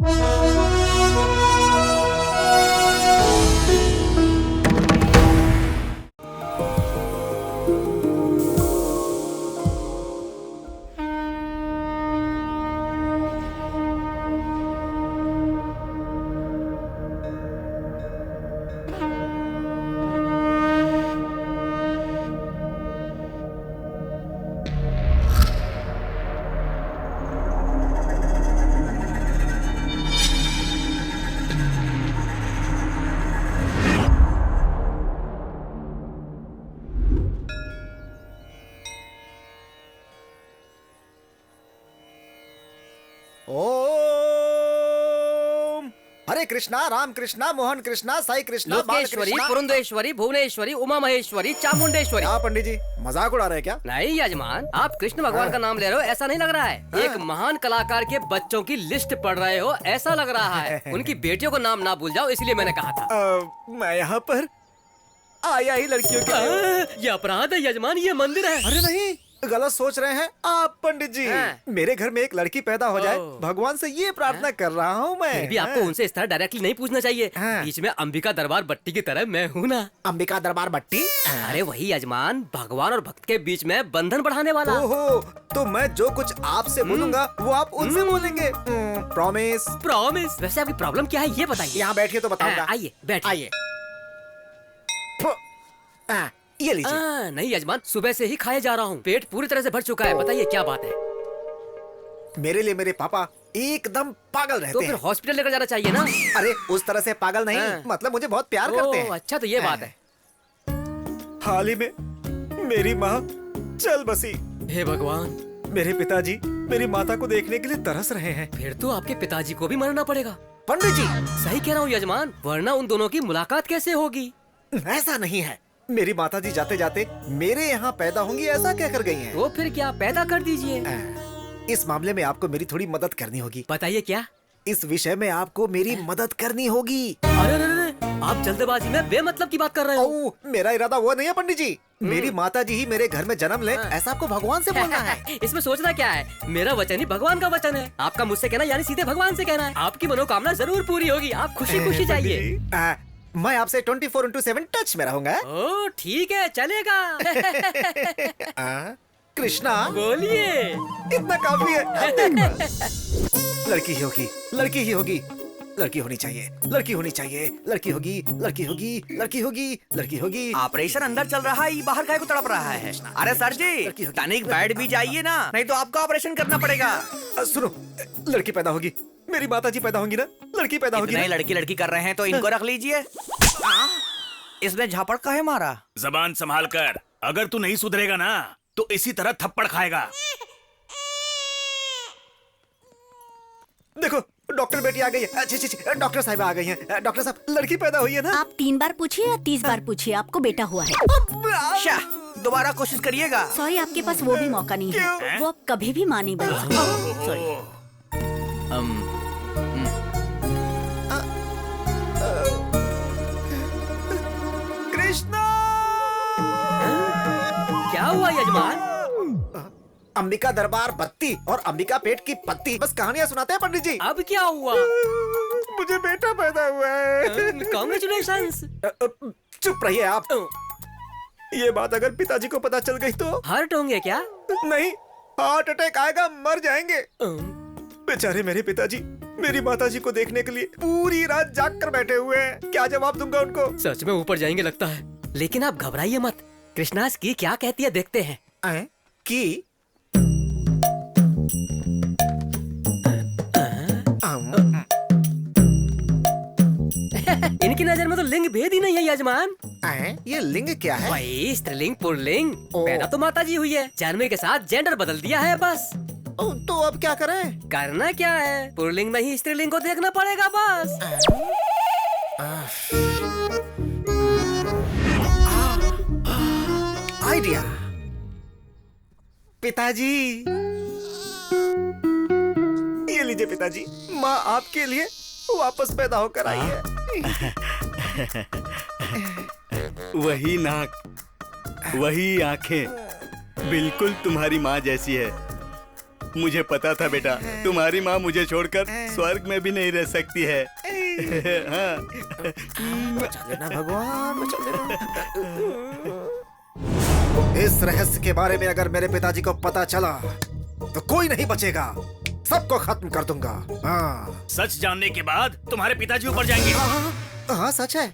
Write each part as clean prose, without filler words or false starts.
ओम हरे कृष्णा राम कृष्णा मोहन कृष्णा साई कृष्णा लोकेश्वरी, पुरंदेश्वरी, भुवनेश्वरी, उमा महेश्वरी, चामुंडेश्वरी। क्या पंडित जी मजाक उड़ा रहे हैं क्या? नहीं यजमान, आप कृष्ण भगवान का नाम ले रहे हो ऐसा नहीं लग रहा है। एक महान कलाकार के बच्चों की लिस्ट पढ़ रहे हो ऐसा लग रहा है। उनकी बेटियों को नाम ना भूल जाओ इसलिए मैंने कहा था। मैं यहाँ पर आया ही लड़कियों के लिए। ये अपराध है यजमान, ये मंदिर है। अरे नहीं, गलत सोच रहे हैं आप पंडित जी। मेरे घर में एक लड़की पैदा हो जाए भगवान से ये प्रार्थना कर रहा हूँ मैं। फिर भी आपको उनसे इस तरह डायरेक्टली नहीं पूछना चाहिए। बीच में अंबिका दरबार बट्टी की तरह मैं हूँ ना। अंबिका दरबार बट्टी? अरे वही यजमान, भगवान और भक्त के बीच में बंधन बढ़ाने वाला। ओहो, तो मैं जो कुछ आपसे बोलूंगा वो आप उनसे बोलेंगे। प्रॉमिस? प्रॉमिस। वैसे आपकी प्रॉब्लम क्या है ये बताइए। यहाँ बैठिए तो बताऊंगा। आइए बैठिए। आइए। ये लीजिए। नहीं यजमान, सुबह से ही खाए जा रहा हूँ, पेट पूरी तरह से भर चुका है। बताइए क्या बात है। मेरे लिए मेरे पापा एकदम पागल रहते तो फिर हॉस्पिटल लेकर जाना चाहिए ना। अरे उस तरह से पागल नहीं, मतलब मुझे बहुत प्यार करते हैं। अच्छा तो ये बात है। हाल ही में मेरी माँ चल बसी। हे भगवान। मेरे पिताजी मेरी माता को देखने के लिए तरस रहे हैं। फिर तो आपके पिताजी को भी मरना पड़ेगा। पंडित जी सही कह रहा हूँ यजमान, वरना उन दोनों की मुलाकात कैसे होगी। ऐसा नहीं है, मेरी माताजी जाते जाते मेरे यहाँ पैदा होंगी ऐसा कहकर गई हैं। तो फिर क्या, पैदा कर दीजिए। इस मामले में आपको मेरी थोड़ी मदद करनी होगी। बताइए क्या। इस विषय में आपको मेरी मदद करनी होगी। अरे आप जल्दबाजी में बेमतलब की बात कर रहे हो। मेरा इरादा वो नहीं है पंडित जी। मेरी माताजी ही मेरे घर में जन्म ले ऐसा आपको भगवान से बोलना है। इसमें सोचना क्या है, मेरा वचन ही भगवान का वचन है। आपका मुझसे कहना यानी सीधे भगवान से कहना है। आपकी मनोकामना जरूर पूरी होगी, आप खुशी खुशी जाइए। मैं आपसे 24/7 टच में रहूंगा। ओ ठीक है, चलेगा। कृष्णा बोलिए। इतना काफी है। लड़की ही होगी, लड़की ही होगी, लड़की होनी चाहिए, लड़की होनी चाहिए, लड़की होगी, लड़की होगी, लड़की होगी, लड़की होगी। ऑपरेशन अंदर चल रहा है, ये बाहर काहे को तड़प रहा है। अरे सर जी, तनिक बैठ भी जाइए ना, नहीं तो आपका ऑपरेशन करना पड़ेगा। सुनो, लड़की पैदा होगी, मेरी माताजी पैदा होंगी ना, लड़की पैदा होगी ना। लड़की लड़की कर रहे हैं तो इनको रख लीजिए। इसने झापड़ काहे मारा? जबान संभाल कर, अगर तू नहीं सुधरेगा ना तो इसी तरह थप्पड़ खाएगा। देखो डॉक्टर बेटी आ गई है। अच्छी डॉक्टर साहिबा आ गई हैं। डॉक्टर साहब लड़की पैदा हुई है ना? आप 3 बार पूछिए या 30 बार पूछिए, आपको बेटा हुआ है। शाह, दोबारा कोशिश करिएगा। सॉरी, आपके पास वो भी मौका नहीं है। वो अब कभी भी मां नहीं बन सकती। कृष्णा! क्या हुआ यजमान? अंबिका दरबार बत्ती और अंबिका पेट की पत्ती, बस कहानियां सुनाते हैं पंडित जी। अब क्या हुआ? मुझे बेटा पैदा हुआ है। कांग्रेचुलेशंस। चुप रहिए आप। ये बात अगर पिताजी को पता चल गई तो? हर्ट होंगे क्या? नहीं, हार्ट अटैक आएगा, मर जाएंगे। बेचारे मेरे पिताजी मेरी माताजी को देखने के लिए पूरी रात जाग कर बैठे हुए हैं। क्या जवाब दूंगा उनको? सच में ऊपर जाएंगे लगता है। लेकिन आप घबराइए मत, कृष्णास की क्या कहती है देखते हैं। की? इनकी नजर में तो लिंग भेद ही नहीं है यजमान। ये लिंग क्या है? वही स्त्रीलिंग पुल्लिंग। पैदा तो माताजी हुई है, जन्म के साथ जेंडर बदल दिया है बस। तो अब क्या करें? करना क्या है, पुल्लिंग नहीं स्त्रीलिंग को देखना पड़ेगा बस। आइडिया। पिताजी ये लीजिए पिताजी, माँ आपके लिए वापस पैदा होकर आई है। वही नाक, वही आंखें, बिल्कुल तुम्हारी माँ जैसी है। मुझे पता था बेटा, तुम्हारी माँ मुझे छोड़कर स्वर्ग में भी नहीं रह सकती है। हाँ। बचा लेना भगवान, बचा लेना। इस रहस्य के बारे में अगर मेरे पिताजी को पता चला तो कोई नहीं बचेगा, सबको खत्म कर दूंगा। हाँ सच जानने के बाद तुम्हारे पिताजी ऊपर जाएंगे। हाँ सच है।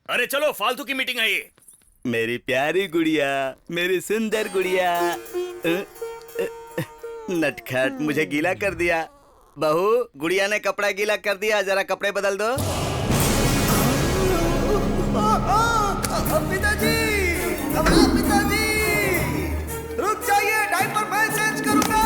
अरे चलो, फालतू की मीटिंग है ये। मेरी प्यारी गुड़िया, मेरी सुंदर गुड़िया। नटखट, मुझे गीला कर दिया। बहू, गुड़िया ने कपड़ा गीला कर दिया, जरा कपड़े बदल दो। पिताजी, पिताजी, रुक जाइए, डायपर मैं चेंज करूंगा।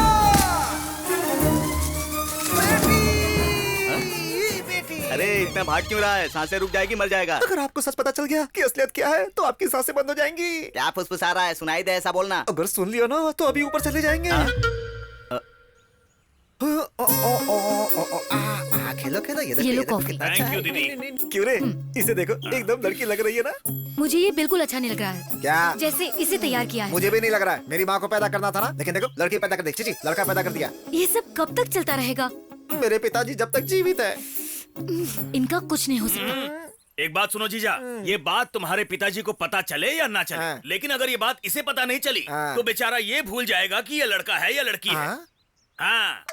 बेटी, अरे इतना भाग क्यों रहा है? सांसें रुक जाएगी, मर जाएगा। अगर आपको सच पता चल गया कि असलियत क्या है तो आपकी सांसें बंद हो जाएंगी। क्या फुसफुसा रहा है? सुनाई दे, ऐसा बोलना। अगर सुन लिया ना तो अभी ऊपर चले जाएंगे। खेलो खेलो, ये देखो, ये लो ये देखो कॉफी। कितना अच्छा Thank you, है। दीदी। नहीं, क्यों रे? इसे देखो, एकदम लड़की लग रही है ना। मुझे ये बिल्कुल अच्छा नहीं लग रहा है, क्या? जैसे इसे तैयार किया है। मुझे भी नहीं लग रहा है। मेरी माँ को पैदा करना था ना, लेकिन देखो लड़की पैदा कर दी। चीची, लड़का पैदा कर दिया। ये सब कब तक चलता रहेगा? मेरे पिताजी जब तक जीवित है। इनका कुछ नहीं हो सकता। एक बात सुनो जीजा, ये बात तुम्हारे पिताजी को पता चले या ना चले, हाँ। लेकिन अगर ये बात इसे पता नहीं चली हाँ। तो बेचारा ये भूल जाएगा कि ये लड़का है या लड़की है। हाँ? हाँ।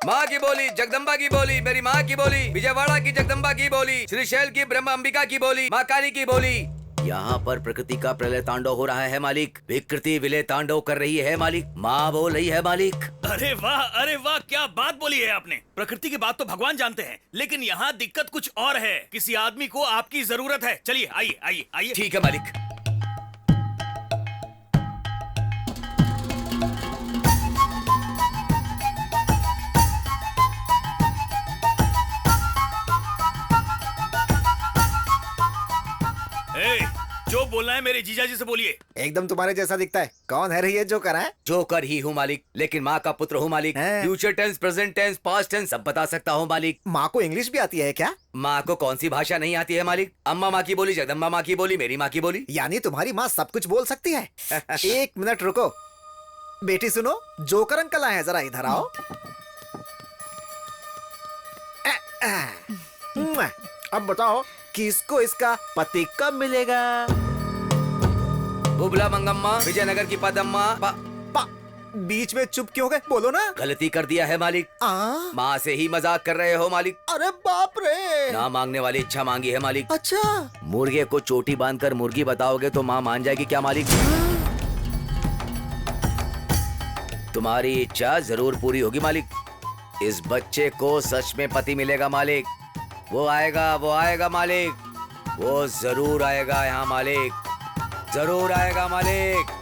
माँ की बोली, जगदम्बा की बोली, मेरी माँ की बोली, विजयवाड़ा की जगदम्बा की बोली, श्रीशैल की ब्रह्म अंबिका की बोली, माँ काली की बोली। यहाँ पर प्रकृति का प्रलय तांडव हो रहा है मालिक। विकृति विलय तांडव कर रही है मालिक। माँ बोल रही है मालिक। अरे वाह, क्या बात बोली है आपने। प्रकृति की बात तो भगवान जानते हैं, लेकिन यहाँ दिक्कत कुछ और है। किसी आदमी को आपकी जरूरत है। चलिए, आइए आइए आइए। ठीक है मालिक। ए, जो बोलना है मेरे जीजा जी से बोलिए। एकदम तुम्हारे जैसा दिखता है। कौन है रे ये जो करा है? जोकर ही हूँ मालिक, लेकिन माँ का पुत्र हूँ मालिक। हैं? Future tense, present tense, past tense सब बता सकता हूँ मालिक। माँ को इंग्लिश भी आती है क्या? माँ को कौन सी भाषा नहीं आती है मालिक? अम्मा माँ की बोली, जगदम्बा माँ की बोली, मेरी माँ की बोली। यानी तुम्हारी माँ सब कुछ बोल सकती है। एक मिनट रुको बेटी, सुनो, जोकर अंकल आए हैं, जरा इधर आओ। अब बताओ किसको इसका पति कब मिलेगा? बुबला मंगम्मा, विजयनगर की पदम्मा। बीच में चुप क्यों गए? बोलो ना। गलती कर दिया है मालिक। माँ से ही मजाक कर रहे हो मालिक। अरे बाप रे। ना मांगने वाली इच्छा मांगी है मालिक। अच्छा, मुर्गे को चोटी बांधकर मुर्गी बताओगे तो माँ मान जाएगी क्या मालिक? तुम्हारी इच्छा जरूर पूरी होगी मालिक। इस बच्चे को सच में पति मिलेगा मालिक। वो आएगा मालिक। वो जरूर आएगा यहाँ मालिक, जरूर आएगा मालिक।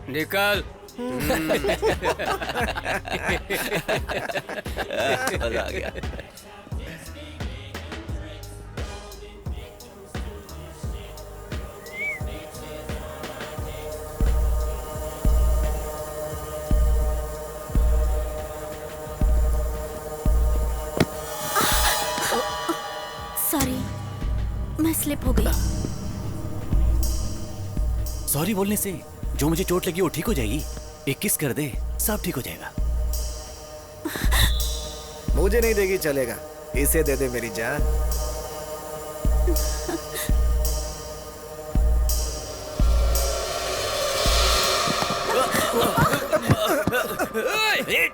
निकल। मजा आ गया। सॉरी, मैं स्लिप हो गई। सॉरी बोलने से जो मुझे चोट लगी वो ठीक हो जाएगी। एक किस कर दे, सब ठीक हो जाएगा। मुझे नहीं देगी चलेगा, इसे दे दे मेरी जान।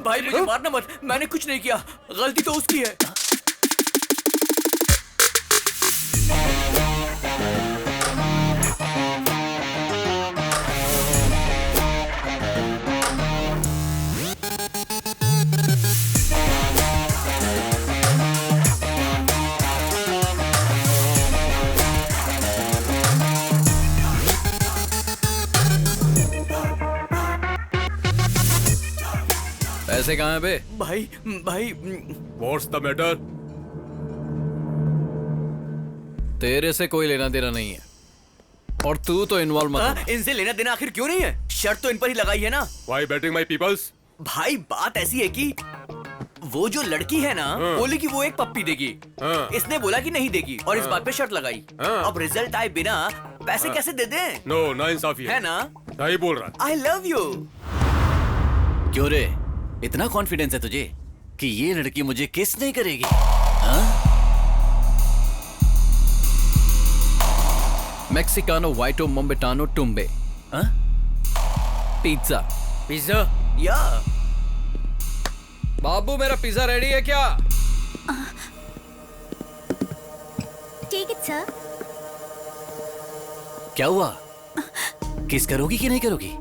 भाई मुझे मारना मत, मैंने कुछ नहीं किया, गलती तो उसकी है। पैसे कहाँ हैं बे? भाई भाई व्हाट्स द मैटर? तेरे से कोई लेना देना नहीं है और तू तो इन्वॉल्व मत होना। इनसे लेना देना आखिर क्यों नहीं है? शर्त तो इन पर ही लगाई है ना। Why batting my peoples? भाई बात ऐसी है कि वो जो लड़की है ना, बोली कि वो एक पप्पी देगी। इसने बोला कि नहीं देगी और इस बात पे शर्त लगाई। अब रिजल्ट आए बिना पैसे कैसे दे दें? नो नाइंसाफी है ना? सही बोल रहा है। आई लव यू। क्यों रे, इतना कॉन्फिडेंस है तुझे कि ये लड़की मुझे किस नहीं करेगी? हाँ? मेक्सिकानो वाइटो मोम्बेटानो टुम्बे, हाँ? पिज्जा। पिज्जा? या बाबू मेरा पिज्जा रेडी है क्या? ठीक है सर। क्या हुआ? किस करोगी कि नहीं करोगी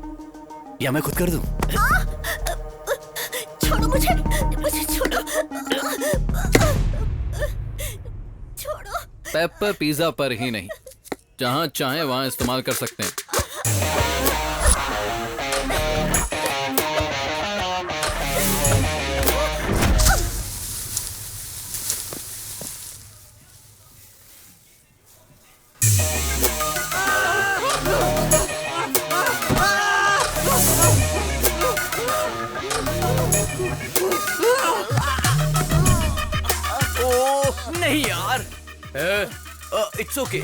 या मैं खुद कर दूं? छोड़ो मुझे, मुझे छोड़ो, छोड़ो। पेपर पिज्जा पर ही नहीं, जहां चाहे वहां इस्तेमाल कर सकते हैं। नहीं यार, इट्स ओके।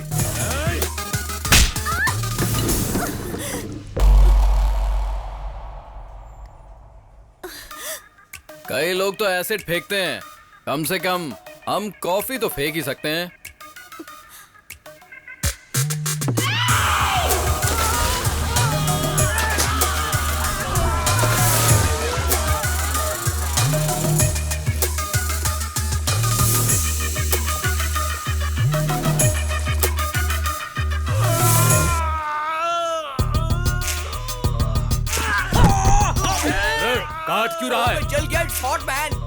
कई लोग तो एसिड फेंकते हैं, कम से कम हम कॉफी तो फेंक ही सकते हैं। काट क्यों रहा है? चल गया, इट्स हॉट मैन।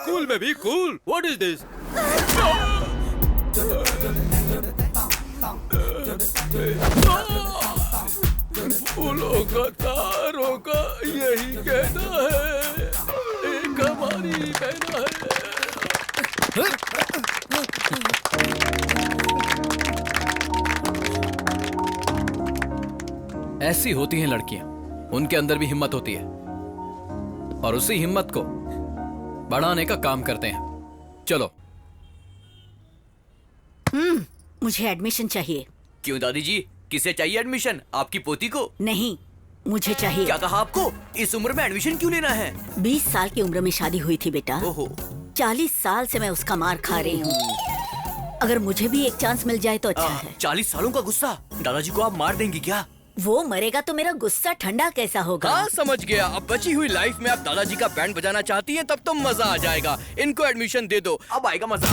कूल में भी कूल। What is this? फूलों का तारों का यही कहना है, एक हमारी कहना है। ऐसी होती हैं लड़कियां, उनके अंदर भी हिम्मत होती है और उसी हिम्मत को बढ़ाने का काम करते हैं। चलो। मुझे एडमिशन चाहिए। क्यों दादी जी, किसे चाहिए एडमिशन? आपकी पोती को? नहीं, मुझे चाहिए। क्या कहा आपको? इस उम्र में एडमिशन क्यों लेना है? 20 साल की उम्र में शादी हुई थी बेटा। ओहो। 40 साल से मैं उसका मार खा रही हूँ। अगर मुझे भी एक चांस मिल जाए तो अच्छा है। 40 सालों का गुस्सा? दादाजी को आप मार देंगी क्या? वो मरेगा तो मेरा गुस्सा ठंडा कैसा होगा? हाँ समझ गया। अब बची हुई लाइफ में आप दादाजी का बैंड बजाना चाहती हैं, तब तो मजा आ जाएगा। इनको एडमिशन दे दो, अब आएगा मजा।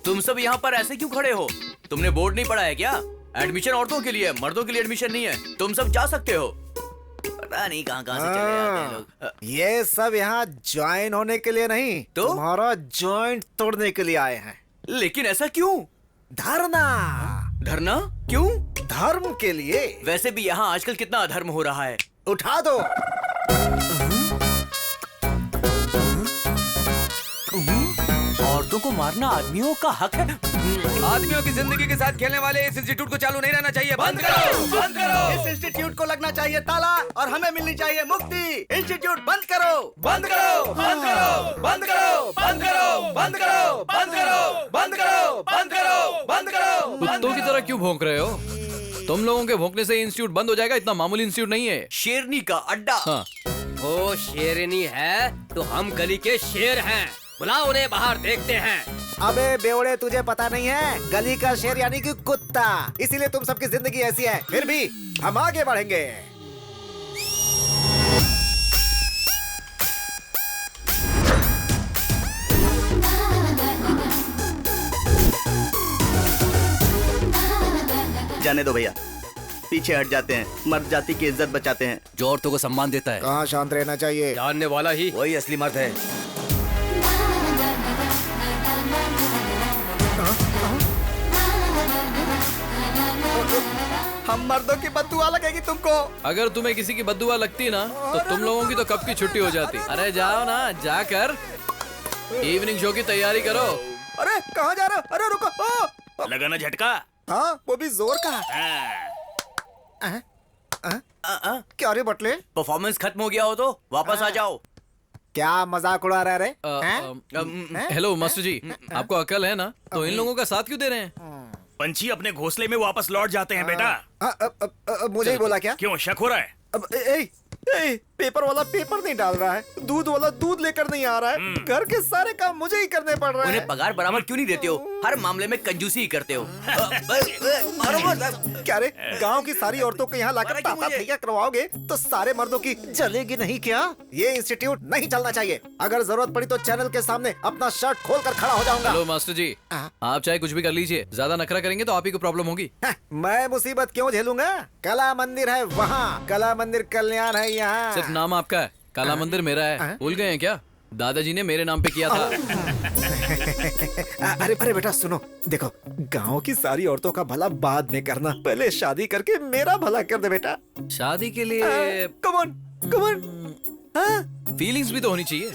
तुम सब यहाँ पर ऐसे क्यों खड़े हो? तुमने बोर्ड नहीं पढ़ा है क्या? एडमिशन औरतों के लिए, मर्दों के लिए एडमिशन नहीं है। तुम सब जा सकते हो। पता नहीं कहाँ कहाँ से चले आते हैं लोग। ये सब यहाँ ज्वाइन होने के लिए नहीं, तो तुम्हारा जॉइंट तोड़ने के लिए आए हैं। लेकिन ऐसा क्यों? धरना। धरना क्यों? धर्म के लिए। वैसे भी यहाँ आजकल कितना अधर्म हो रहा है। उठा दो। औरतों को मारना आदमियों का हक है। आदमियों की जिंदगी के साथ खेलने वाले इस इंस्टीट्यूट को चालू नहीं रहना चाहिए। बंद करो, बंद करो। इस इंस्टीट्यूट को लगना चाहिए ताला और हमें मिलनी चाहिए मुक्ति। इंस्टीट्यूट बंद करो, बंद करो, बंद करो, बंद करो, बंद करो, बंद करो, बंद करो, बंद करो, बंद करो, बंद करो। कुत्तों की तरह क्यों भौंक रहे हो? तुम लोगों के भौंकने से इंस्टीट्यूट बंद हो जाएगा, इतना मामूली इंस्टीट्यूट नहीं है। शेरनी का अड्डा। हाँ। वो शेरनी है तो हम गली के शेर हैं। बुलाओ उन्हें बाहर देखते हैं। अबे बेवड़े, तुझे पता नहीं है, गली का शेर यानी कि कुत्ता, इसीलिए तुम सबकी जिंदगी ऐसी है। फिर भी हम आगे बढ़ेंगे। जाने दो भैया, पीछे हट जाते हैं, मर्द जाति की इज्जत बचाते हैं। जो औरतों को सम्मान देता है। कहाँ शांत रहना चाहिए। जानने वाला ही वही असली मर्द है। हम मर्दों की बददुआ लगेगी तुमको। अगर तुम्हें किसी की बद्दुआ लगती ना तो तुम लोगों की तो कब की छुट्टी हो जाती। अरे जाओ ना, जाकर इवनिंग शो की तैयारी करो। अरे कहाँ जा रहे हो? अरे रुको। लगा ना झटका? हाँ, वो भी जोर का। क्या रे बटले, परफॉर्मेंस खत्म हो गया हो तो वापस आ जाओ। क्या मजाक उड़ा रहे रे? हेलो मास्टर जी, आपको अकल है ना, तो इन लोगों का साथ क्यों दे रहे हैं? पंछी अपने घोंसले में वापस लौट जाते हैं बेटा। मुझे ही बोला क्या? क्यों शक हो रहा है? अब पेपर वाला पेपर नहीं डाल रहा है, दूध वाला दूध लेकर नहीं आ रहा है, घर के सारे काम मुझे ही करने पड़ रहे हैं। उन्हें पगार बराबर क्यों नहीं देते हो? हर मामले में कंजूसी ही करते हो। क्या रे, गांव की सारी औरतों को यहाँ लाकर ताता थैया करवाओगे तो सारे मर्दों की जलेगी नहीं क्या? ये इंस्टीट्यूट नहीं चलना चाहिए। अगर जरूरत पड़ी तो चैनल के सामने अपना शर्ट खोल कर खड़ा हो जाऊंगा। हेलो मास्टर जी, आप चाहे कुछ भी कर लीजिए, ज्यादा नखरा करेंगे तो आप ही को प्रॉब्लम होगी। मैं मुसीबत क्यों झेलूंगा? कला मंदिर है वहाँ, कला मंदिर कल्याण है यहाँ। सिर्फ नाम आपका है, काला मंदिर मेरा है। भूल गए हैं क्या? दादाजी ने मेरे नाम पे किया था। अरे बेटा सुनो, देखो, गांव की सारी औरतों का भला बाद में करना, पहले शादी करके मेरा भला कर दे बेटा। शादी के लिए कमॉन, फीलिंग्स भी तो होनी चाहिए।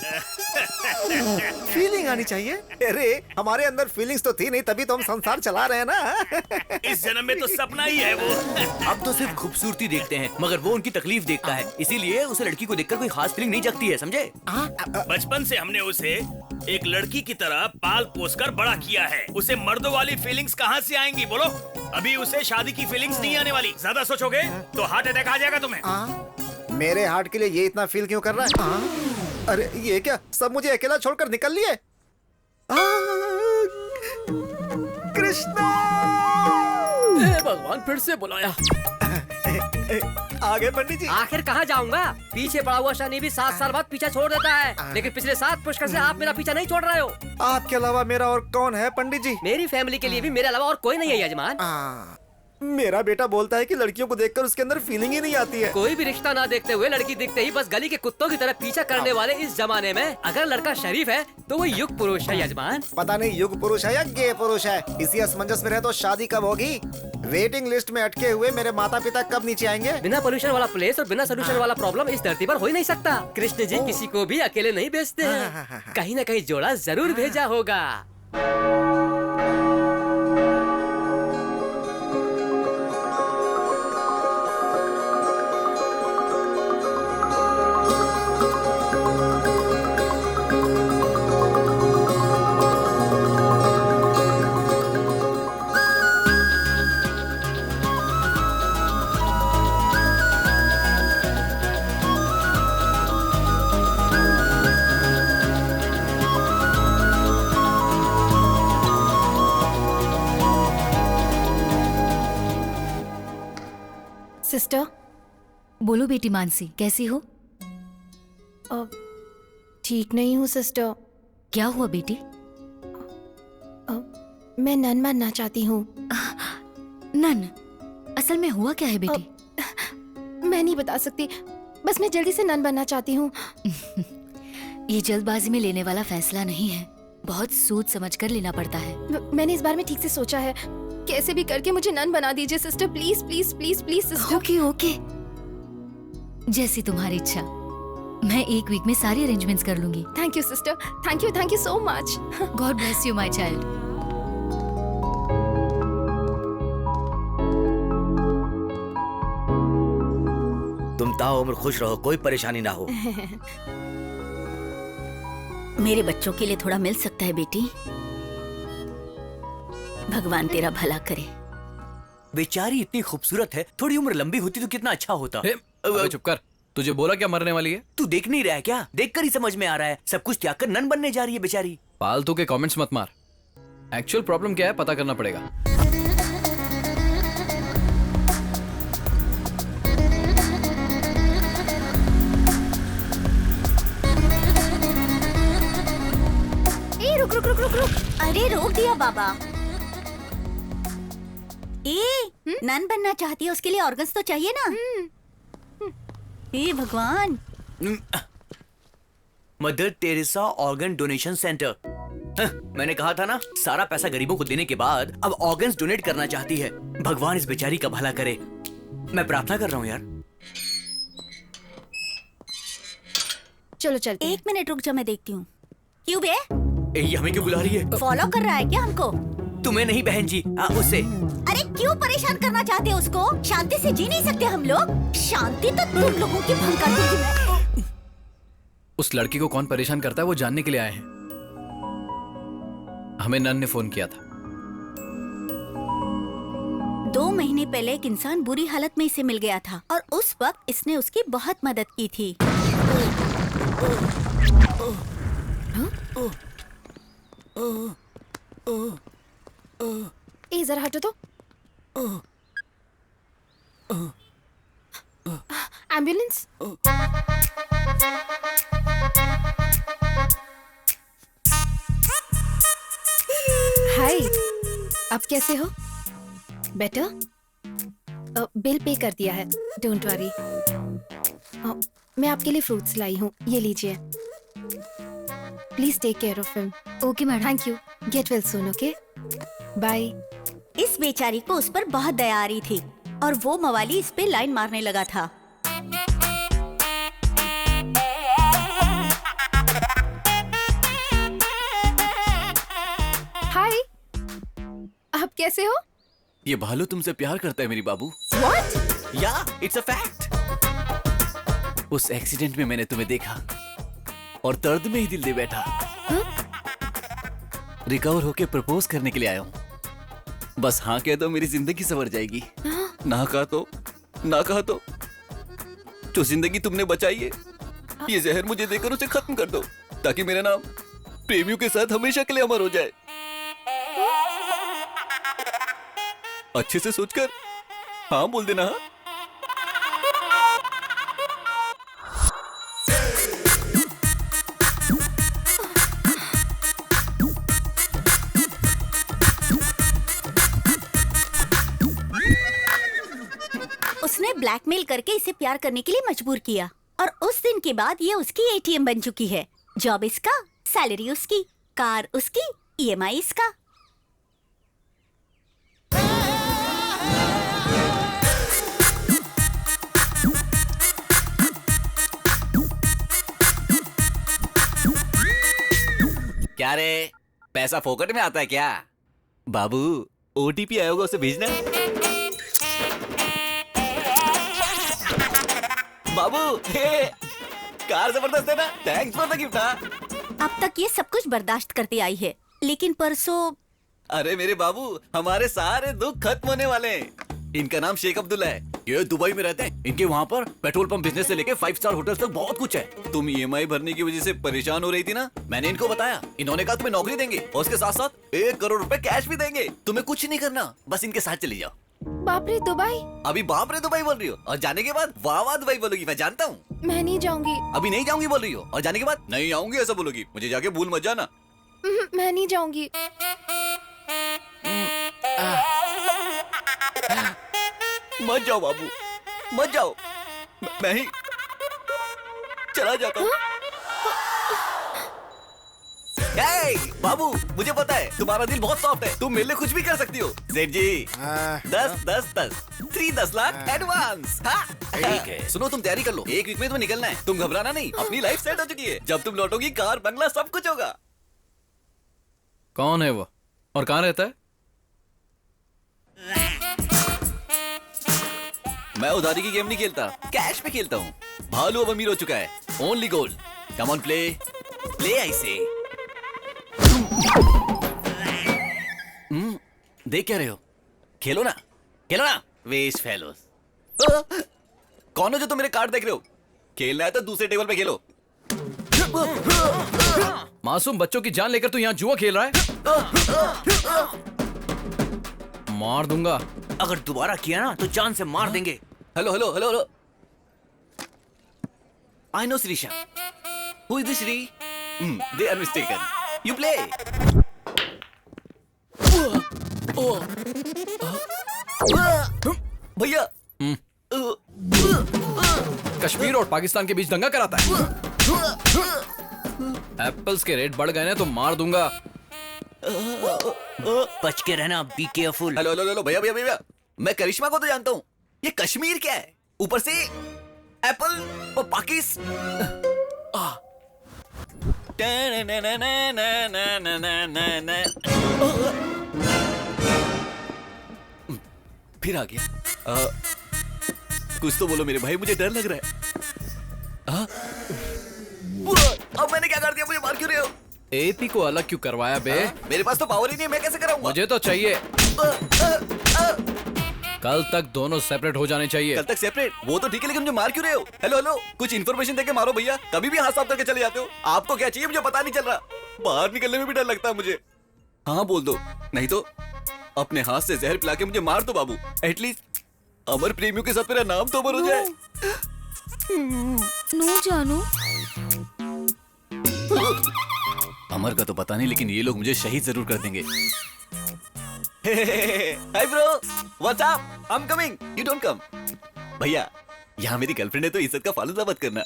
फीलिंग आनी चाहिए। अरे हमारे अंदर फीलिंग्स तो थी नहीं, तभी तो हम संसार चला रहे हैं ना। इस जन्म में तो सपना ही है वो। अब तो सिर्फ खूबसूरती देखते हैं, मगर वो उनकी तकलीफ देखता है, इसीलिए उसे लड़की को देखकर कोई खास फीलिंग नहीं जगती है, समझे? बचपन से हमने उसे एक लड़की की तरह पाल पोस कर बड़ा किया है। उसे मर्दों वाली फीलिंग्स कहाँ से आएंगी बोलो? अभी उसे शादी की फीलिंग्स नहीं आने वाली। ज्यादा सोचोगे तो हार्ट अटैक आ जाएगा तुम्हें। मेरे हार्ट के लिए ये इतना फील क्यों कर रहा है? अरे ये क्या, सब मुझे अकेला छोड़कर निकल लिए? कृष्णा! भगवान फिर से बुलाया। आगे पंडित जी। आखिर कहाँ जाऊंगा? पीछे पड़ा हुआ शनि भी 7 साल बाद पीछा छोड़ देता है, लेकिन पिछले 7 पुष्कर से आप मेरा पीछा नहीं छोड़ रहे हो। आपके अलावा मेरा और कौन है पंडित जी? मेरी फैमिली के लिए भी मेरे अलावा और कोई नहीं है यजमान। मेरा बेटा बोलता है कि लड़कियों को देखकर उसके अंदर फीलिंग ही नहीं आती है। कोई भी रिश्ता ना देखते हुए लड़की दिखते ही बस गली के कुत्तों की तरह पीछा करने वाले इस जमाने में अगर लड़का शरीफ है तो वो युग पुरुष है यजमान। पता नहीं युग पुरुष है या गे पुरुष है। इसी असमंजस में रहे तो शादी कब होगी? वेटिंग लिस्ट में अटके हुए मेरे माता पिता कब नीचे आएंगे? बिना पोल्यूशन वाला प्लेस और बिना सोल्यूशन वाला प्रॉब्लम इस धरती पर हो ही नहीं सकता। कृष्ण जी किसी को भी अकेले नहीं भेजते हैं, कहीं न कहीं जोड़ा जरूर भेजा होगा। सिस्टर, बोलो बेटी मानसी, कैसी हो? ठीक नहीं हूँ सिस्टर। क्या हुआ बेटी? मैं नन बनना चाहती हूँ। नन? असल में हुआ क्या है बेटी? मैं नहीं बता सकती, बस मैं जल्दी से नन बनना चाहती हूँ। ये जल्दबाजी में लेने वाला फैसला नहीं है, बहुत सोच समझ कर लेना पड़ता है। मैंने इस बारे में ठीक से सोचा है, कैसे भी करके मुझे नन बना दीजिए sister, please please please please sister. Okay okay, जैसी तुम्हारी इच्छा। मैं 1 वीक में सारी अरेंजमेंट्स कर लूंगी। Thank you sister, thank you so much. God bless you my child. तुम ताउम्र खुश रहो, कोई परेशानी ना हो। मेरे बच्चों के लिए थोड़ा मिल सकता है बेटी? भगवान तेरा भला करे। बेचारी इतनी खूबसूरत है, थोड़ी उम्र लंबी होती तो कितना अच्छा होता। अबे चुप कर, तुझे बोला क्या मरने वाली है? तू देख नहीं रहा है क्या? देखकर ही समझ में आ रहा है, सब कुछ त्याग कर नन बनने जा रही है बेचारी। फालतू के कमेंट्स मत मार। एक्चुअल प्रॉब्लम क्या है पता करना पड़ेगा। ए रुक रुक रुक रुक रुक, अरे रोक दिया बाबा। नन बनना चाहती है, उसके लिए ऑर्गन्स तो चाहिए ना। हे भगवान। Mother Teresa organ donation centre. मैंने कहा था ना, सारा पैसा गरीबों को देने के बाद अब ऑर्गन्स डोनेट करना चाहती है। भगवान इस बेचारी का भला करे। मैं प्रार्थना कर रहा हूँ यार। चलो चलते हैं। 1 मिनट रुक जा, मैं देखती हूँ। क्यों बे? ये हमें क्यों बुला रही है? फॉलो कर रहा है क्या हमको? तुम्हें नहीं बहन जी, उसे। अरे क्यों परेशान करना चाहते हो उसको? शांति से जी नहीं सकते हम लोग? शांति तो तुम लोगों की भंग कर दूंगी मैं। उस लड़की को कौन परेशान करता है वो जानने के लिए आए हैं। हमें नन ने फोन किया था। 2 महीने पहले एक इंसान बुरी हालत में इसे मिल गया था और उस वक्त इसने उसकी बहुत मदद की थी। ए जरा हटो तो। एम्बुलेंस। हाय, आप कैसे हो? बेटर? बिल पे कर दिया है, डोंट वरी। मैं आपके लिए फ्रूट्स लाई हूँ, ये लीजिए। Please take care of him. Okay madam. Thank you. Get well soon, okay? Bye. इस बेचारी को उस पर बहुत दया आ रही थी और वो मवाली इस पे लाइन मारने लगा था। हाय, आप कैसे हो? ये भालू तुमसे प्यार करता है मेरी बाबू। What? या इट्स अ फैक्ट। उस एक्सीडेंट में मैंने तुम्हें देखा और दर्द में ही दिल दे बैठा। रिकवर होके प्रपोज करने के लिए आया हूँ। बस हाँ कह दो, मेरी जिंदगी संवर जाएगी। ना कहा तो जो जिंदगी तुमने बचाई है, ये जहर मुझे देकर उसे खत्म कर दो, ताकि मेरा नाम प्रेमियों के साथ हमेशा के लिए अमर हो जाए। अच्छे से सोचकर हाँ बोल देना। हाँ? उसने ब्लैकमेल करके इसे प्यार करने के लिए मजबूर किया और उस दिन के बाद ये उसकी एटीएम बन चुकी है। जॉब इसका, सैलरी उसकी, कार उसकी, ईएमआई इसका। क्या रे, पैसा फोकट में आता है क्या? बाबू ओटीपी आया होगा, उसे भेजना। बाबू हे, कार जबरदस्त है ना? Thanks for the gift. अब तक ये सब कुछ बर्दाश्त करती आई है, लेकिन परसों। अरे मेरे बाबू, हमारे सारे दुख खत्म होने वाले हैं। इनका नाम शेख अब्दुल्ला है, ये दुबई में रहते हैं। इनके वहाँ पर पेट्रोल पंप बिजनेस से लेके 5 स्टार होटल्स तक बहुत कुछ है। तुम ईएमआई भरने की वजह से परेशान हो रही थी ना, मैंने इनको बताया। इन्होंने कहा तुम्हें नौकरी देंगे और उसके साथ साथ 1 करोड़ रुपए कैश भी देंगे। तुम्हें कुछ नहीं करना, बस इनके साथ चली जाओ। बाप रे, दुबई? अभी बाप रे दुबई बोल रही हो और जाने के बाद वाह वाह दुबई बोलोगी, मैं जानता हूँ। मैं नहीं जाऊंगी। अभी नहीं जाऊंगी बोल रही हो और जाने के बाद नहीं आऊंगी ऐसा बोलोगी। मुझे जाके भूल मत जाना। मैं नहीं जाऊंगी। मत जाओ बाबू, मत जाओ, मैं ही चला जाता हूँ। बाबू मुझे पता है तुम्हारा दिल बहुत सॉफ्ट है, तुम मेरे लिए कुछ भी कर सकती हो। सेठ जी 10 लाख एडवांस। ठीक है, सुनो तुम तैयारी कर लो, 1 वीक में तुम्हें निकलना है। तुम घबराना नहीं, अपनी लाइफ सेट हो चुकी है। जब तुम लौटोगी कार बंगला सब कुछ होगा। कौन है वो और कहाँ रहता है? मैं उधारी की गेम नहीं खेलता, कैश पे खेलता हूँ। भालू अब अमीर हो चुका है, only gold. Come on play, play I say. देख क्या रहे हो, खेलो ना, खेलो ना। Waste fellows. कौन हो जो तुम मेरे कार्ड देख रहे हो? खेलना है तो दूसरे टेबल पे खेलो। मासूम बच्चों की जान लेकर तू यहाँ जुआ खेल रहा है? मार दूंगा। अगर दोबारा किया ना तो जान से मार देंगे। Hello hello hello hello. I know Srisha. Who is this Shri? They are mistaken. You play. भैया। कश्मीर और पाकिस्तान के बीच दंगा कराता है। एप्पल्स के रेट बढ़ गए ना तो मार दूंगा। बच के रहना, be careful. Hello hello hello भैया भैया भैया, मैं करिश्मा को तो जानता हूँ, ये कश्मीर क्या है? ऊपर से एप्पल और फिर आ गया। कुछ तो बोलो मेरे भाई, मुझे डर लग रहा है। अब मैंने क्या कर दिया? मुझे मार क्यों रहे हो? एपी को अलग क्यों करवाया बे? मेरे पास तो पावर ही नहीं है, मैं कैसे कराऊंगा? मुझे तो चाहिए। कल तक दोनों सेपरेट हो जाने चाहिए। कल तक सेपरेट? वो तो ठीक है, लेकिन मुझे मार क्यों रहे हो? हेलो हेलो, कुछ इन्फॉर्मेशन देके मारो भैया। कभी भी हाथ साफ करके चले जाते हो। आपको क्या चाहिए मुझे पता नहीं चल रहा। बाहर निकलने में भी डर लगता है मुझे। हाँ बोल दो, नहीं तो अपने हाथ से जहर पिला के मुझे मार दो बाबू। एटलीस्ट अमर प्रेमियों के साथ मेरा नाम तो अमर हो जाए। नो जानू। अमर का तो पता नहीं, लेकिन ये लोग मुझे शहीद जरूर कर देंगे। Hi bro, what's up? I am coming, you don't come. भैया, यहाँ मेरी गर्लफ्रेंड है तो इज्जत का फालूदा मत करना।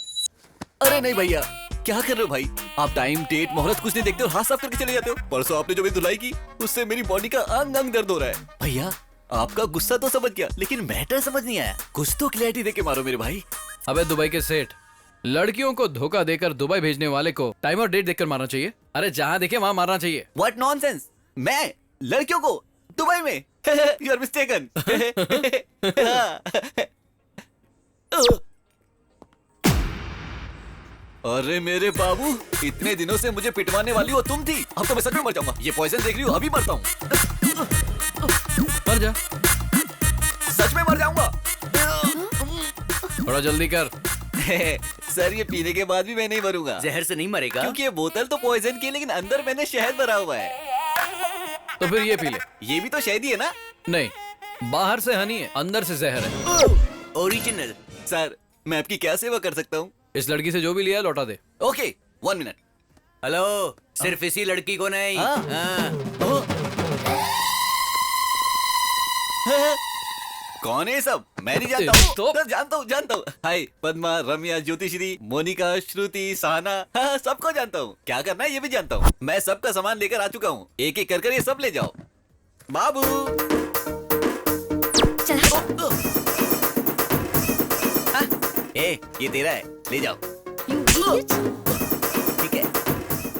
अरे नहीं भैया, क्या कर रहे हो भाई? आप टाइम, डेट, मोहलत कुछ नहीं देखते हो, हाथ साफ करके चले जाते हो। परसों आपने जो मेरी धुलाई की, उससे मेरी बॉडी का अंग अंग दर्द हो रहा है। भैया, आपका गुस्सा तो समझ गया, लेकिन मैटर समझ नहीं आया। कुछ तो क्लैरिटी देके मारो मेरे भाई। अबे दुबई के सेठ, लड़कियों को धोखा देकर दुबई भेजने वाले को टाइम और डेट देखकर मारना चाहिए। अरे जहाँ देखे वहाँ मारना चाहिए। What nonsense? मैं लड़कियों को दुबई में? You are mistaken. अरे मेरे बाबू, इतने दिनों से मुझे पिटवाने वाली हो तुम थी। अब तो मैं सच में मर जाऊंगा। ये पॉइजन देख रही हो, अभी मरता हूँ। मर जा। सच में मर जाऊंगा। थोड़ा जल्दी कर। सर, ये पीने के बाद भी मैं नहीं मरूंगा। जहर से नहीं मरेगा, क्योंकि ये बोतल तो पॉइजन की है, लेकिन अंदर मैंने शहद भरा हुआ है। तो फिर ये पी ले। ये भी तो शहद ही है ना? नहीं, बाहर से हनी है, अंदर से जहर है। ओरिजिनल। सर, मैं आपकी क्या सेवा कर सकता हूँ? इस लड़की से जो भी लिया लौटा दे। Okay, 1 minute. हेलो, सिर्फ इसी लड़की को नहीं। कौन है सब? मैं नहीं जानता हूँ। तो जानता हूँ। हाय पद्मा, रम्या, ज्योतिश्री, मोनिका, श्रुति, सहना, हाँ, सबको जानता हूँ। क्या करना है ये भी जानता हूँ। मैं सबका सामान लेकर आ चुका हूँ। एक एक कर ये सब ले जाओ। बाबू, ये तेरा है, ले जाओ। ठीक है।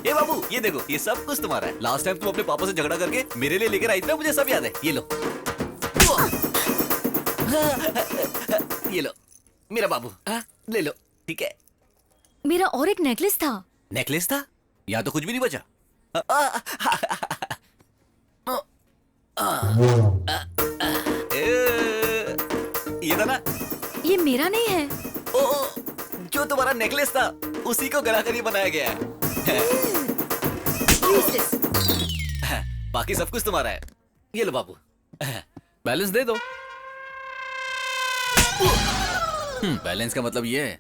ए बाबू, ये देखो, ये सब कुछ तुम्हारा है। लास्ट टाइम तुम अपने पापा से झगड़ा करके मेरे लिए लेकर आई थी ना, मुझे सब याद है। ये लो। ये लो मेरा बाबू, ले लो। ठीक है। मेरा और एक नेकलेस था। नेकलेस था? यहाँ तो कुछ भी नहीं बचा। ये था ना? ये मेरा नहीं है। जो तुम्हारा नेकलेस था, उसी को गला कर ये बनाया गया है। बाकी सब कुछ तुम्हारा है। ये लो बाबू। बैलेंस दे दो। बैलेंस का मतलब ये है?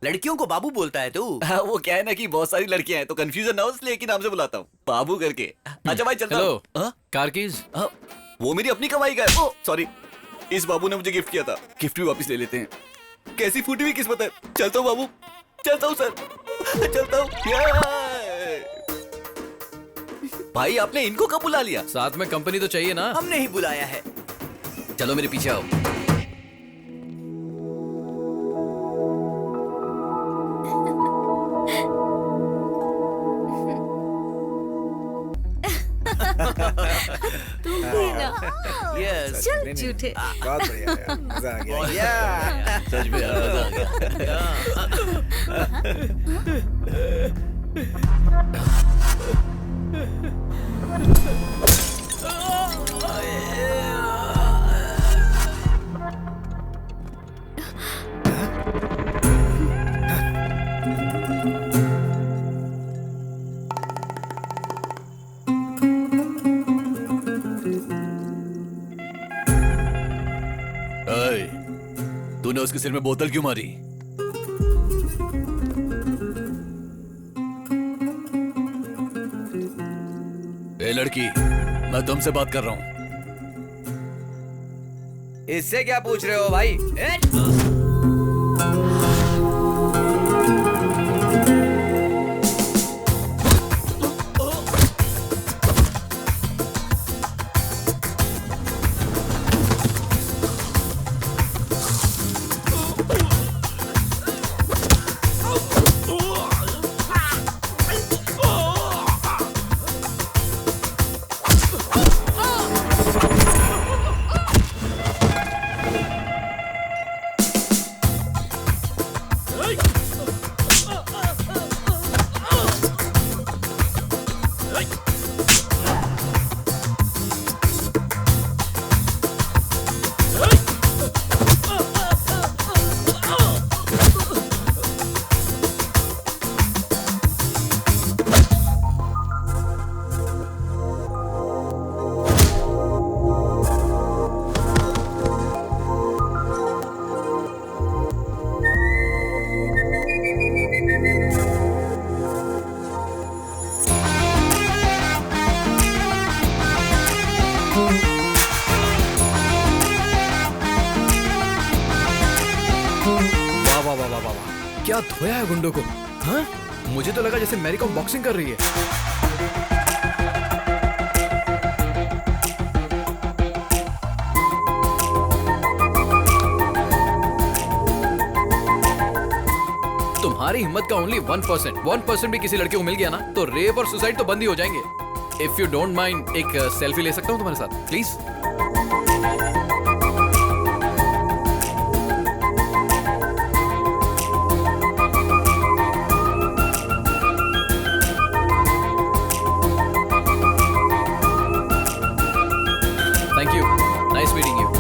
लड़कियों को बाबू बोलता है तू? वो क्या है ना कि बहुत सारी लड़कियां हैं, तो कंफ्यूजन ना हो इसलिए एक ही नाम से बुलाता हूँ, बाबू करके। अच्छा भाई, चलता हूँ। Car keys? वो मेरी अपनी कमाई का है। ओ सॉरी, इस बाबू ने मुझे गिफ्ट किया था। गिफ्ट भी वापस ले लेते हैं। कैसी फूटी हुई किस्मत है। चलता हूँ बाबू, चलता हूँ सर, चलता हूँ। भाई, आपने इनको कब बुला लिया? साथ में कंपनी तो चाहिए ना। हमने ही बुलाया है। चलो मेरे पीछे आओ। तुम भी ना। यस। चल झूठे। बहुत बढ़िया यार, मजा आ गया। सच में यार, मजा आ तूने उसके सिर में बोतल क्यों मारी? ए लड़की, मैं तुमसे बात कर रहा हूं। इससे क्या पूछ रहे हो भाई? क्या धोया है गुंडों को? हाँ? मुझे तो लगा जैसे मैरी कॉम बॉक्सिंग कर रही है। तुम्हारी हिम्मत का ओनली 1%, 1% भी किसी लड़के को मिल गया ना तो रेप और सुसाइड तो बंद ही हो जाएंगे। इफ यू डोंट माइंड एक सेल्फी ले सकता हूँ तुम्हारे साथ please? Thank you, nice meeting you.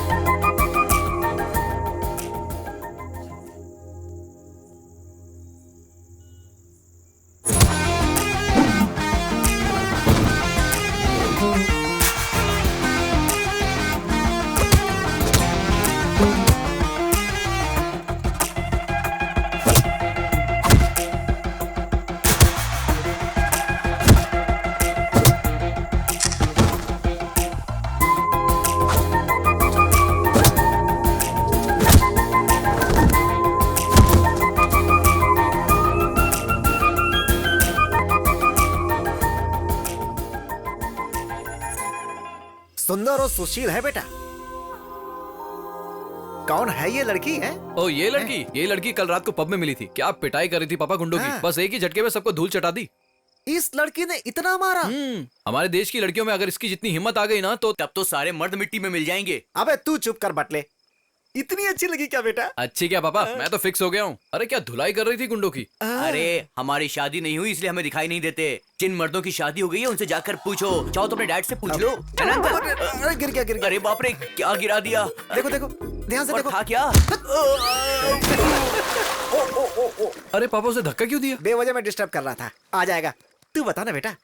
सुंदर और सुशील है बेटा। कौन है ये लड़की है? ओ ये लड़की कल रात को पब में मिली थी। क्या पिटाई कर रही थी पापा गुंडों की। बस एक ही झटके में सबको धूल चटा दी। इस लड़की ने इतना मारा? हमारे देश की लड़कियों में अगर इसकी जितनी हिम्मत आ गई ना तो तब तो सारे मर्द मिट्टी में मिल जाएंगे। अबे तू चुप कर बटले। इतनी अच्छी लगी क्या बेटा? अच्छी क्या पापा, मैं तो फिक्स हो गया हूँ। अरे क्या धुलाई कर रही थी गुंडों की। अरे हमारी शादी नहीं हुई इसलिए हमें दिखाई नहीं देते। जिन मर्दों की शादी हो गई है उनसे जाकर पूछो। चाहो तो अपने डैड से पूछ लो। अरे गिर गया। अरे बाप रे, क्या गिरा दिया। देखो ध्यान से देखो। था क्या? अरे पापा उसे धक्का क्यों दिया? बेवजह मैं डिस्टर्ब कर रहा था। आ जाएगा। तू बता ना बेटा।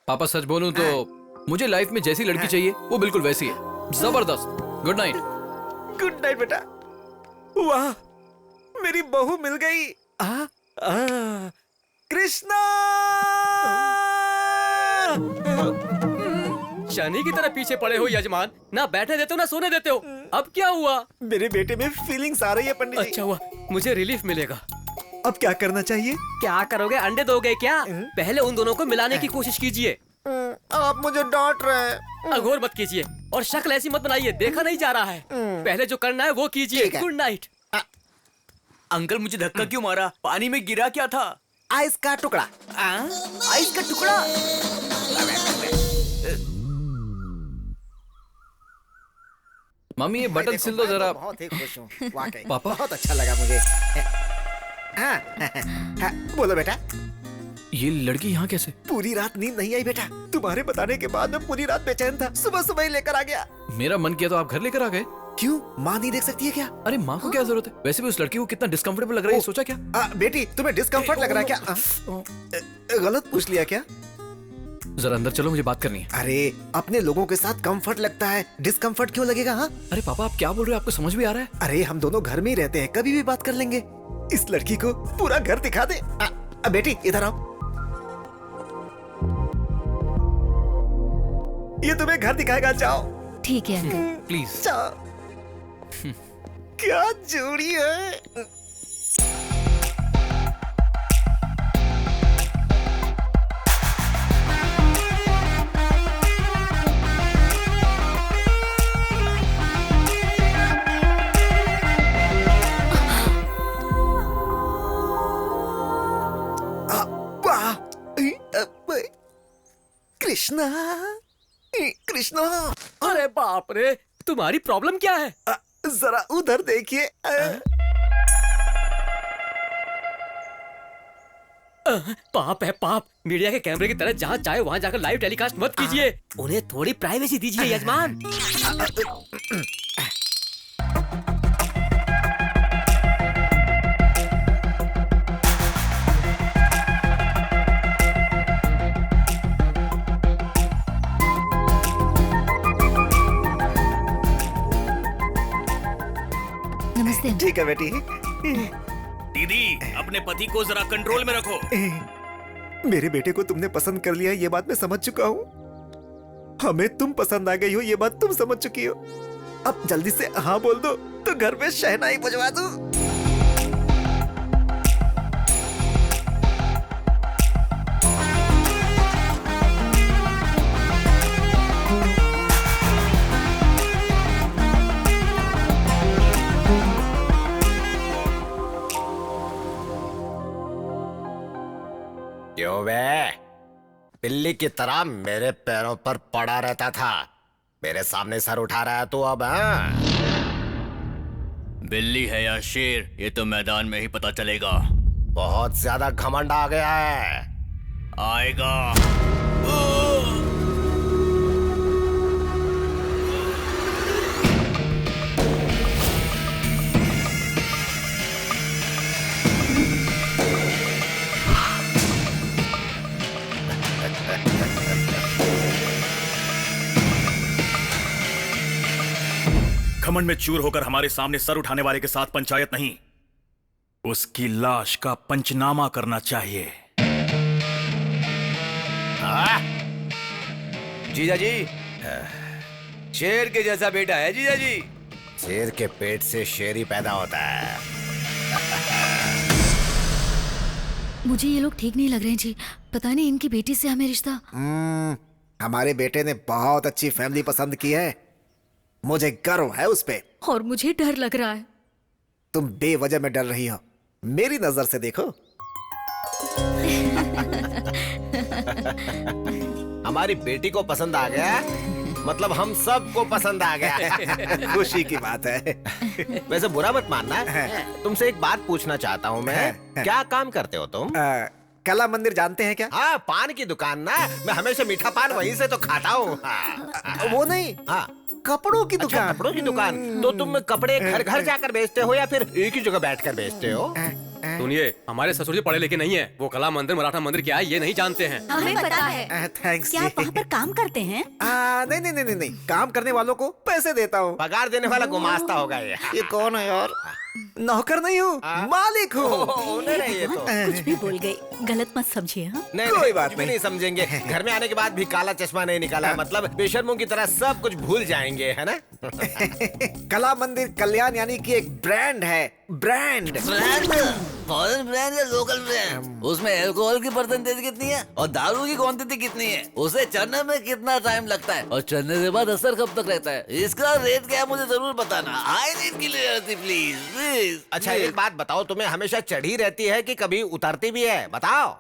पापा सच बोलूं तो मुझे लाइफ में जैसी लड़की चाहिए वो बिल्कुल वैसी है। जबरदस्त। Good night. गुड नाइट बेटा। वाह, मेरी बहू मिल गई। कृष्णा! शनि की तरह पीछे पड़े हो यजमान। ना बैठने देते हो ना सोने देते हो। अब क्या हुआ? मेरे बेटे में फीलिंग्स आ रही है पंडित जी। अच्छा हुआ, मुझे रिलीफ मिलेगा। अब क्या करना चाहिए? क्या करोगे? अंडे दोगे क्या? पहले उन दोनों को मिलाने की कोशिश कीजिए। आप मुझे डांट रहे हैं। अघोर मत कीजिए और शक्ल ऐसी मत बनाइए, देखा नहीं जा रहा है। पहले जो करना है वो कीजिए। Good night. अंकल मुझे धक्का क्यों मारा? पानी में गिरा क्या था? आइस का टुकड़ा। आइस का टुकड़ा? मम्मी ये बटन सिल दो जरा। बहुत ही खुश हूँ वाकई। पापा बहुत अच्छा लगा मुझे। हाँ, बोलो बेटा। ये लड़की यहाँ कैसे? पूरी रात नींद नहीं आई बेटा। तुम्हारे बताने के बाद मैं पूरी रात बेचैन था। सुबह ही लेकर आ गया। मेरा मन किया तो आप घर लेकर आ गए। क्यों, माँ नहीं देख सकती है क्या? अरे माँ को क्या जरूरत है? वैसे भी उस लड़की को कितना डिस्कम्फर्टेबल लग रहा है, सोचा क्या? बेटी तुम्हें डिस्कम्फर्ट लग रहा है क्या? गलत पूछ लिया क्या? जरा अंदर चलो, मुझे बात करनी है। अरे अपने लोगों के साथ कंफर्ट लगता है, डिस्कम्फर्ट क्यों लगेगा? हाँ अरे पापा आप क्या बोल रहे हो, आपको समझ भी आ रहा है? अरे हम दोनों घर में ही रहते हैं, कभी भी बात कर लेंगे। इस लड़की को पूरा घर दिखा दे। बेटी इधर आओ, ये तुम्हें घर दिखाएगा, जाओ। ठीक है अंकल। प्लीज जाओ। क्या जोड़ी है। कृष्णा, कृष्णा। अरे बाप रे, तुम्हारी प्रॉब्लम क्या है? जरा उधर देखिए। पाप है पाप। मीडिया के कैमरे की तरह जहाँ चाहे वहाँ जाकर लाइव टेलीकास्ट मत कीजिए। उन्हें थोड़ी प्राइवेसी दीजिए यजमान। नमस्ते। ठीक है बेटी। दीदी अपने पति को जरा कंट्रोल में रखो। मेरे बेटे को तुमने पसंद कर लिया, ये बात मैं समझ चुका हूँ। हमें तुम पसंद आ गई हो, ये बात तुम समझ चुकी हो। अब जल्दी से हाँ बोल दो तो घर में शहनाई बजवा दूं। क्यों बे? बिल्ली की तरह मेरे पैरों पर पड़ा रहता था, मेरे सामने सर उठा रहा है तो अब? हाँ बिल्ली है या शेर ये तो मैदान में ही पता चलेगा। बहुत ज्यादा घमंड आ गया है। आएगा। घमंड में चूर होकर हमारे सामने सर उठाने वाले के साथ पंचायत नहीं, उसकी लाश का पंचनामा करना चाहिए। जीजा जी, शेर के जैसा बेटा है जीजा जी। शेर के पेट से शेर ही पैदा होता है। मुझे ये लोग ठीक नहीं लग रहे हैं जी। पता नहीं इनकी बेटी से हमें रिश्ता। हमारे बेटे ने बहुत अच्छी फैमिली पसंद की है, मुझे गर्व है उस पे। और मुझे डर लग रहा है। तुम बेवजह में डर रही हो, मेरी नजर से देखो। हमारी बेटी को पसंद आ गया, मतलब हम सबको पसंद आ गया। खुशी की बात है। वैसे बुरा मत मानना, तुमसे एक बात पूछना चाहता हूँ मैं। क्या काम करते हो तुम? कला मंदिर जानते हैं क्या? हाँ, पान की दुकान ना। मैं हमेशा मीठा पान वहीं से तो खाता हूँ। वो नहीं, हाँ कपड़ों की दुकान। अच्छा, कपड़ों की दुकान। तो तुम कपड़े घर घर जाकर बेचते हो या फिर एक ही जगह बैठकर बेचते हो? सुनिए, हमारे ससुर जी पढ़े लिखे नहीं है, वो कला मंदिर मराठा मंदिर क्या है ये नहीं जानते हैं। हमें पता है। थैंक्स। क्या आप वहाँ पर काम करते हैं? नहीं नहीं नहीं नहीं, काम करने वालों को पैसे देता हूँ। पगार देने वाला गुमास्ता होगा ये। ये कौन है यार? नौकर नहीं हूँ, मालिक हूँ। कुछ भी बोल गए, गलत मत समझिए। हाँ? कोई बात नहीं समझेंगे। घर में आने के बाद भी काला चश्मा नहीं निकाला, मतलब बेशर्मों की तरह सब कुछ भूल जाएंगे, है ना? कला मंदिर कल्याण यानी कि एक ब्रांड है। ब्रांड फॉरेन ब्रांड या लोकल ब्रांड? उसमें अल्कोहल की परसेंटेज कितनी है और दारू की क्वांटिटी कितनी है, उसे चढ़ने में कितना टाइम लगता है और चढ़ने के बाद असर कब तक रहता है, इसका रेट क्या है मुझे जरूर बताना। I need clarity please please. अच्छा एक बात बताओ, तुम्हें हमेशा चढ़ी रहती है कि कभी उतरती भी है? बताओ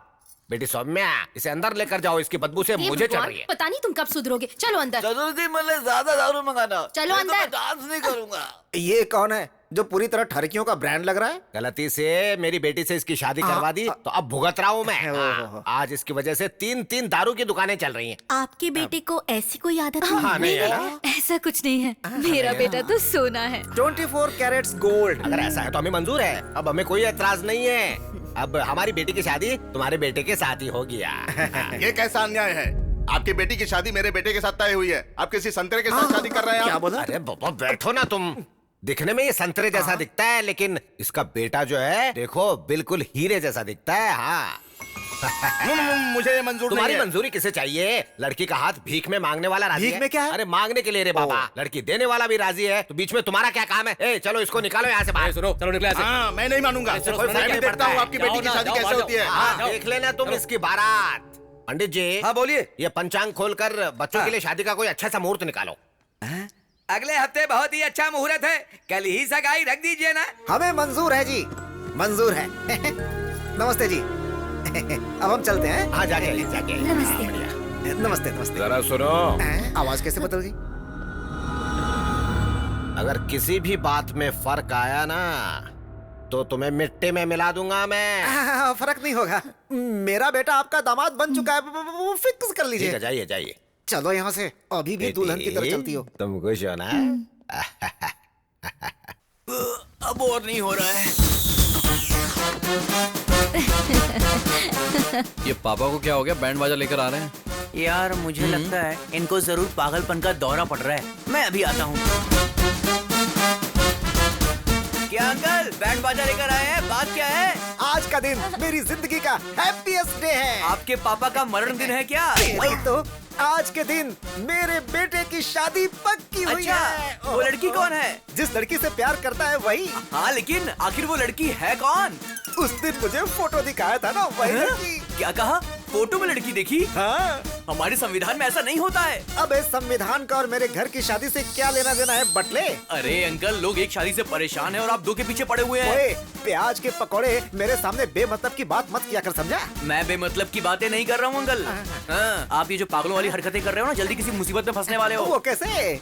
बेटी सौम्या, इसे अंदर लेकर जाओ, इसकी बदबू से मुझे चढ़ रही है। पता नहीं तुम कब सुधरोगे। चलो अंदर। जरूरत मतलब ज्यादा दारू मंगाना। चलो अंदर। डांस नहीं करूंगा। ये कौन है जो पूरी तरह ठरकियों का ब्रांड लग रहा है? गलती से मेरी बेटी से इसकी शादी करवा दी तो अब भुगत रहा हूँ मैं। आज इसकी वजह से 3-3 दारू की दुकानें चल रही हैं। आपके बेटे को ऐसी कोई आदत हाँ, नहीं है ना? ऐसा कुछ नहीं है, मेरा बेटा तो सोना है। 24 कैरेट्स गोल्ड। अगर ऐसा है तो हमें मंजूर है, अब हमें कोई एतराज नहीं है। अब हमारी बेटी की शादी तुम्हारे बेटे के साथ ही हो गया। ये कैसा अन्याय है? आपकी बेटी की शादी मेरे बेटे के साथ तय हुई है। आप किसी संतरे के साथ शादी कर रहे हैं। क्या बोला? अरे बाबा बैठो ना तुम। दिखने में ये संतरे जैसा दिखता है, लेकिन इसका बेटा जो है देखो बिल्कुल हीरे जैसा दिखता है। हाँ मुझे ये मंजूर तुम्हारी नहीं है। मंजूरी किसे चाहिए? लड़की का हाथ भीख में मांगने वाला राजी भीख है। में क्या है? अरे मांगने के लिए रे बाबा, लड़की देने वाला भी राजी है, तो बीच में तुम्हारा क्या काम है? ए चलो इसको निकालो यहाँ से बाहर। सुनो, चलो निकले ऐसे। हाँ, मैं नहीं मानूंगा। कोई मैं फर्क भी नहीं देखता पड़ता हूँ है। आपकी बेटी की जाओ ना, शादी जाओ, कैसे जाओ। होती है। हाँ, देख लेना तुम इसकी बारात। पंडित जी, हाँ बोलिए। ये पंचांग खोलकर बच्चों के लिए शादी का कोई अच्छा सा मुहूर्त निकालो। अगले हफ्ते बहुत ही अच्छा मुहूर्त है, कल ही सगाई रख दीजिए ना। हमें मंजूर है जी, मंजूर है। नमस्ते जी। अब हम चलते हैं। हाँ जाके जाके। नमस्ते। हाँ, बढ़िया। नमस्ते नमस्ते। जरा सुनो, आवाज कैसे बदल गई? अगर किसी भी बात में फर्क आया ना तो तुम्हें मिट्टी में मिला दूंगा मैं। फर्क नहीं होगा। मेरा बेटा आपका दामाद बन चुका है, वो फिक्स कर ठीक लीजिए। है, जाइए जाइए। चलो यहाँ से, अभी भी दुल्हन की तरह चलती हो। तुम खुश हो ना? अब और नहीं हो रहा है। ये पापा को क्या हो गया, बैंड बाजा लेकर आ रहे हैं? यार मुझे लगता है इनको जरूर पागलपन का दौरा पड़ रहा है। मैं अभी आता हूँ। क्या अंकल, बैंड बाजा लेकर आए हैं? बात क्या है? आज का दिन मेरी जिंदगी का हैप्पीएस्ट डे है। आपके पापा का मरण दिन है क्या? नहीं तो आज के दिन मेरे बेटे की शादी पक्की हुई अच्छा, है। वो लड़की कौन है? जिस लड़की से प्यार करता है वही। हाँ लेकिन आखिर वो लड़की है कौन? उस दिन मुझे फोटो दिखाया था ना, वही लड़की। क्या कहा? फोटो में लड़की देखी? हाँ। हमारे संविधान में ऐसा नहीं होता है। अब इस संविधान का और मेरे घर की शादी से क्या लेना देना है बटले? अरे अंकल, लोग एक शादी से परेशान है और आप दो के पीछे पड़े हुए हैं। ओए, प्याज के पकौड़े मेरे सामने बेमतलब की बात मत किया कर, समझा? मैं बेमतलब की बातें नहीं कर रहा हूँ अंकल। हाँ, आप ये जो पागलों वाली हरकतें कर रहे हो ना, जल्दी किसी मुसीबत में फंसने वाले हो। वो कैसे?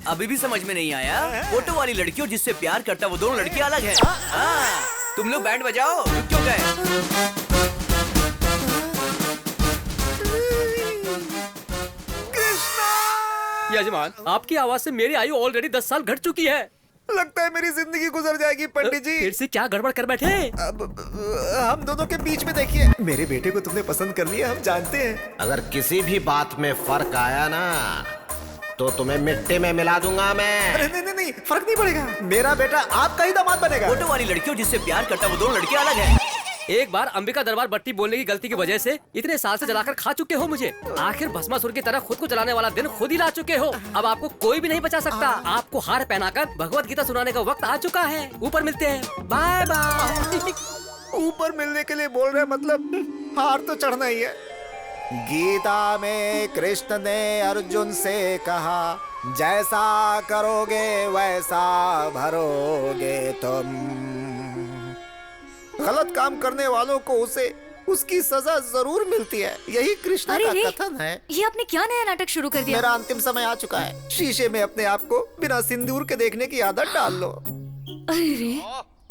अभी भी समझ में नहीं आया? फोटो वाली लड़की और जिससे प्यार करता है वो दोनों लड़कियां अलग है। हाँ, तुम लोग बैंड बजाओ, रुक क्यों गए? यजमान, आपकी आवाज से मेरी आयु ऑलरेडी 10 साल घट चुकी है। लगता है मेरी जिंदगी गुजर जाएगी पंडित जी। फिर से क्या गड़बड़ कर बैठे? अब हम दोनों के बीच में देखिए, मेरे बेटे को तुमने पसंद कर लिया, हम जानते हैं। अगर किसी भी बात में फर्क आया ना तो तुम्हें मिट्टी में मिला दूंगा मैं। अरे नहीं नहीं नहीं, फर्क नहीं पड़ेगा। मेरा बेटा आपका ही दामाद बनेगा। फोटो वाली लड़की और जिससे प्यार करता है वो दोनों लड़कियां अलग है। एक बार अंबिका दरबार बत्ती बोलने की गलती की वजह से इतने साल से जलाकर खा चुके हो मुझे। आखिर भस्मासुर की तरह खुद को जलाने वाला दिन खुद ही ला चुके हो। अब आपको कोई भी नहीं बचा सकता। आपको हार पहनाकर भगवत गीता सुनाने का वक्त आ चुका है। ऊपर मिलते हैं, बाय बाय। ऊपर मिलने के लिए बोल रहे, मतलब हार तो चढ़ना ही है। गीता में कृष्ण ने अर्जुन से कहा, जैसा करोगे वैसा भरोगे तुम। गलत काम करने वालों को उसे उसकी सजा जरूर मिलती है, यही कृष्ण का कथन है। ये आपने क्या नया नाटक शुरू कर दिया? मेरा अंतिम समय आ चुका है। शीशे में अपने आप को बिना सिंदूर के देखने की आदत डाल लो। अरे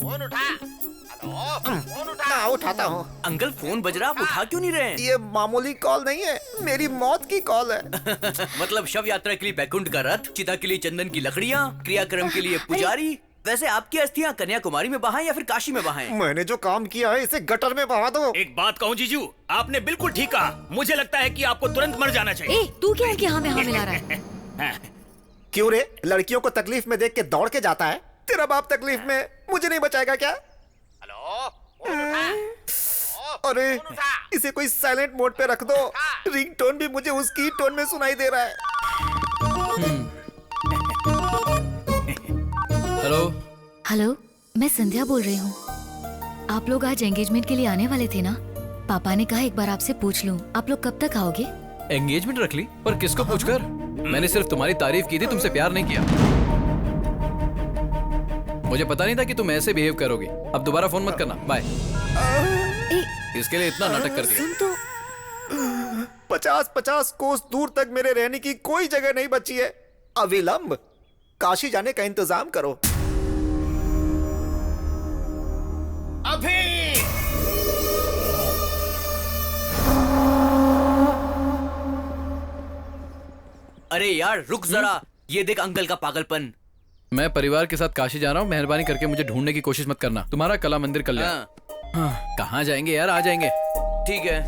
फोन उठा। फोन उठा। ना उठाता हूँ। अंकल फोन बज रहा, आप उठा क्यों नहीं रहे? ये मामूली कॉल नहीं है, मेरी मौत की कॉल है। मतलब शव यात्रा के लिए बैकुंठ का रथ, चिता के लिए चंदन की लकड़ियाँ, क्रियाक्रम के लिए पुजारी। वैसे आपकी अस्थियां कन्याकुमारी में बहाएं या फिर काशी में बहाएं? मैंने जो काम किया है इसे गटर में बहा दो। एक बात कहूँ जीजू, आपने बिल्कुल ठीक कहा। मुझे लगता है कि आपको तुरंत मर जाना चाहिए। ए, तू क्या है कि हाँ में हाँ मिला रहा है? क्यों रे, लड़कियों को तकलीफ में देख के दौड़ के जाता है? तेरा बाप तकलीफ में मुझे नहीं बचाएगा क्या? अरे इसे कोई साइलेंट मोड पे रख दो। रिंगटोन भी मुझे उसकी टोन में सुनाई दे रहा है। हेलो हेलो, मैं संध्या बोल रही हूँ। आप लोग आज एंगेजमेंट के लिए आने वाले थे ना? पापा ने कहा एक बार आपसे पूछ लूं, आप लोग कब तक आओगे? एंगेजमेंट रख ली? पर किसको पूछकर? मैंने सिर्फ तुम्हारी तारीफ की थी, तुमसे प्यार नहीं किया। मुझे पता नहीं था कि तुम ऐसे बिहेव करोगी। अब दोबारा फोन मत करना, बाय। इसके लिए इतना नाटक कर दिया। सुन तो, 50-50 कोस दूर तक मेरे रहने की कोई जगह नहीं बची है। अविलंब काशी जाने का इंतजाम करो। अभी अरे यार रुक जरा, ये देख अंकल का पागलपन। मैं परिवार के साथ काशी जा रहा हूँ, मेहरबानी करके मुझे ढूंढने की कोशिश मत करना। तुम्हारा कला मंदिर कल्याण। हाँ, कहाँ जाएंगे यार, आ जाएंगे। ठीक है।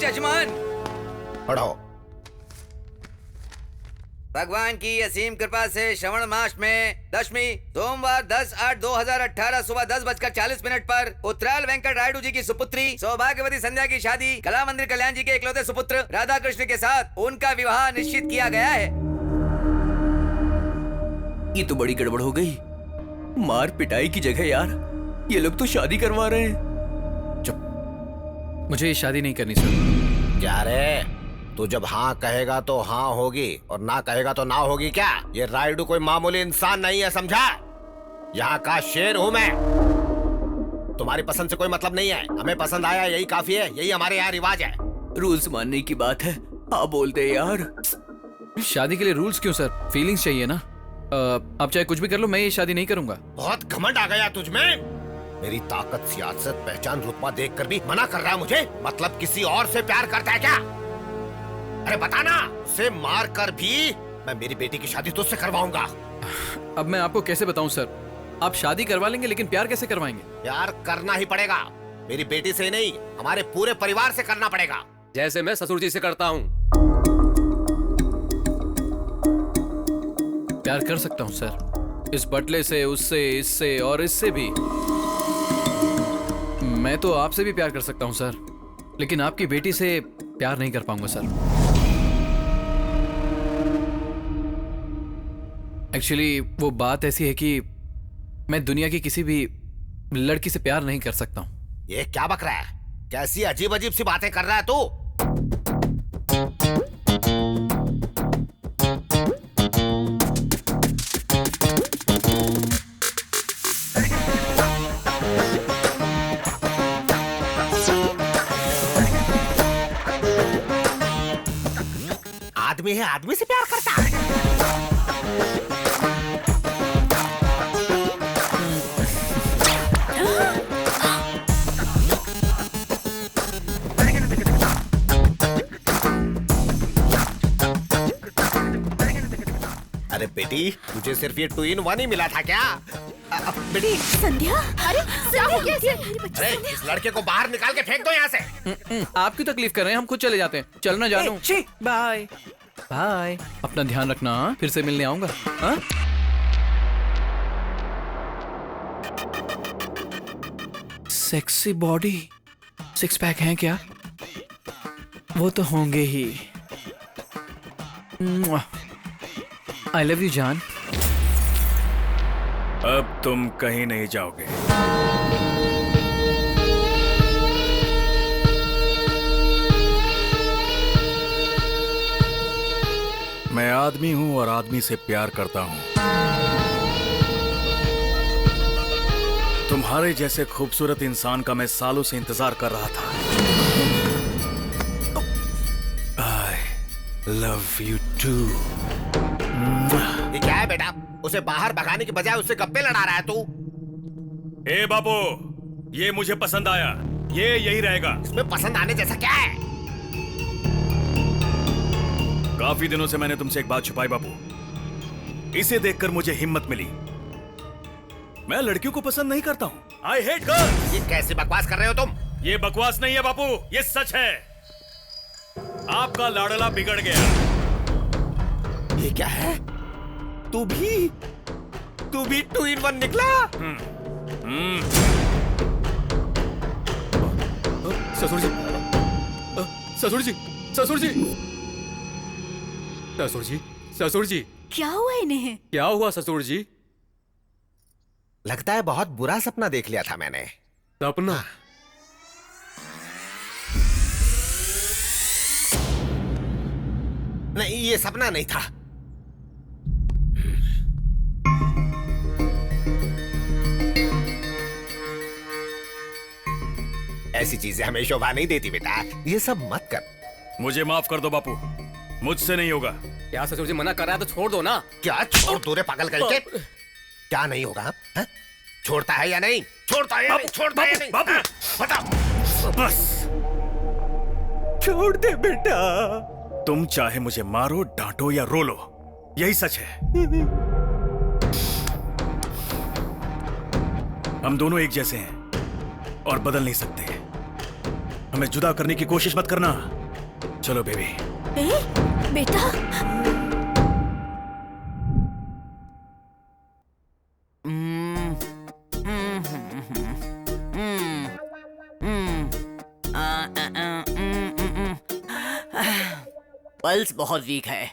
जजमान। पढ़ो। भगवान की असीम कृपा से श्रवण मास में दशमी सोमवार 10/8/2018 सुबह 10:40 पर उत्तराल वेंकट रायडू जी की सुपुत्री सौभाग्यवती संध्या की शादी कला मंदिर कल्याण जी के इकलौते सुपुत्र राधा कृष्ण के साथ उनका विवाह निश्चित किया गया है। ये तो बड़ी गड़बड़ हो गई। मार पिटाई की जगह यार ये लोग तो शादी करवा रहे हैं। मुझे ये शादी नहीं करनी सर। क्या रे, तू जब हाँ कहेगा तो हाँ होगी और ना कहेगा तो ना होगी क्या? ये रायडू कोई मामूली इंसान नहीं है, समझा? यहाँ का शेर हूँ मैं। तुम्हारी पसंद से कोई मतलब नहीं है, हमें पसंद आया यही काफी है, यही हमारे यहाँ रिवाज है। रूल्स मानने की बात है, आप बोलते यार। शादी के लिए रूल्स क्यों सर? फीलिंग्स चाहिए ना। आप चाहे कुछ भी कर लो, मैं ये शादी नहीं करूंगा। बहुत घमंड आ गया तुझमें। मेरी ताकत, सियासत, पहचान, रुतबा देखकर भी मना कर रहा है मुझे? मतलब किसी और से प्यार करता है क्या? अरे बताना, उसे मार कर भी मैं मेरी बेटी की शादी तुझसे करवाऊंगा। अब मैं आपको कैसे बताऊं सर? आप शादी करवा लेंगे लेकिन प्यार कैसे करवाएंगे? प्यार करना ही पड़ेगा। मेरी बेटी से नहीं, हमारे पूरे परिवार से करना पड़ेगा। जैसे मैं ससुर जी से करता हूँ। प्यार कर सकता हूं सर, इस बटले से, उससे, इससे और इससे भी। मैं तो आपसे भी प्यार कर सकता हूं सर, लेकिन आपकी बेटी से प्यार नहीं कर पाऊंगा सर। एक्चुअली वो बात ऐसी है कि मैं दुनिया की किसी भी लड़की से प्यार नहीं कर सकता हूं। ये क्या बक रहा है? कैसी अजीब अजीब सी बातें कर रहा है तू? आदमी है, आदमी से प्यार करता है। अरे बेटी, तुझे सिर्फ ये 2-in-1 ही मिला था क्या? बेटी संध्या, अरे क्या हो गया इसे? अरे इस लड़के को बाहर निकाल के फेंक दो यहाँ से। आप क्यों तकलीफ कर रहे हैं? हम खुद चले जाते हैं। चलना जानू। Bye bye. अपना ध्यान रखना, फिर से मिलने आऊंगा। हाँ? सेक्सी बॉडी, 6 पैक हैं क्या? वो तो होंगे ही। आई लव यू जान। अब तुम कहीं नहीं जाओगे। मैं आदमी हूं और आदमी से प्यार करता हूं। तुम्हारे जैसे खूबसूरत इंसान का मैं सालों से इंतजार कर रहा था। I love you too. ये क्या है बेटा? उसे बाहर भगाने की बजाय उससे गप्पे लड़ा रहा है तू। ए बाबू, ये मुझे पसंद आया, ये यही रहेगा। इसमें पसंद आने जैसा क्या है? काफी दिनों से मैंने तुमसे एक बात छुपाई बाबू। इसे देखकर मुझे हिम्मत मिली। मैं लड़कियों को पसंद नहीं करता हूँ। I hate girls. ये कैसी बकवास कर रहे हो तुम? ये बकवास नहीं है बापू, ये सच है। आपका लाडला बिगड़ गया। ये क्या है? तू भी 2-in-1 निकला? ससुर जी, ससुर जी, ससुर जी, ससुर जी, ससुर जी। क्या हुआ इन्हें? क्या हुआ ससुर जी? लगता है बहुत बुरा सपना देख लिया था मैंने। सपना? नहीं, ये सपना नहीं था। ऐसी चीजें हमें शोभा नहीं देती बेटा, ये सब मत कर। मुझे माफ कर दो बापू, मुझसे नहीं होगा। क्या ससुर जी मना कर रहा है तो छोड़ दो ना। क्या छोड़ दो रे पागल करके? क्या नहीं होगा? हा? छोड़ता है या नहीं? छोड़ता है या नहीं? छोड़ता है या नहीं? बापू, बताओ। बस छोड़ दे बेटा। तुम चाहे मुझे मारो, डांटो या रो लो, यही सच है। हम दोनों एक जैसे हैं और बदल नहीं सकते। हमें जुदा करने की कोशिश मत करना। चलो बेबी। ए, बेटा पल्स बहुत वीक है,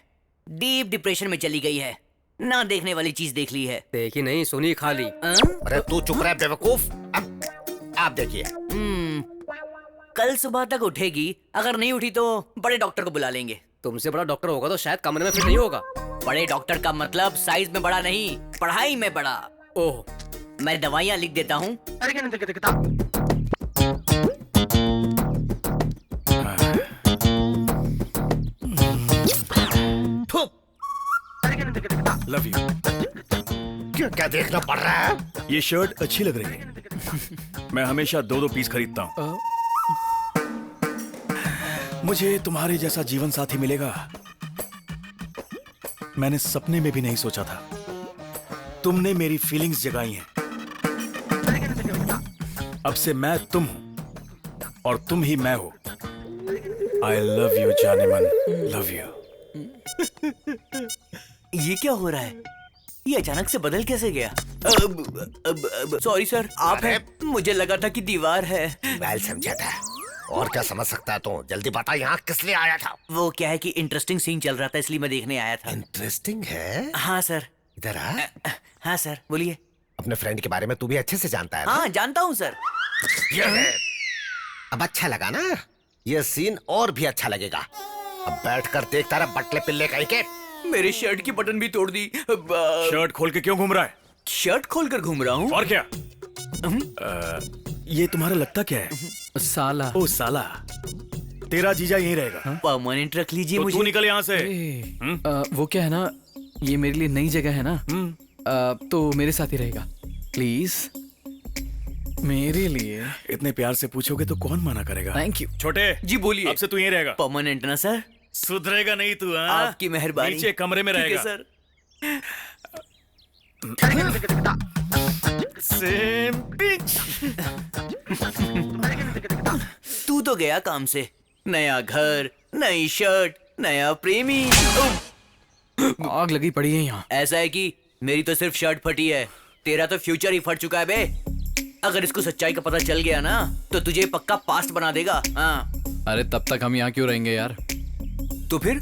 डीप डिप्रेशन में चली गई है, ना देखने वाली चीज देख ली है। देखी नहीं सुनी खाली। अरे तू चुप रह बेवकूफ। अब आप देखिए। कल सुबह तक उठेगी, अगर नहीं उठी तो बड़े डॉक्टर को बुला लेंगे। तुमसे बड़ा डॉक्टर होगा तो शायद कमरे में फिट नहीं होगा। बड़े डॉक्टर का मतलब साइज में बड़ा नहीं, पढ़ाई में बड़ा। ओह, मैं दवाइयाँ लिख देता हूँ। Love you. क्या क्या देखना पड़ रहा है? ये शर्ट अच्छी लग रही है। मैं हमेशा 2-2 पीस खरीदता हूँ। मुझे तुम्हारे जैसा जीवन साथी मिलेगा, मैंने सपने में भी नहीं सोचा था। तुमने मेरी फीलिंग्स जगाई हैं। अब से मैं तुम हूं और तुम ही मैं हो। आई लव यू जाने मन, लव यू। ये क्या हो रहा है? ये अचानक से बदल कैसे गया? सॉरी सर, आप हैं? मुझे लगा था कि दीवार है। वेल समझा था, और क्या समझ सकता है तू? जल्दी बता, यहाँ किस लिए आया था? वो क्या है कि इंटरेस्टिंग सीन चल रहा था, इसलिए मैं देखने आया था। इंटरेस्टिंग है? हाँ सर। इधर आ। हाँ सर, बोलिए। अपने फ्रेंड के बारे में तू भी अच्छे से जानता है ना? हाँ जानता हूँ सर। ये है। अब अच्छा लगा ना? ये सीन और भी अच्छा लगेगा। अब बैठकर देखता रहा बटले पिल्ले कहीं के। मेरे शर्ट की बटन भी तोड़ दी। शर्ट खोल के क्यों घूम रहा है? शर्ट खोलकर घूम रहा हूँ। और क्या? ये तुम्हारा लगता क्या है? साला। ओ साला, तेरा जीजा यहीं रहेगा। परमानेंट रख लीजिए तो मुझे। तू निकल यहाँ से। वो क्या है ना, ये मेरे लिए नई जगह है ना, तो मेरे साथ ही रहेगा प्लीज, मेरे लिए। इतने प्यार से पूछोगे तो कौन मना करेगा? Thank you. छोटे जी बोलिए। अब से तू यहीं रहेगा। परमानेंट ना सर? सुधरेगा नहीं तू? हाँ? आपकी मेहरबानी। नीचे कमरे में ठीक रहेगा। है सर। Same pitch. तू तो गया काम से। नया घर, नई शर्ट, नया प्रेमी। आग लगी पड़ी है यहाँ। ऐसा है कि मेरी तो सिर्फ शर्ट फटी है, तेरा तो फ्यूचर ही फट चुका है बे। अगर इसको सच्चाई का पता चल गया ना तो तुझे पक्का पास्ट बना देगा। हाँ। अरे तब तक हम यहाँ क्यों रहेंगे यार? तो फिर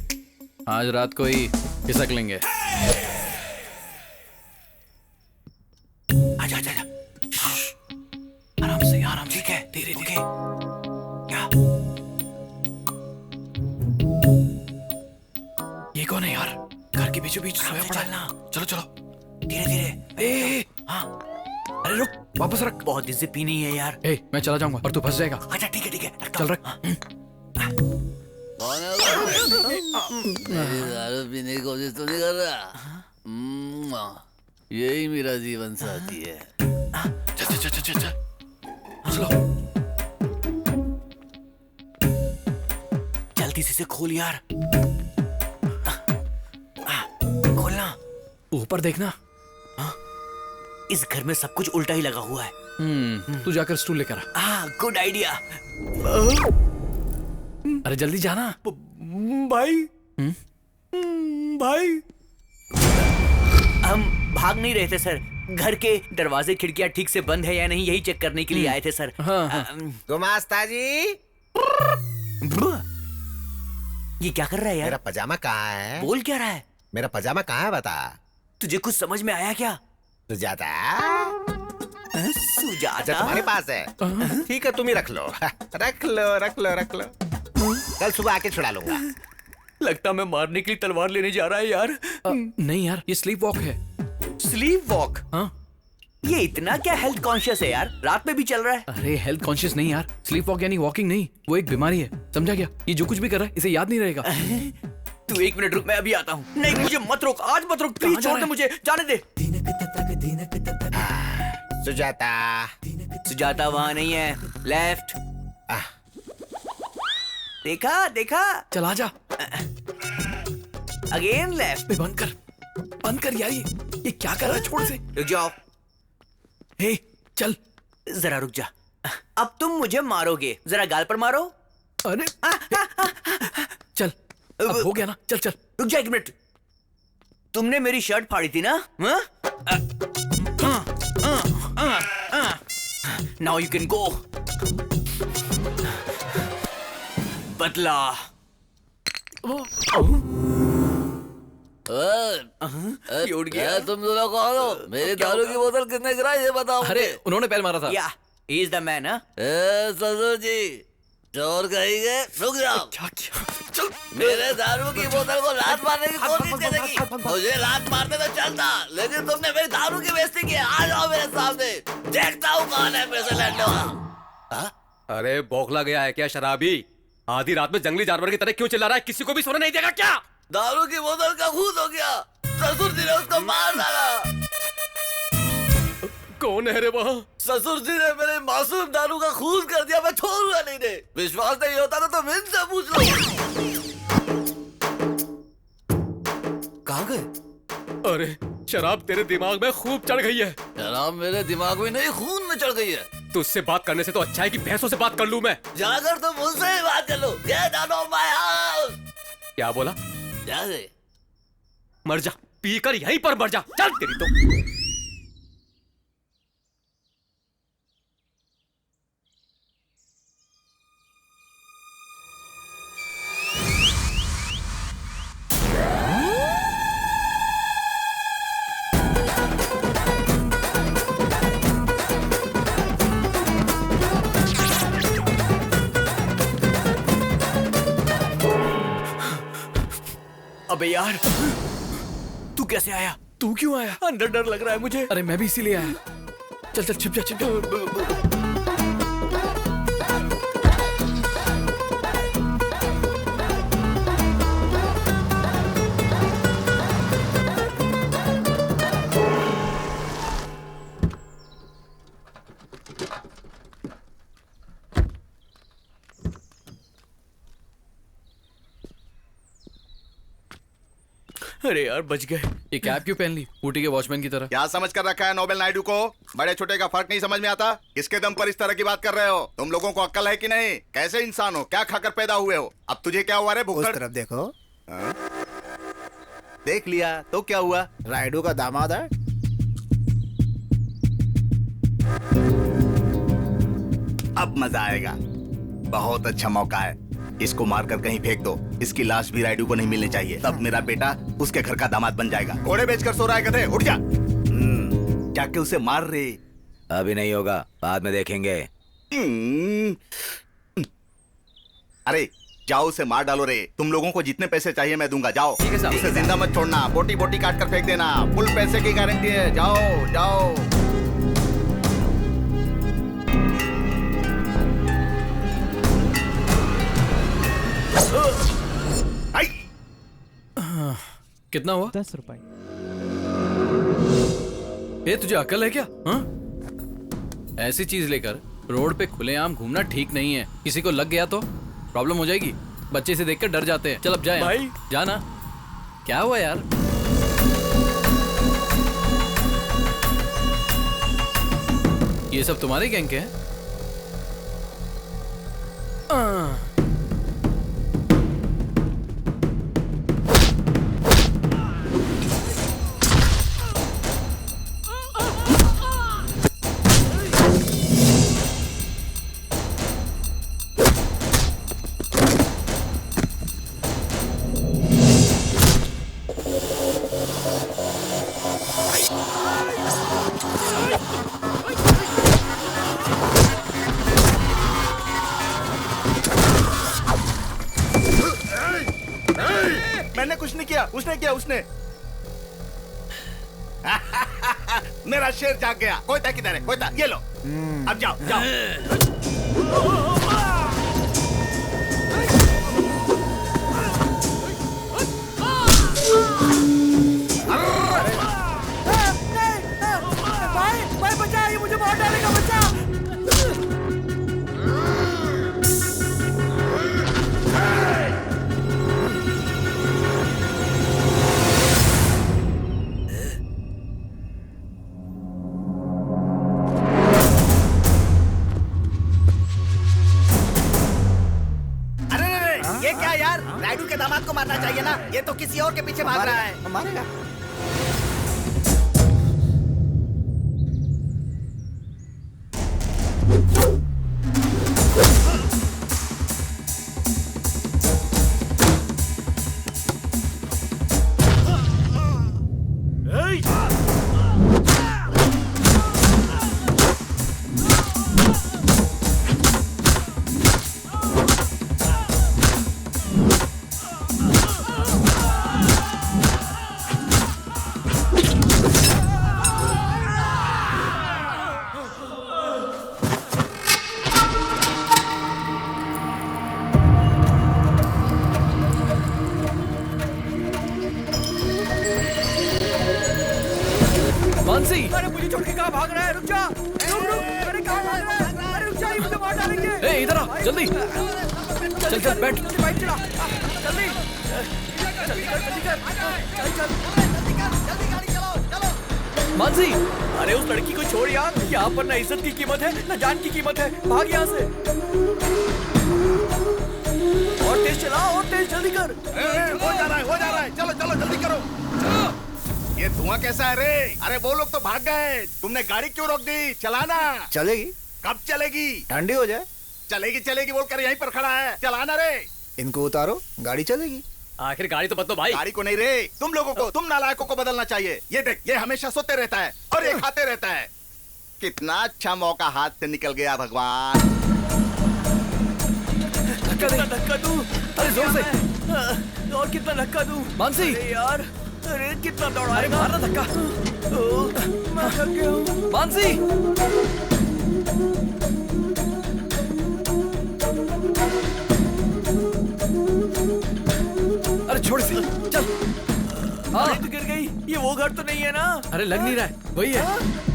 आज रात को ही खिसक लेंगे। आजा आजा आजा। आराम से आराम से। ठीक है, धीरे धीरे। क्या? ये कौन है यार? घर के बीचों बीच सोया पड़ा है। चलो चलो धीरे धीरे। हाँ। अरे रुक, वापस रख। बहुत दिन से पी नहीं है यार। ए, मैं चला जाऊंगा और तू फंस जाएगा। अच्छा ठीक है ठीक है, चल रख। दारू पीने की कोशिश तो नहीं कर रहा? यही मेरा जीवन साथी है। चल चल चल चल चल। चलो। जल्दी से खोल यार। खोलना। ऊपर देखना। इस घर में सब कुछ उल्टा ही लगा हुआ है। तू जाकर स्टूल लेकर आ। Good idea. अरे जल्दी जाना। भाई भाई, हम भाग नहीं रहे थे सर, घर के दरवाजे खिड़कियां ठीक से बंद है या नहीं यही चेक करने के लिए आए थे सर। गुमास्ता जी, ये क्या कर रहा है यार? मेरा पजामा कहाँ है? बोल क्या रहा है? मेरा पजामा कहाँ है बता। तुझे कुछ समझ में आया क्या? सुजाता? सुजाता अच्छा तुम्हारे पास है? ठीक है, तुम ही रख लो। रख लो रख लो रख लो, कल सुबह आके छुड़ा लूंगा। लगता मैं मारने के लिए तलवार लेने जा रहा है यार। नहीं यार, ये स्लीप वॉक है। Sleep walk? हाँ। ये इतना क्या हेल्थ कॉन्शियस है यार? रात में भी चल रहा है। अरे हेल्थ कॉन्शियस नहीं यार, स्लीप वॉक यानी वॉकिंग नहीं, वो एक बीमारी है, समझा क्या? ये जो कुछ भी कर रहा है इसे याद नहीं रहेगा। तू 1 मिनट रुक, मैं अभी आता हूँ। नहीं मुझे मत रोक, आज मत रोक, प्लीज छोड़ दे मुझे, जाने दे। सुजाता। सुजाता वहाँ नहीं है, लेफ्ट। देखा देखा? चल आजा। Again left. बंद कर यार, ये क्या कर रहा है? छोड़ से। रुक जाओ। हे चल जरा रुक जा। अब तुम मुझे मारोगे, जरा गाल पर मारो। अरे अब हो गया ना, चल चल। रुक जा 1 मिनट। तुमने मेरी शर्ट फाड़ी थी ना? Now you can go. बदला। उठ गया। तुम दोनों कौन हो? मेरी दारू की बोतल किसने गिराई ये बताओ। अरे उन्होंने पैर मारा था। या ही इज द मैन। ससुर जी, चोर कहेंगे, रुक जाओ। मेरे दारू की बोतल को लात मारने की कोशिश करेगी। मुझे लात मारने तो चलता, लेकिन तुमने मेरी दारू की बेइज्जती की। आ जाओ मेरे सामने, देखता हूँ कौन है मेरे से लड़ने वाला। अरे बौखला गया है क्या शराबी? आधी रात में जंगली जानवर की तरह क्यों चिल्ला रहा है? किसी को भी सोने नहीं देगा क्या? दारू की बोतल का खून हो गया, ससुर जी ने उसको मार डाला। कौन है रे वहाँ? ससुर जी ने मेरे मासूम दारू का खून कर दिया। मैं छोड़ूंगा नहीं। ने विश्वास नहीं होता तो तुम इनसे पूछ लो। कहाँ गए? अरे शराब तेरे दिमाग में खूब चढ़ गई है। शराब मेरे दिमाग में नहीं, खून में चढ़ गई है। तुझसे बात करने से तो अच्छा है कि भैंसों से बात कर लूं मैं। जाकर तुम उनसे ही बात कर लो। Get out of my house! क्या बोला? जा दे। मर जा, पीकर यहीं पर मर जा। चल तेरी तो। अबे यार, तू कैसे आया? तू क्यों आया? अंदर डर लग रहा है मुझे। अरे मैं भी इसीलिए आया। चल चल छिप जा छिप जा। अरे यार बच गए। ये कैप क्यों पहन ली? ऊटी के वॉचमैन की तरह। क्या समझ कर रखा है नोबेल नायडू को? बड़े छोटे का फर्क नहीं समझ में आता? किसके दम पर इस तरह की बात कर रहे हो? तुम लोगों को अक्ल है कि नहीं? कैसे इंसान हो? क्या खाकर पैदा हुए हो? अब तुझे क्या हुआ रे भुक्कड़? उस तरफ देखो। देख लिया तो क्या हुआ? रायडू का दामाद है। अब मजा आएगा। बहुत अच्छा मौका है। इसको मारकर कहीं फेंक दो। इसकी लाश भी रायडू को नहीं मिलनी चाहिए। तब मेरा बेटा उसके घर का दामाद बन जाएगा। घोड़े बेचकर सो रहा है गधे, उठ जा। जाके उसे मार रे। अभी नहीं होगा, बाद में देखेंगे। अरे जाओ उसे मार डालो रे। तुम लोगों को जितने पैसे चाहिए मैं दूंगा। जाओ। ठीक है साहब। उसे जिंदा मत छोड़ना। बोटी बोटी काट कर फेंक देना। फुल पैसे की गारंटी है। जाओ जाओ। कितना हुआ? 10 रुपए। ये तुझे अकल है क्या? हाँ? ऐसी चीज लेकर रोड पे खुलेआम घूमना ठीक नहीं है। किसी को लग गया तो प्रॉब्लम हो जाएगी। बच्चे से देखकर डर जाते हैं। चल अब जाए भाई। जाना। क्या हुआ यार? ये सब तुम्हारे गैंग के हैं? मैंने कुछ नहीं किया। उसने किया। उसने मेरा शेर जाग गया। कोयता किधर है? कोयता ये लो। अब जाओ जाओ। भाई बचा, ये मुझे मार डालेगा। बचा। दामाद को मारना चाहिए ना, ये तो किसी और के पीछे भाग रहा है। मारेगा। मानसी, अरे मुझे छोड़ के कहाँ भाग रहा है? रुक जा, रुक रुक, अरे कहाँ भाग रहा है? अरे रुक जा, ये मुझे मार डालेंगे। ए इधर आ, जल्दी चल चल बैठ। बाइक चला, जल्दी जल्दी कर, चल मानसी, अरे उस लड़की को छोड़ यार, यहाँ पर ना इज्जत की कीमत है ना जान की कीमत है। भाग यहाँ से, और तेज चला, और तेज, जल्दी कर। हो जा रहा है, चलो चलो जल्दी करो। ये धुआं कैसा है रे? अरे वो लोग तो भाग गए, तुमने गाड़ी क्यों रोक दी? चलाना। चलेगी? कब चलेगी? ठंडी हो जाए। चलेगी बोलकर यहीं पर खड़ा है, चलाना रे। इनको उतारो, गाड़ी चलेगी। आखिर गाड़ी तो बदलो भाई। गाड़ी को नहीं रे, तुम लोगों को, तुम नालायकों को बदलना चाहिए। ये देख, ये हमेशा सोते रहता है और ये खाते रहता है। कितना अच्छा मौका हाथ से निकल गया भगवान। धक्का दूं? अरे जोर से। और कितना धक्का दूं? मानसी, अरे यार, अरे कितना दौड़ा। अरे मारना धक्का। मैं थक गया हूँ। मानसी, अरे छोड़ इसे, चल। अरे तो गिर गई। ये वो घर तो नहीं है ना? अरे लग नहीं रहा है, वही है।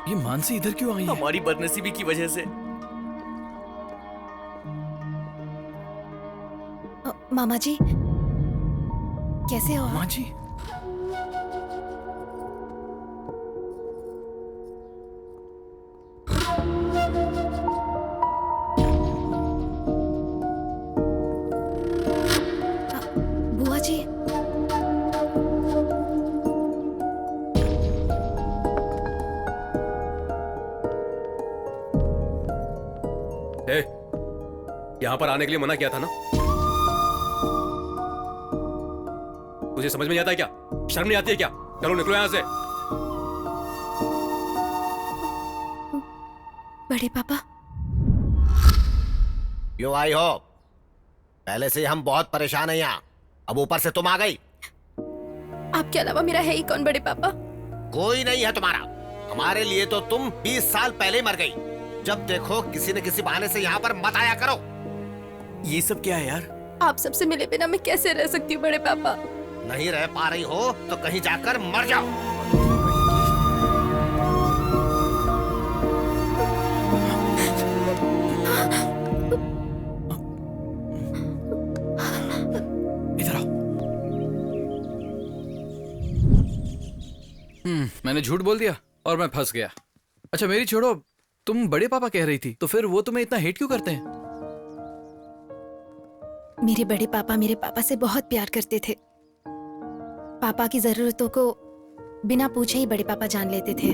ये मानसी इधर क्यों आई है? हमारी बदनसीबी की वजह से। मामा जी कैसे हो? माँ जी, बुआ जी, यहाँ पर आने के लिए मना किया था ना? तुझे समझ में नहीं आता है क्या? शर्म नहीं आती है क्या? चलो निकलो यहाँ से। बड़े पापा, क्यों आई हो? पहले से ही हम बहुत परेशान हैं यहाँ, अब ऊपर से तुम आ गई। आपके अलावा मेरा है ही कौन बड़े पापा? कोई नहीं है तुम्हारा। हमारे लिए तो तुम 20 साल पहले ही मर गई। जब देखो किसी न किसी बहाने से यहाँ पर मत आया करो। ये सब क्या है यार? आप सबसे मिले बिना मैं कैसे रह सकती हूँ बड़े पापा? नहीं रह पा रही हो तो कहीं जाकर मर जाओ। इधर आओ। मैंने झूठ बोल दिया और मैं फंस गया। अच्छा मेरी छोड़ो, तुम बड़े पापा कह रही थी, तो फिर वो तुम्हें इतना हेट क्यों करते हैं? मेरे बड़े पापा मेरे पापा से बहुत प्यार करते थे। पापा की जरूरतों को बिना पूछे ही बड़े पापा जान लेते थे।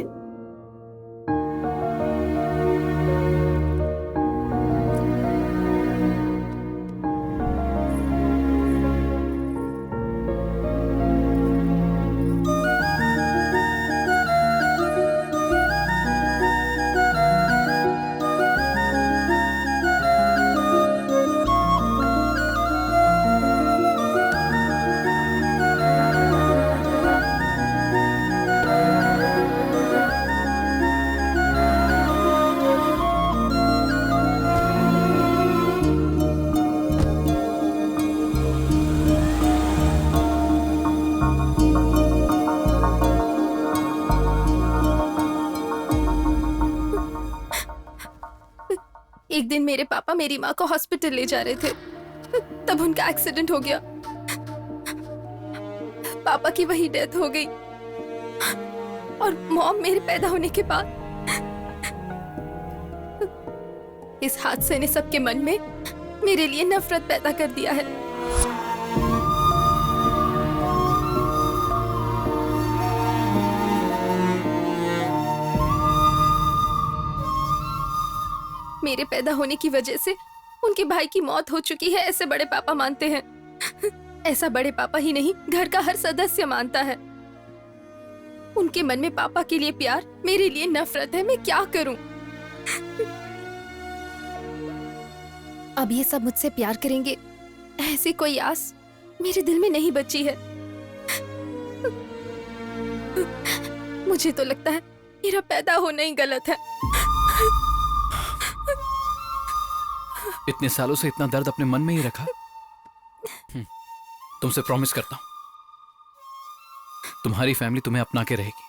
एक दिन मेरे पापा मेरी माँ को हॉस्पिटल ले जा रहे थे। तब उनका एक्सीडेंट हो गया। पापा की वही डेथ हो गई और मॉम मेरे पैदा होने के बाद। इस हादसे ने सबके मन में मेरे लिए नफरत पैदा कर दिया है। मेरे पैदा होने की वजह से उनके भाई की मौत हो चुकी है, ऐसे बड़े पापा मानते हैं। ऐसा बड़े पापा ही नहीं, घर का हर सदस्य मानता है। उनके मन में पापा के लिए प्यार, मेरे लिए नफरत है। मैं क्या करूं? अब ये सब मुझसे प्यार करेंगे, ऐसी कोई आस मेरे दिल में नहीं बची है। मुझे तो लगता है मेरा पैदा होना ही गलत है। इतने सालों से इतना दर्द अपने मन में ही रखा। तुमसे प्रॉमिस करता हूं, तुम्हारी फैमिली तुम्हें अपना के रहेगी।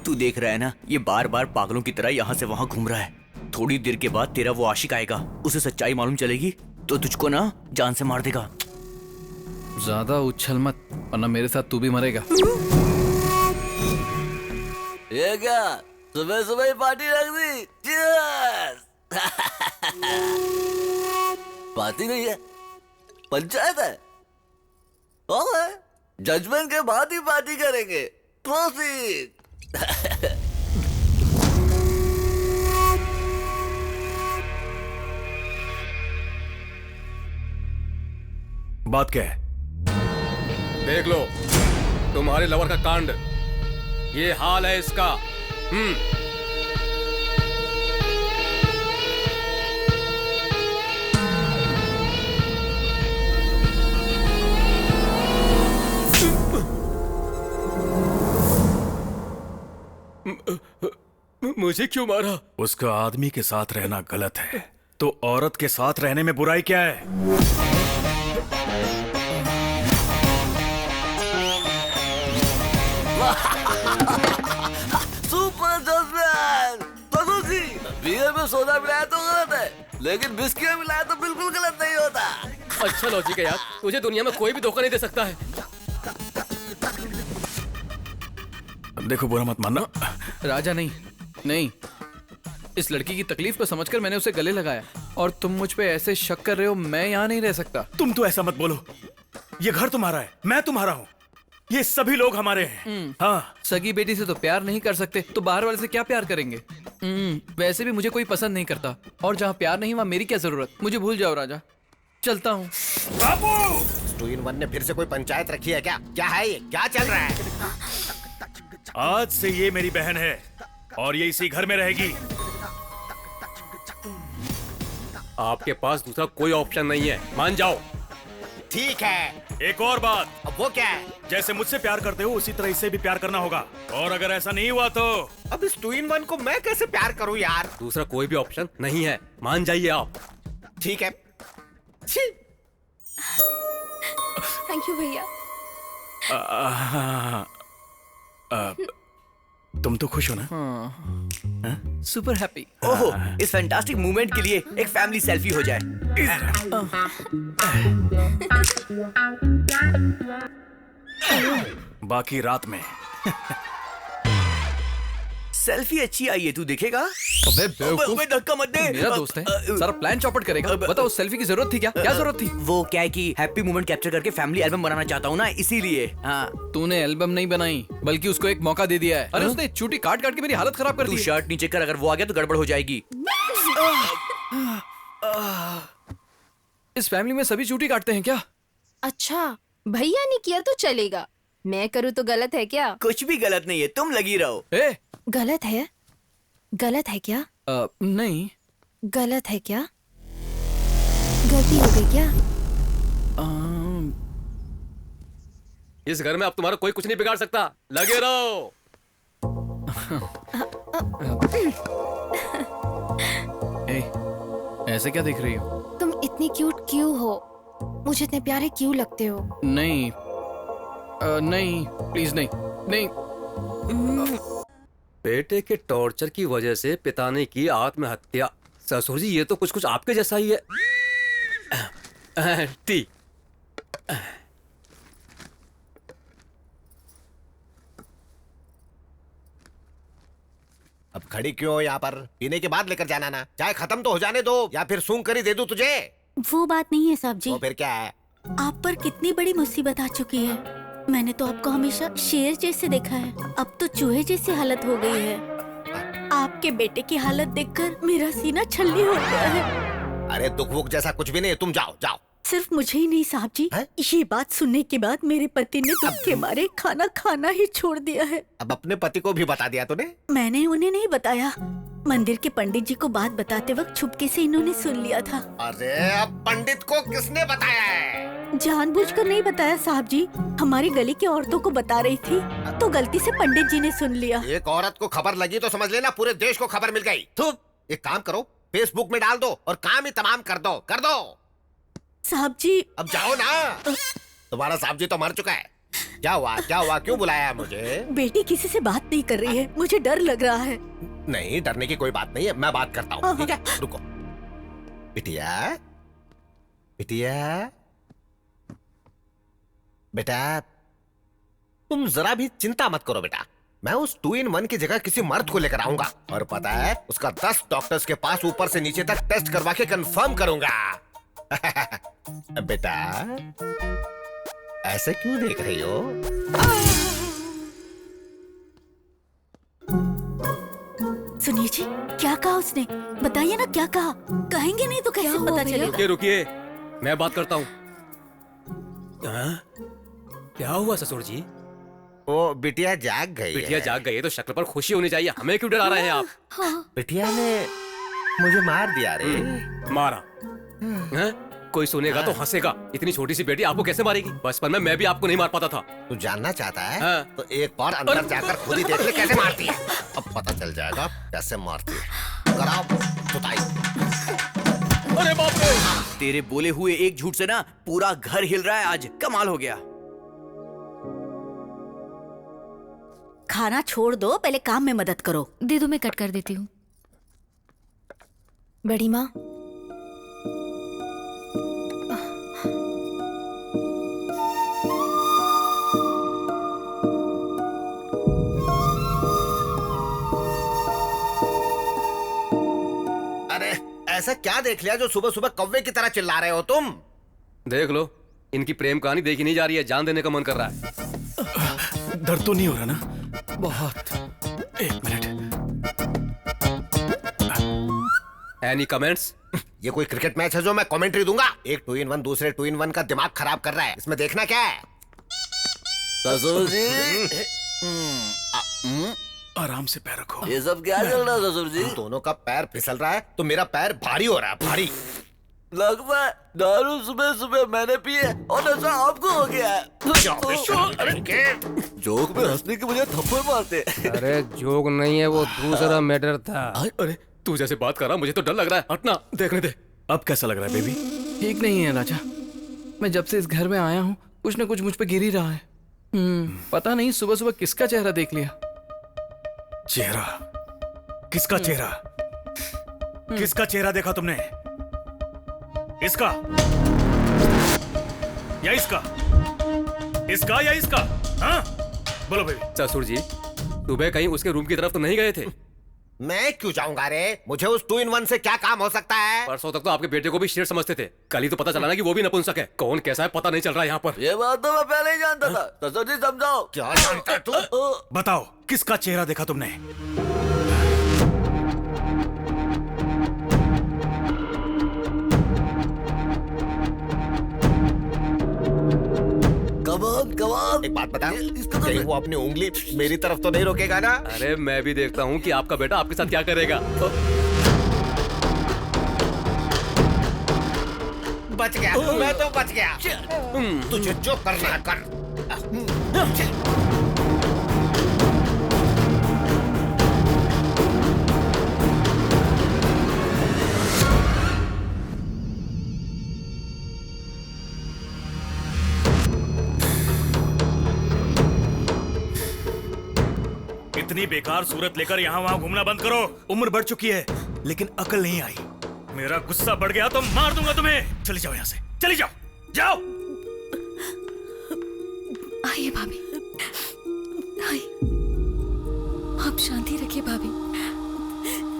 तू देख रहा है ना, ये बार बार पागलों की तरह यहाँ से वहाँ घूम रहा है। थोड़ी देर के बाद तेरा वो आशिक आएगा, उसे सच्चाई मालूम चलेगी तो तुझको ना जान से मार देगा। ज्यादा उछल मत, वरना मेरे साथ तू भी मरेगा। ये क्या सुबह सुबह ही पार्टी रख दी? Cheers! पार्टी नहीं है, पंचायत है। ओके, जजमेंट के बाद ही पार्टी करेंगे। Proceed! बात क्या है? देख लो, तुम्हारे लवर का कांड, ये हाल है इसका। मुझे क्यों मारा? उसका आदमी के साथ रहना गलत है, तो औरत के साथ रहने में बुराई क्या है? Super judgment! Tanu ji, beer में सोडा मिलाया तो गलत है, लेकिन बिस्किट में मिलाया तो बिल्कुल गलत नहीं होता। अच्छा लॉजिक है यार, तुझे दुनिया में कोई भी धोखा नहीं दे सकता है। देखो, बुरा मत मानना। राजा नहीं, इस लड़की की तकलीफ को समझकर मैंने उसे गले लगाया, और तुम मुझ पे ऐसे शक कर रहे हो। मैं यहाँ नहीं रह सकता। तुम तो ऐसा मत बोलो, ये घर तुम्हारा है, मैं तुम्हारा हूँ, ये सभी लोग हमारे हैं। हाँ, सगी बेटी से तो प्यार नहीं कर सकते, तो बाहर वाले से क्या प्यार करेंगे? वैसे भी मुझे कोई पसंद नहीं करता, और जहाँ प्यार नहीं वहाँ मेरी क्या जरूरत? मुझे भूल जाओ राजा, चलता हूँ। बाबू! 2-in-1 ने फिर से कोई पंचायत रखी है क्या? क्या है ये? क्या चल रहा है? आज से ये मेरी बहन है और ये इसी घर में रहेगी। आपके पास दूसरा कोई ऑप्शन नहीं है, मान जाओ। ठीक है। एक और बात। अब वो क्या है? जैसे मुझसे प्यार करते हो उसी तरह इससे भी प्यार करना होगा, और अगर ऐसा नहीं हुआ तो अब इस 2-in-1 को मैं कैसे प्यार करूं यार? दूसरा कोई भी ऑप्शन नहीं है, मान जाइए आप। ठीक है। थैंक यू भैया। तुम तो खुश हो ना? Super happy. ओहो, इस फैंटास्टिक मूवमेंट के लिए एक फैमिली सेल्फी हो जाए। बाकी रात में। सेल्फी अच्छी आई है, तू देखेगा? अबे बेवकूफ, धक्का मत दे। मेरा दोस्त है, सारा प्लान चौपट करेगा। बताओ सेल्फी की जरूरत थी क्या? क्या जरूरत थी? वो क्या है कि हैप्पी मोमेंट कैप्चर करके फैमिली एल्बम बनाना चाहता हूँ ना, इसीलिए। हाँ, तूने एल्बम नहीं बनाई, बल्कि उसको एक मौका दे दिया है। अरे उसने चूटी काट काट के मेरी हालत खराब कर दी। तू शर्ट नीचे कर, अगर वो आ गया तो गड़बड़ हो जाएगी। इस फैमिली में सभी चूटी काटते हैं क्या? अच्छा, भैया ने किया तो चलेगा, मैं करूँ तो गलत है क्या? कुछ भी गलत नहीं है, तुम लगी रहो। गलत है? गलत है क्या? नहीं। गलत है क्या? गलती हो गई क्या? इस घर में अब तुम्हारा कोई कुछ नहीं बिगाड़ सकता, लगे रहो। ए, ऐसे क्या देख रही हो? तुम इतनी क्यूट क्यों हो? मुझे इतने प्यारे क्यों लगते हो? नहीं नहीं प्लीज नहीं नहीं। बेटे के टॉर्चर की वजह से पिता ने की आत्महत्या। ससुर जी ये तो कुछ कुछ आपके जैसा ही है। टी। अब खड़ी क्यों हो यहाँ पर? पीने के बाद लेकर जाना ना। चाय खत्म तो हो जाने दो, या फिर सूंघ कर ही दे दूं तुझे। वो बात नहीं है साहब जी। तो फिर क्या है? आप पर कितनी बड़ी मुसीबत आ चुकी है। मैंने तो आपको हमेशा शेर जैसे देखा है, अब तो चूहे जैसी हालत हो गई है। आपके बेटे की हालत देखकर मेरा सीना छल्ली हो गया है। अरे दुख वुख जैसा कुछ भी नहीं, तुम जाओ जाओ। सिर्फ मुझे ही नहीं साहब जी, ये बात सुनने के बाद मेरे पति ने दुख के मारे खाना खाना ही छोड़ दिया है। अब अपने पति को भी बता दिया तूने? मैंने उन्हें नहीं बताया, मंदिर के पंडित जी को बात बताते वक्त छुपके से इन्होंने सुन लिया था। अरे अब पंडित को किसने बताया है? जानबूझकर नहीं बताया साहब जी, हमारी गली की औरतों को बता रही थी तो गलती से पंडित जी ने सुन लिया। एक औरत को खबर लगी तो समझ लेना पूरे देश को खबर मिल गई। तो एक काम करो, फेसबुक में डाल दो और काम ही तमाम कर दो साहब जी। अब जाओ ना। तुम्हारा साहब जी तो मर चुका है। क्या हुआ क्यों बुलाया है मुझे? बेटी किसी से बात नहीं कर रही है, मुझे डर लग रहा है। नहीं डरने की कोई बात नहीं है, मैं बात करता हूँ। ठीक है रुको। बिटिया बेटा तुम जरा भी चिंता मत करो बेटा, मैं उस 2-in-1 की जगह किसी मर्द को लेकर आऊंगा और पता है उसका 10 डॉक्टर्स के पास ऊपर से नीचे तक टेस्ट करवा के कंफर्म करूंगा। बेटा ऐसे क्यों देख रही हो? सुनिए जी, क्या कहा उसने? बताइए ना क्या कहा। कहेंगे नहीं तो कैसे पता चलेगा? रुकिए मैं बात करता हूँ। क्या हुआ ससुर जी? वो बिटिया जाग गई। बिटिया जाग गई है तो शक्ल पर खुशी होनी चाहिए, हमें क्यों डरा रहे हैं आप? बिटिया ने मुझे मार दिया रे। मारा? कोई सुनेगा तो हंसेगा। इतनी छोटी सी बेटी आपको कैसे मारेगी? बचपन में मैं भी आपको नहीं मार पाता था। तू जानना चाहता है? तो एक बार अंदर जाकर खुद ही देख ले कैसे मारती है। अब पता चल जाएगा कैसे मारती है। कराओ सुताई। अरे बाप रे! तेरे बोले हुए एक झूठ से ना पूरा घर हिल रहा है आज। कमाल हो गया। खाना छोड़ दो, पहले काम में मदद करो। दे दो, मैं कट कर देती हूँ। बड़ी माँ ऐसा क्या देख लिया जो सुबह सुबह कौवे की तरह चिल्ला रहे हो तुम? देख लो, इनकी प्रेम कहानी देखी नहीं जा रही है, जान देने का मन कर रहा है। दर्द तो नहीं हो रहा ना? बहुत। एक मिनट। Any comments? ये कोई क्रिकेट मैच है जो मैं कमेंट्री दूंगा? एक 2-in-1 दूसरे 2-in-1 का दिमाग खराब कर रहा है, इसमें देखना क्या है? ससुर जी आराम से पैर रखो। ये सब क्या चल रहा है ससुर जी? दोनों का पैर फिसल रहा है तो मेरा पैर भारी हो रहा है, भारी। लगता है दारू सुबह सुबह मैंने पी है और नशा आपको हो गया है। जोक में हंसने की बजाय थप्पड़ मारते। अरे जोक नहीं है, वो दूसरा मैटर था। अरे तू जैसे बात कर रहा, मुझे तो डर लग रहा है। हटना, देखने दे। अब कैसा लग रहा है बेबी? ठीक नहीं है राजा, मैं जब से इस घर में आया हूँ कुछ न कुछ मुझ पे गिर ही रहा है। पता नहीं सुबह सुबह किसका चेहरा देख लिया। चेहरा? किसका चेहरा? किसका चेहरा देखा तुमने? इसका या इसका? इसका या इसका? हाँ बोलो बेबी। ससुर जी, सुबह कहीं उसके रूम की तरफ तो नहीं गए थे? मैं क्यों जाऊंगा रे? मुझे उस 2-in-1 से क्या काम हो सकता है? परसों तक तो आपके बेटे को भी शेर समझते थे, कल ही तो पता चला ना कि वो भी नपुंसक है। कौन कैसा है पता नहीं चल रहा है यहाँ पर। ये बात तो मैं पहले ही जानता था। ससुर जी समझाओ। क्या जानता तू? बताओ किसका चेहरा देखा तुमने? कमाल। एक बात बता, कहीं वो अपनी उंगली मेरी तरफ तो नहीं रोकेगा ना? अरे मैं भी देखता हूँ कि आपका बेटा आपके साथ क्या करेगा। बच गया, मैं तो बच गया। तुझे जो करना है कर। इतनी बेकार सूरत लेकर यहाँ वहाँ घूमना बंद करो। उम्र बढ़ चुकी है लेकिन अकल नहीं आई। मेरा गुस्सा बढ़ गया तो मार दूंगा तुम्हें। चली जाओ यहाँ से, चली जाओ, जाओ। आइए भाभी, आइए। आप शांति रखिए भाभी,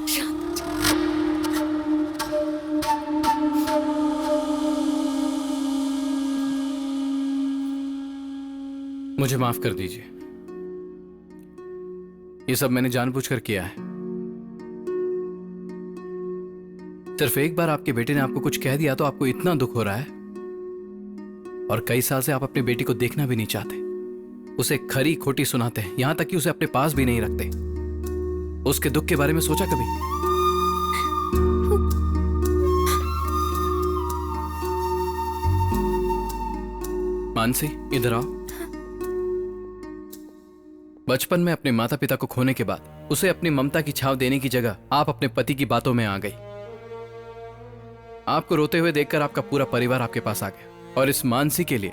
शांत। मुझे माफ कर दीजिए, ये सब मैंने जानबूझकर किया है। सिर्फ एक बार आपके बेटे ने आपको कुछ कह दिया तो आपको इतना दुख हो रहा है, और कई साल से आप अपनी बेटी को देखना भी नहीं चाहते। उसे खरी खोटी सुनाते हैं, यहां तक कि उसे अपने पास भी नहीं रखते। उसके दुख के बारे में सोचा कभी? मानसी, इधर आओ। बचपन में अपने माता पिता को खोने के बाद उसे अपनी ममता की छाव देने की जगह आप अपने पति की बातों में आ गई। आपको रोते हुए देखकर आपका पूरा परिवार आपके पास आ गया, और इस मानसी के लिए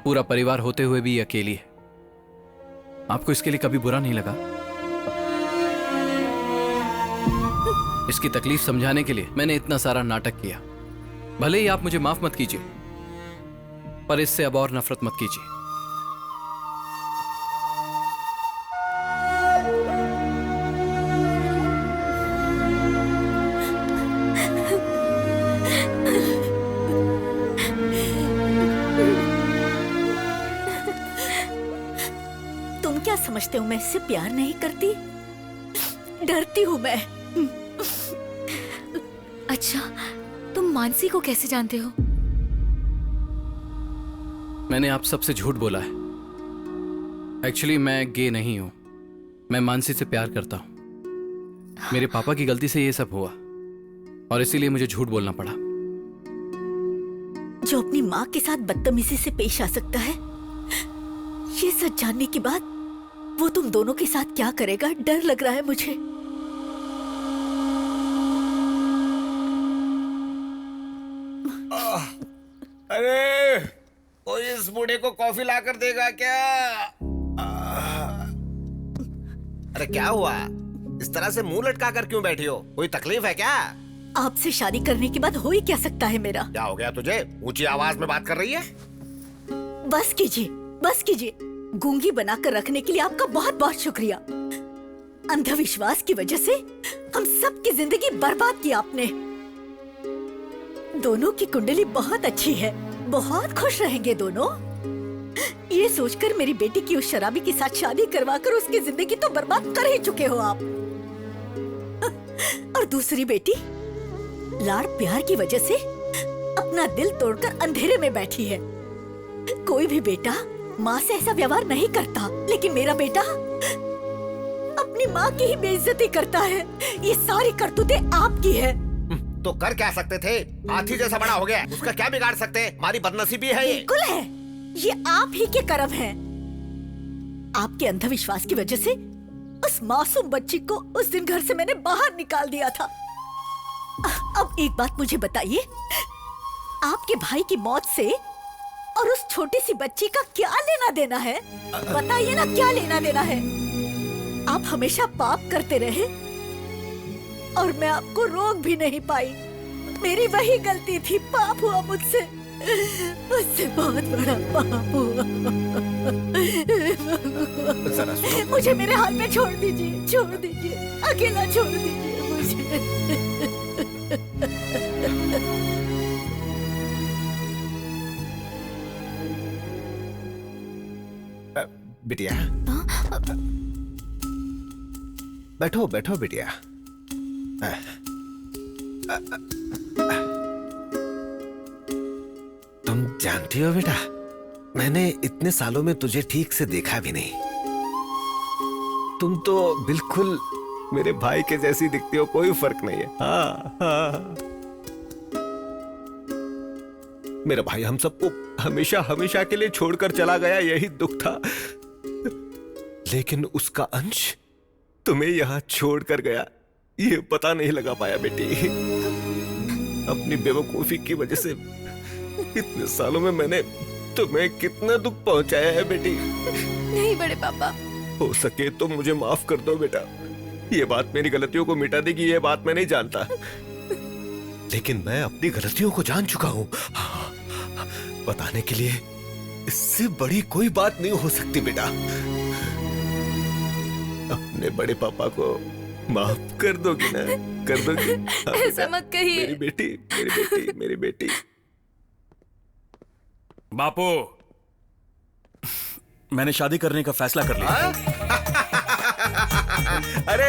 पूरा परिवार होते हुए भी ये अकेली है। आपको इसके लिए कभी बुरा नहीं लगा? इसकी तकलीफ समझाने के लिए मैंने इतना सारा नाटक किया। भले ही आप मुझे माफ मत कीजिए, पर इससे अब और नफरत मत कीजिए। तुम क्या समझते हो मैं इससे प्यार नहीं करती? डरती हूँ मैं। अच्छा, तुम मानसी को कैसे जानते हो? मैंने आप सबसे झूठ बोला है। एक्चुअली मैं गे नहीं हूं, मैं मानसी से प्यार करता हूं। मेरे पापा की गलती से ये सब हुआ, और इसीलिए मुझे झूठ बोलना पड़ा। जो अपनी माँ के साथ बदतमीजी से पेश आ सकता है, ये सच जानने के बाद वो तुम दोनों के साथ क्या करेगा, डर लग रहा है मुझे। अरे कोई इस बूढ़े को कॉफी लाकर देगा क्या? अरे क्या हुआ? इस तरह से मुंह लटका कर क्यों बैठी हो? कोई तकलीफ है क्या? आपसे शादी करने के बाद हो ही क्या सकता है मेरा? क्या हो गया तुझे? ऊंची आवाज में बात कर रही है। बस कीजिए, बस कीजिए। गूंगी बनाकर रखने के लिए आपका बहुत बहुत शुक्रिया। अंधविश्वास की वजह से हम सबकी जिंदगी बर्बाद की आपने। दोनों की कुंडली बहुत अच्छी है, बहुत खुश रहेंगे दोनों। ये सोचकर मेरी बेटी की उस शराबी के साथ शादी करवाकर उसकी जिंदगी तो बर्बाद कर ही चुके हो आप। और दूसरी बेटी लाड़ प्यार की वजह से अपना दिल तोड़कर अंधेरे में बैठी है। कोई भी बेटा माँ से ऐसा व्यवहार नहीं करता, लेकिन मेरा बेटा अपनी माँ की ही बेइज्जती करता है। ये सारी करतूतें आपकी है। तो कर क्या सकते थे? हाथी जैसा बड़ा हो गया, उसका क्या बिगाड़ सकते? हमारी बदनसीबी है ये। बिल्कुल है, ये आप ही के कर्म है। आपके अंधविश्वास की वजह से उस मासूम बच्ची को उस दिन घर से मैंने बाहर निकाल दिया था। अब एक बात मुझे बताइए, आपके भाई की मौत से और उस छोटी सी बच्ची का क्या लेना देना है? बताइए ना, क्या लेना देना है? आप हमेशा पाप करते रहे और मैं आपको रोक भी नहीं पाई। मेरी वही गलती थी, पाप हुआ मुझसे, मुझसे बहुत बड़ा पाप हुआ। मुझे मेरे हाथ में छोड़ दीजिए, छोड़ दीजिए, अकेला छोड़ दीजिए मुझे। बिटिया, बैठो बैठो बिटिया। तुम जानती हो बेटा, मैंने इतने सालों में तुझे ठीक से देखा भी नहीं। तुम तो बिल्कुल मेरे भाई के जैसी दिखती हो, कोई फर्क नहीं है। हाँ, हाँ। मेरा भाई हम सबको हमेशा हमेशा के लिए छोड़कर चला गया, यही दुख था। लेकिन उसका अंश तुम्हें यहां छोड़कर गया, ये पता नहीं लगा पाया बेटी। अपनी बेवकूफी की वजह से इतने सालों में मैंने तुम्हें कितना दुख पहुंचाया है बेटी। नहीं बड़े पापा, हो सके तो मुझे माफ कर दो बेटा। ये बात मेरी गलतियों को मिटा देगी, ये बात मैं नहीं जानता, लेकिन मैं अपनी गलतियों को जान चुका हूं। बताने के लिए इससे बड़ी कोई बात नहीं हो सकती बेटा। अपने बड़े पापा को माफ कर दोगी ना? कर दोगी? ऐसा मत कहिए। मेरी बेटी, मेरी बेटी, मेरी बेटी। बापू, मैंने शादी करने का फैसला कर लिया। अरे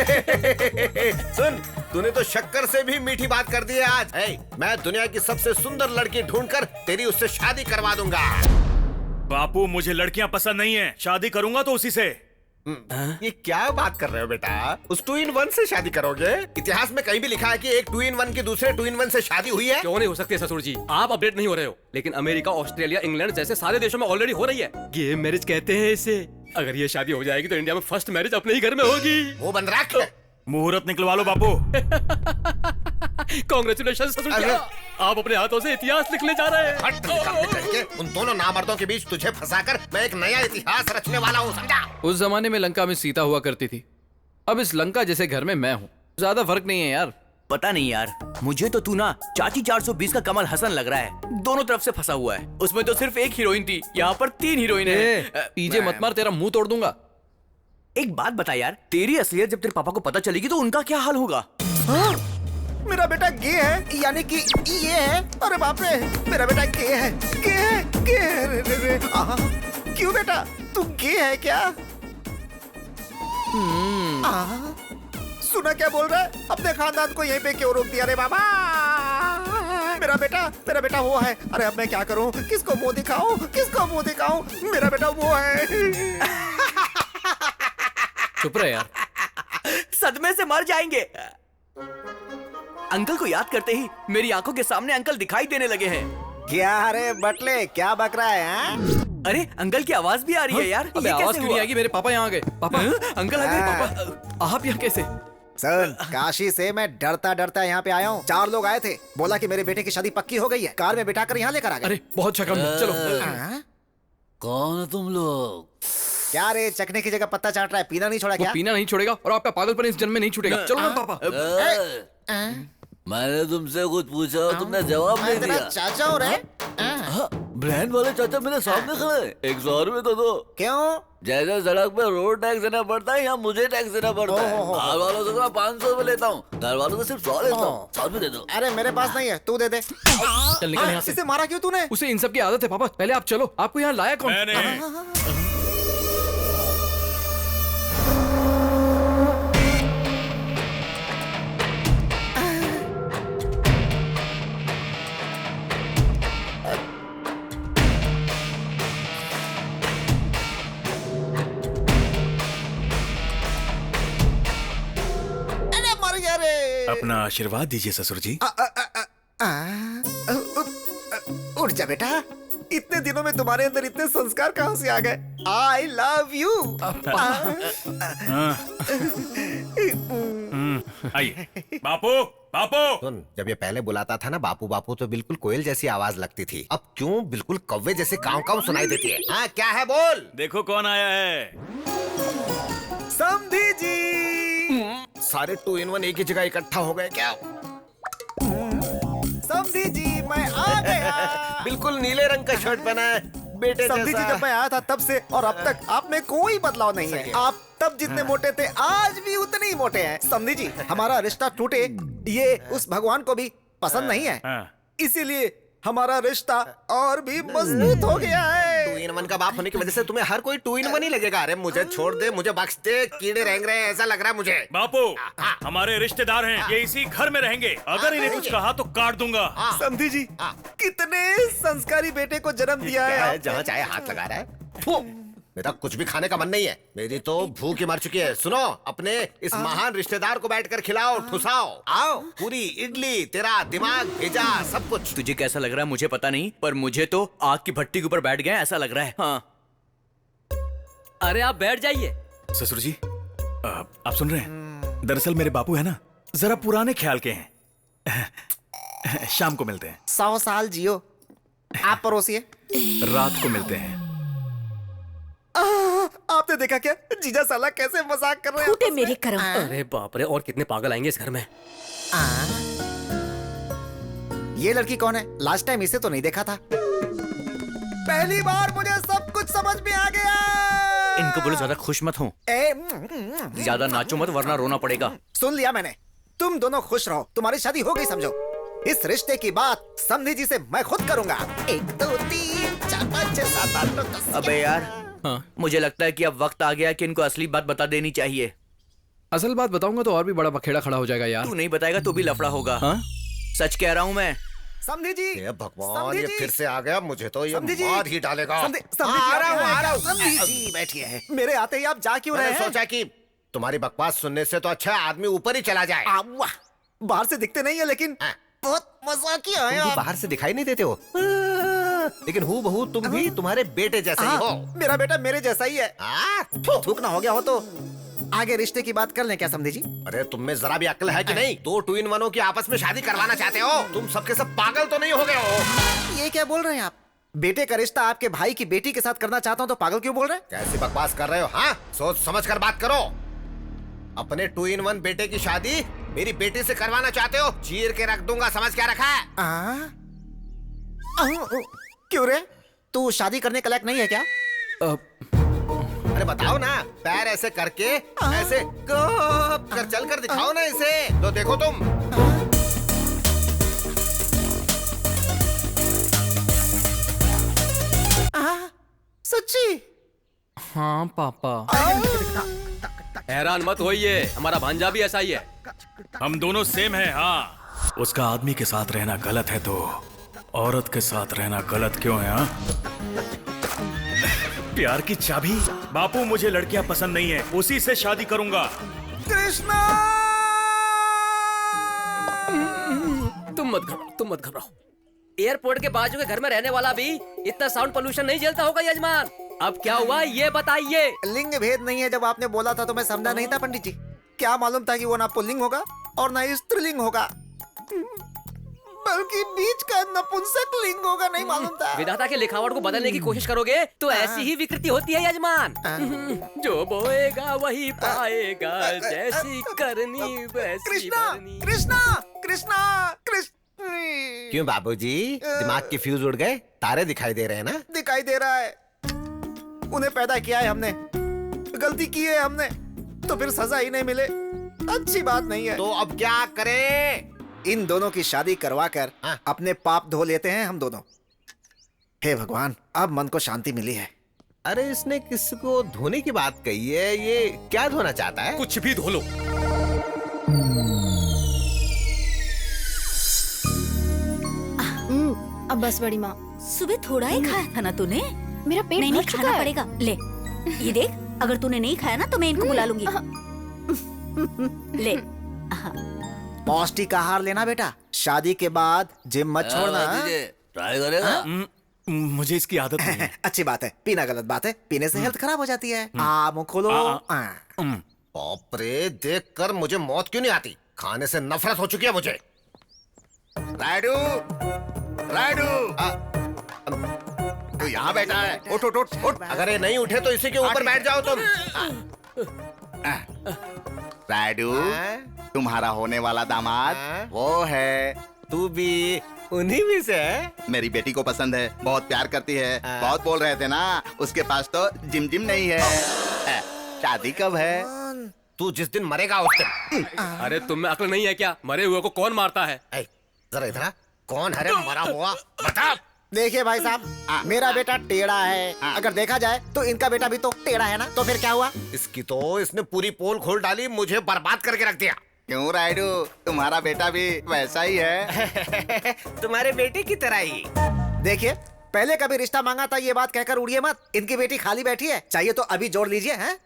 सुन, तूने तो शक्कर से भी मीठी बात कर दी है आज। मैं दुनिया की सबसे सुंदर लड़की ढूंढकर तेरी उससे शादी करवा दूंगा। बापू, मुझे लड़कियां पसंद नहीं है, शादी करूंगा तो उसी से। ये क्या बात कर रहे हो बेटा? उस 2-in-1 से शादी करोगे? इतिहास में कहीं भी लिखा है कि एक 2-in-1 की दूसरे 2-in-1 से शादी हुई है? क्यों नहीं हो सकती ससुर जी? आप अपडेट नहीं हो रहे हो, लेकिन अमेरिका, ऑस्ट्रेलिया, इंग्लैंड जैसे सारे देशों में ऑलरेडी हो रही है। गे मैरिज कहते हैं इसे। अगर ये शादी हो जाएगी तो इंडिया में फर्स्ट मैरिज अपने ही घर में होगी। वो बन रख। मुहूर्त निकलवा लो बापू। कांग्रेचुलेशन ससुर जी, आप अपने हाथों से इतिहास लिखने जा रहे हैं। हट निकाल के, उन दोनों नामर्दों के बीच तुझे फंसाकर मैं एक नया इतिहास रचने वाला हूँ, समझा? उस जमाने में लंका में सीता हुआ करती थी, अब इस लंका जैसे घर में मैं हूँ। ज्यादा फर्क नहीं है यार। पता नहीं यार, मुझे तो तू ना चाची 420 का कमल हसन लग रहा है। दोनों तरफ से फंसा हुआ है। उसमें तो सिर्फ एक हीरोइन थी, यहाँ पर 3 हीरोइन है। पीजे मत मार, तेरा मुंह तोड़ दूंगा। एक बात बता यार, तेरी असलियत जब तेरे पापा को पता चलेगी तो उनका क्या हाल होगा? मेरा बेटा गे है, यानी कि ये है। अरे बाप रे, मेरा बेटा गे है, गे है, गे है। क्यों बेटा, तू गे है क्या? सुना क्या बोल रहा है? अपने खानदान को यहीं पे क्यों रोक दिया रे बाबा? मेरा बेटा वो है। अरे अब मैं क्या करूं? किसको मुंह दिखाऊं? किसको मुंह दिखाऊं? मेरा बेटा वो है। चुप रहे यार। सदमे से मर जाएंगे। अंकल को याद करते ही मेरी आंखों के सामने अंकल दिखाई देने लगे हैं। क्या रे बटले, क्या बक रहा है? अरे अंकल की आवाज भी आ रही है यार। अबे आवाज क्यों नहीं आएगी? मेरे पापा यहाँ आ गए। पापा, अंकल आ गए। पापा, आप यहाँ कैसे? सर, काशी से मैं डरता डरता यहाँ पे आया हूँ। 4 लोग आए थे, बोला कि मेरे बेटे की शादी पक्की हो गई है। कार में बिठाकर यहाँ लेकर आ गए। अरे बहुत अच्छा काम है, चलो। कौन है तुम लोग? क्या रे, चखने की जगह पत्ता चाट रहा है? पीना नहीं छोड़ा क्या? पीना नहीं छोड़ेगा और आपका पागलपन इस जन्म में नहीं छूटेगा। चलो ना पापा। मैंने तुमसे कुछ पूछा, तुमने जवाब नहीं दिया। चाचा हो रहे? ब्रांड वाले चाचा मेरे सामने खड़े। 100 रुपए तो दो। क्यों? जैसे सड़क पे रोड टैक्स देना पड़ता है, यहाँ मुझे टैक्स देना पड़ता है। घर वालों से तो मैं 500 रुपए लेता हूँ, घर वालों से सिर्फ 100 लेता हूँ। 100 रुपए दे दो। अरे मेरे पास नहीं है, तू दे दे। चल निकल यहाँ से। इसे मारा क्यों तूने? उसे इन सब की आदत है पापा। पहले आप चलो, आपको यहाँ लाया कौन? अपना आशीर्वाद दीजिए ससुर जी। उठ जा बेटा, इतने दिनों में तुम्हारे अंदर इतने संस्कार कहाँ से आ गए? आई लव यू। आइए। बापू, बापू। सुन, जब ये पहले बुलाता था ना बापू बापू, तो बिल्कुल कोयल जैसी आवाज लगती थी। अब क्यों बिल्कुल कौवे जैसे काव काव सुनाई देती है? हाँ, क्या है बोल? देखो कौन आया है। समधी जी। सारे 2-in-1 एक ही जगह इकट्ठा हो गए क्या? समधी जी, मैं आ गया। बिल्कुल नीले रंग का शर्ट पहना है, बेटे समधी जी, जब मैं आया था तब से और अब तक आप में कोई बदलाव नहीं है। आप तब जितने मोटे थे, आज भी उतने ही मोटे हैं। समधी जी, हमारा रिश्ता टूटे ये उस भगवान को भी पसंद नहीं है, इसीलिए हमारा रिश्ता और भी मजबूत हो गया है। 2-in-1 का बाप होने की वजह से तुम्हें हर कोई 2-in-1 ही लगेगा। अरे मुझे छोड़ दे, मुझे बख्श दे, कीड़े रेंग रहे हैं ऐसा लग रहा है मुझे। बापू, हमारे रिश्तेदार हैं, ये इसी घर में रहेंगे। अगर इन्हें कुछ कहा तो काट दूंगा। समधी जी, कितने संस्कारी बेटे को जन्म दिया है। जहाँ चाहे हाथ लगा रहा है। मेरा कुछ भी खाने का मन नहीं है, मेरी तो भूख ही मर चुकी है। सुनो, अपने इस महान रिश्तेदार को बैठकर खिलाओ, ठुसाओ। आओ, पूरी इडली, तेरा दिमाग भेजा, सब कुछ। तुझे कैसा लग रहा है मुझे पता नहीं, पर मुझे तो आग की भट्टी के ऊपर बैठ गए ऐसा लग रहा है। हाँ। अरे आप बैठ जाइए। ससुर जी, आप सुन रहे हैं? दरअसल मेरे बापू है ना, जरा पुराने ख्याल के हैं। शाम को मिलते हैं। 100 साल जियो। आप परोसिए। रात को मिलते हैं। आपने देखा देखा क्या जीजा साला कैसे मजाक कर रहे हैं? फूटे मेरे कर्म। अरे बाप रे, और कितने पागल आएंगे इस घर में। ये लड़की कौन है? लास्ट टाइम इसे तो नहीं देखा था। पहली बार मुझे सब कुछ समझ में आ गया। इनको बोलो ज्यादा खुश मत हो। ज्यादा नाचो मत वरना रोना पड़ेगा। सुन लिया मैंने, तुम दोनों खुश रहो, तुम्हारी शादी हो गई समझो। इस रिश्ते की बात समधी जी से मैं खुद करूंगा। 1 2 3 4 5 6 7 8 9 10। अबे यार, हाँ। मुझे लगता है कि अब वक्त आ गया कि इनको असली बात बता देनी चाहिए। असल बात बताऊंगा तो और भी बड़ा बखेड़ा खड़ा हो जाएगा यार। तू नहीं बताएगा तो भी लफड़ा होगा। हाँ? सच कह रहा हूँ मैं। समधी जी, ये भगवान, समधी ये जी। फिर से आ गया। मुझे तो ये समधी जी। मार ही डालेगा। समधी जी, आ रहा हूँ। समधी जी बैठिए। मेरे आते ही आप जा क्यों रहे मैंने हैं? सोचा कि तुम्हारी बकवास सुनने से तो अच्छा आदमी ऊपर ही चला जाए। वाह, बाहर से दिखते नहीं है लेकिन बहुत मजाकिया है तुम भी आप। बाहर से दिखाई नहीं देते हो, लेकिन हूँ बहू तुम भी तुम्हारे बेटे जैसे ही हो। मेरा बेटा मेरे जैसा ही है। थूक ना हो गया हो तो आगे रिश्ते की बात कर लें क्या समधी जी? अरे तुम में जरा भी अक्ल है कि नहीं? 2 टू इन वनों की आपस में शादी करवाना चाहते हो? तुम सबके सब पागल तो नहीं हो गए हो? ये क्या बोल रहे हैं आप? बेटे का रिश्ता आपके भाई की बेटी के साथ करना चाहता हूँ तो पागल क्यों बोल रहे हैं? कैसी बकवास कर रहे हो? हाँ, सोच समझ कर बात करो। अपने 2 इन 1 बेटे की शादी मेरी बेटी से करवाना चाहते हो? चीर के रख दूंगा, समझ क्या रखा है? क्यों रे, तू शादी करने के लायक नहीं है क्या? अरे बताओ ना, पैर ऐसे करके ऐसे गप कर चल कर दिखाओ ना इसे, तो देखो तुम। सच्ची? हाँ पापा। हैरान मत होइए, हमारा भांजा भी ऐसा ही है। हम दोनों सेम है। हाँ, उसका आदमी के साथ रहना गलत है तो औरत के साथ रहना गलत क्यों है? हाँ, प्यार की चाबी। बापू, मुझे लड़कियां पसंद नहीं है, उसी से शादी करूंगा। कृष्णा! तुम मत घबराओ। एयरपोर्ट के बाजू के घर में रहने वाला भी इतना साउंड पोल्यूशन नहीं झेलता होगा यजमान। अब क्या हुआ ये बताइए। लिंग भेद नहीं है, जब आपने बोला था तो मैं समझा नहीं था पंडित जी। क्या मालूम था कि वो ना पुल्लिंग होगा और ना स्त्रीलिंग होगा, बल्कि बीच का नपुंसक लिंग होगा, नहीं मालूम था। विधाता के लिखावट को बदलने की कोशिश करोगे तो ऐसी ही विकृति होती है यजमान। जो बोएगा वही पाएगा, जैसी करनी वैसी कृष्णा, भरनी। कृष्णा, कृष्णा, कृष्ण। क्यों बाबूजी, दिमाग के फ्यूज उड़ गए? तारे दिखाई दे रहे हैं ना? दिखाई दे रहा है। उन्हें पैदा किया है हमने, गलती की है हमने, तो फिर सजा ही नहीं मिले अच्छी बात नहीं है। तो अब क्या करें? इन दोनों की शादी करवाकर अपने पाप धो लेते हैं हम दोनों। हे भगवान, अब मन को शांति मिली है। अरे इसने किसको धोने की बात कही है? ये क्या धोना चाहता है? कुछ भी धो लो। अब बस बड़ी माँ। सुबह थोड़ा ही खाया था ना तूने? मेरा पेट नहीं भर नहीं, चुका खाना है। पड़ेगा। ले ये देख, अगर तूने नहीं खाया ना तो मैं इनको बुला लूंगी। ले। पौष्टिक आहार लेना बेटा, शादी के बाद जिम मत छोड़ना। ट्राई करेगा? मुझे इसकी आदत नहीं है। अच्छी बात है, पीना गलत बात है, पीने से हेल्थ खराब हो जाती है। मुंह खोलो। बाप रे, देख कर मुझे मौत क्यों नहीं आती? खाने से नफरत हो चुकी है मुझे। राइडू, राइडू, तू यहाँ बैठा है? उठ उठ उठ उठ। अगर ये नहीं उठे तो इसी के ऊपर बैठ जाओ तुम। राइडू, तुम्हारा होने वाला दामाद वो है। तू भी उन्हीं में से है? मेरी बेटी को पसंद है, बहुत प्यार करती है। बहुत बोल रहे थे ना, उसके पास तो जिम जिम नहीं है। शादी कब है? तू जिस दिन मरेगा उस दिन। अरे तुम में अक्ल नहीं है क्या? मरे हुए को कौन मारता है? जरा इधर आ। कौन है रे मरा हुआ? बता। देखिए भाई साहब, मेरा बेटा टेढ़ा है। अगर देखा जाए तो इनका बेटा भी तो टेढ़ा है ना, तो फिर क्या हुआ? इसकी तो इसने पूरी पोल खोल डाली, मुझे बर्बाद करके रख दिया। क्यों राइडू, तुम्हारा बेटा भी वैसा ही है। तुम्हारे बेटे की तरह ही। देखिए, पहले कभी रिश्ता मांगा था ये बात कहकर उड़िए मत। इनकी बेटी खाली बैठी है, चाहिए तो अभी जोड़ लीजिए। हैं?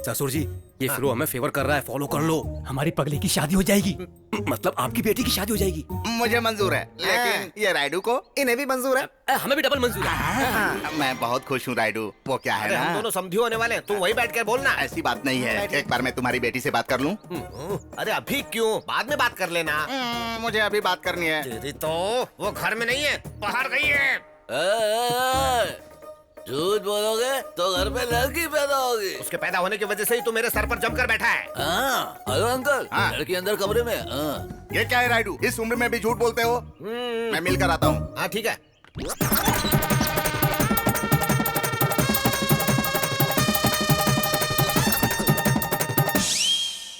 ससुर जी, ये फिरो हमें फेवर कर रहा है, फॉलो कर लो। हमारी पगली की शादी हो जाएगी, मतलब आपकी बेटी की शादी हो जाएगी। मुझे मंजूर है, लेकिन ये राइडू को? इन्हें भी मंजूर है। हमें भी डबल मंजूर है। मैं बहुत खुश हूँ राइडू। वो क्या है अरे ना, हम दोनों समझी होने वाले हैं, तू वहीं बैठ कर बोलना। ऐसी बात नहीं है। एक बार मैं तुम्हारी बेटी से बात कर लूं? अरे अभी क्यों, बाद में बात कर लेना। मुझे अभी बात करनी है। तेरी तो वो घर में नहीं है, बाहर गई है। झूठ बोलोगे तो घर पे लड़की पैदा होगी। उसके पैदा होने की वजह से ही तू मेरे सर पर जमकर बैठा है। हाँ, हेलो अंकल। हाँ। लड़की अंदर कमरे में। हाँ। ये क्या है राइडू, इस उम्र में भी झूठ बोलते हो? मैं मिलकर आता हूँ। हाँ ठीक है।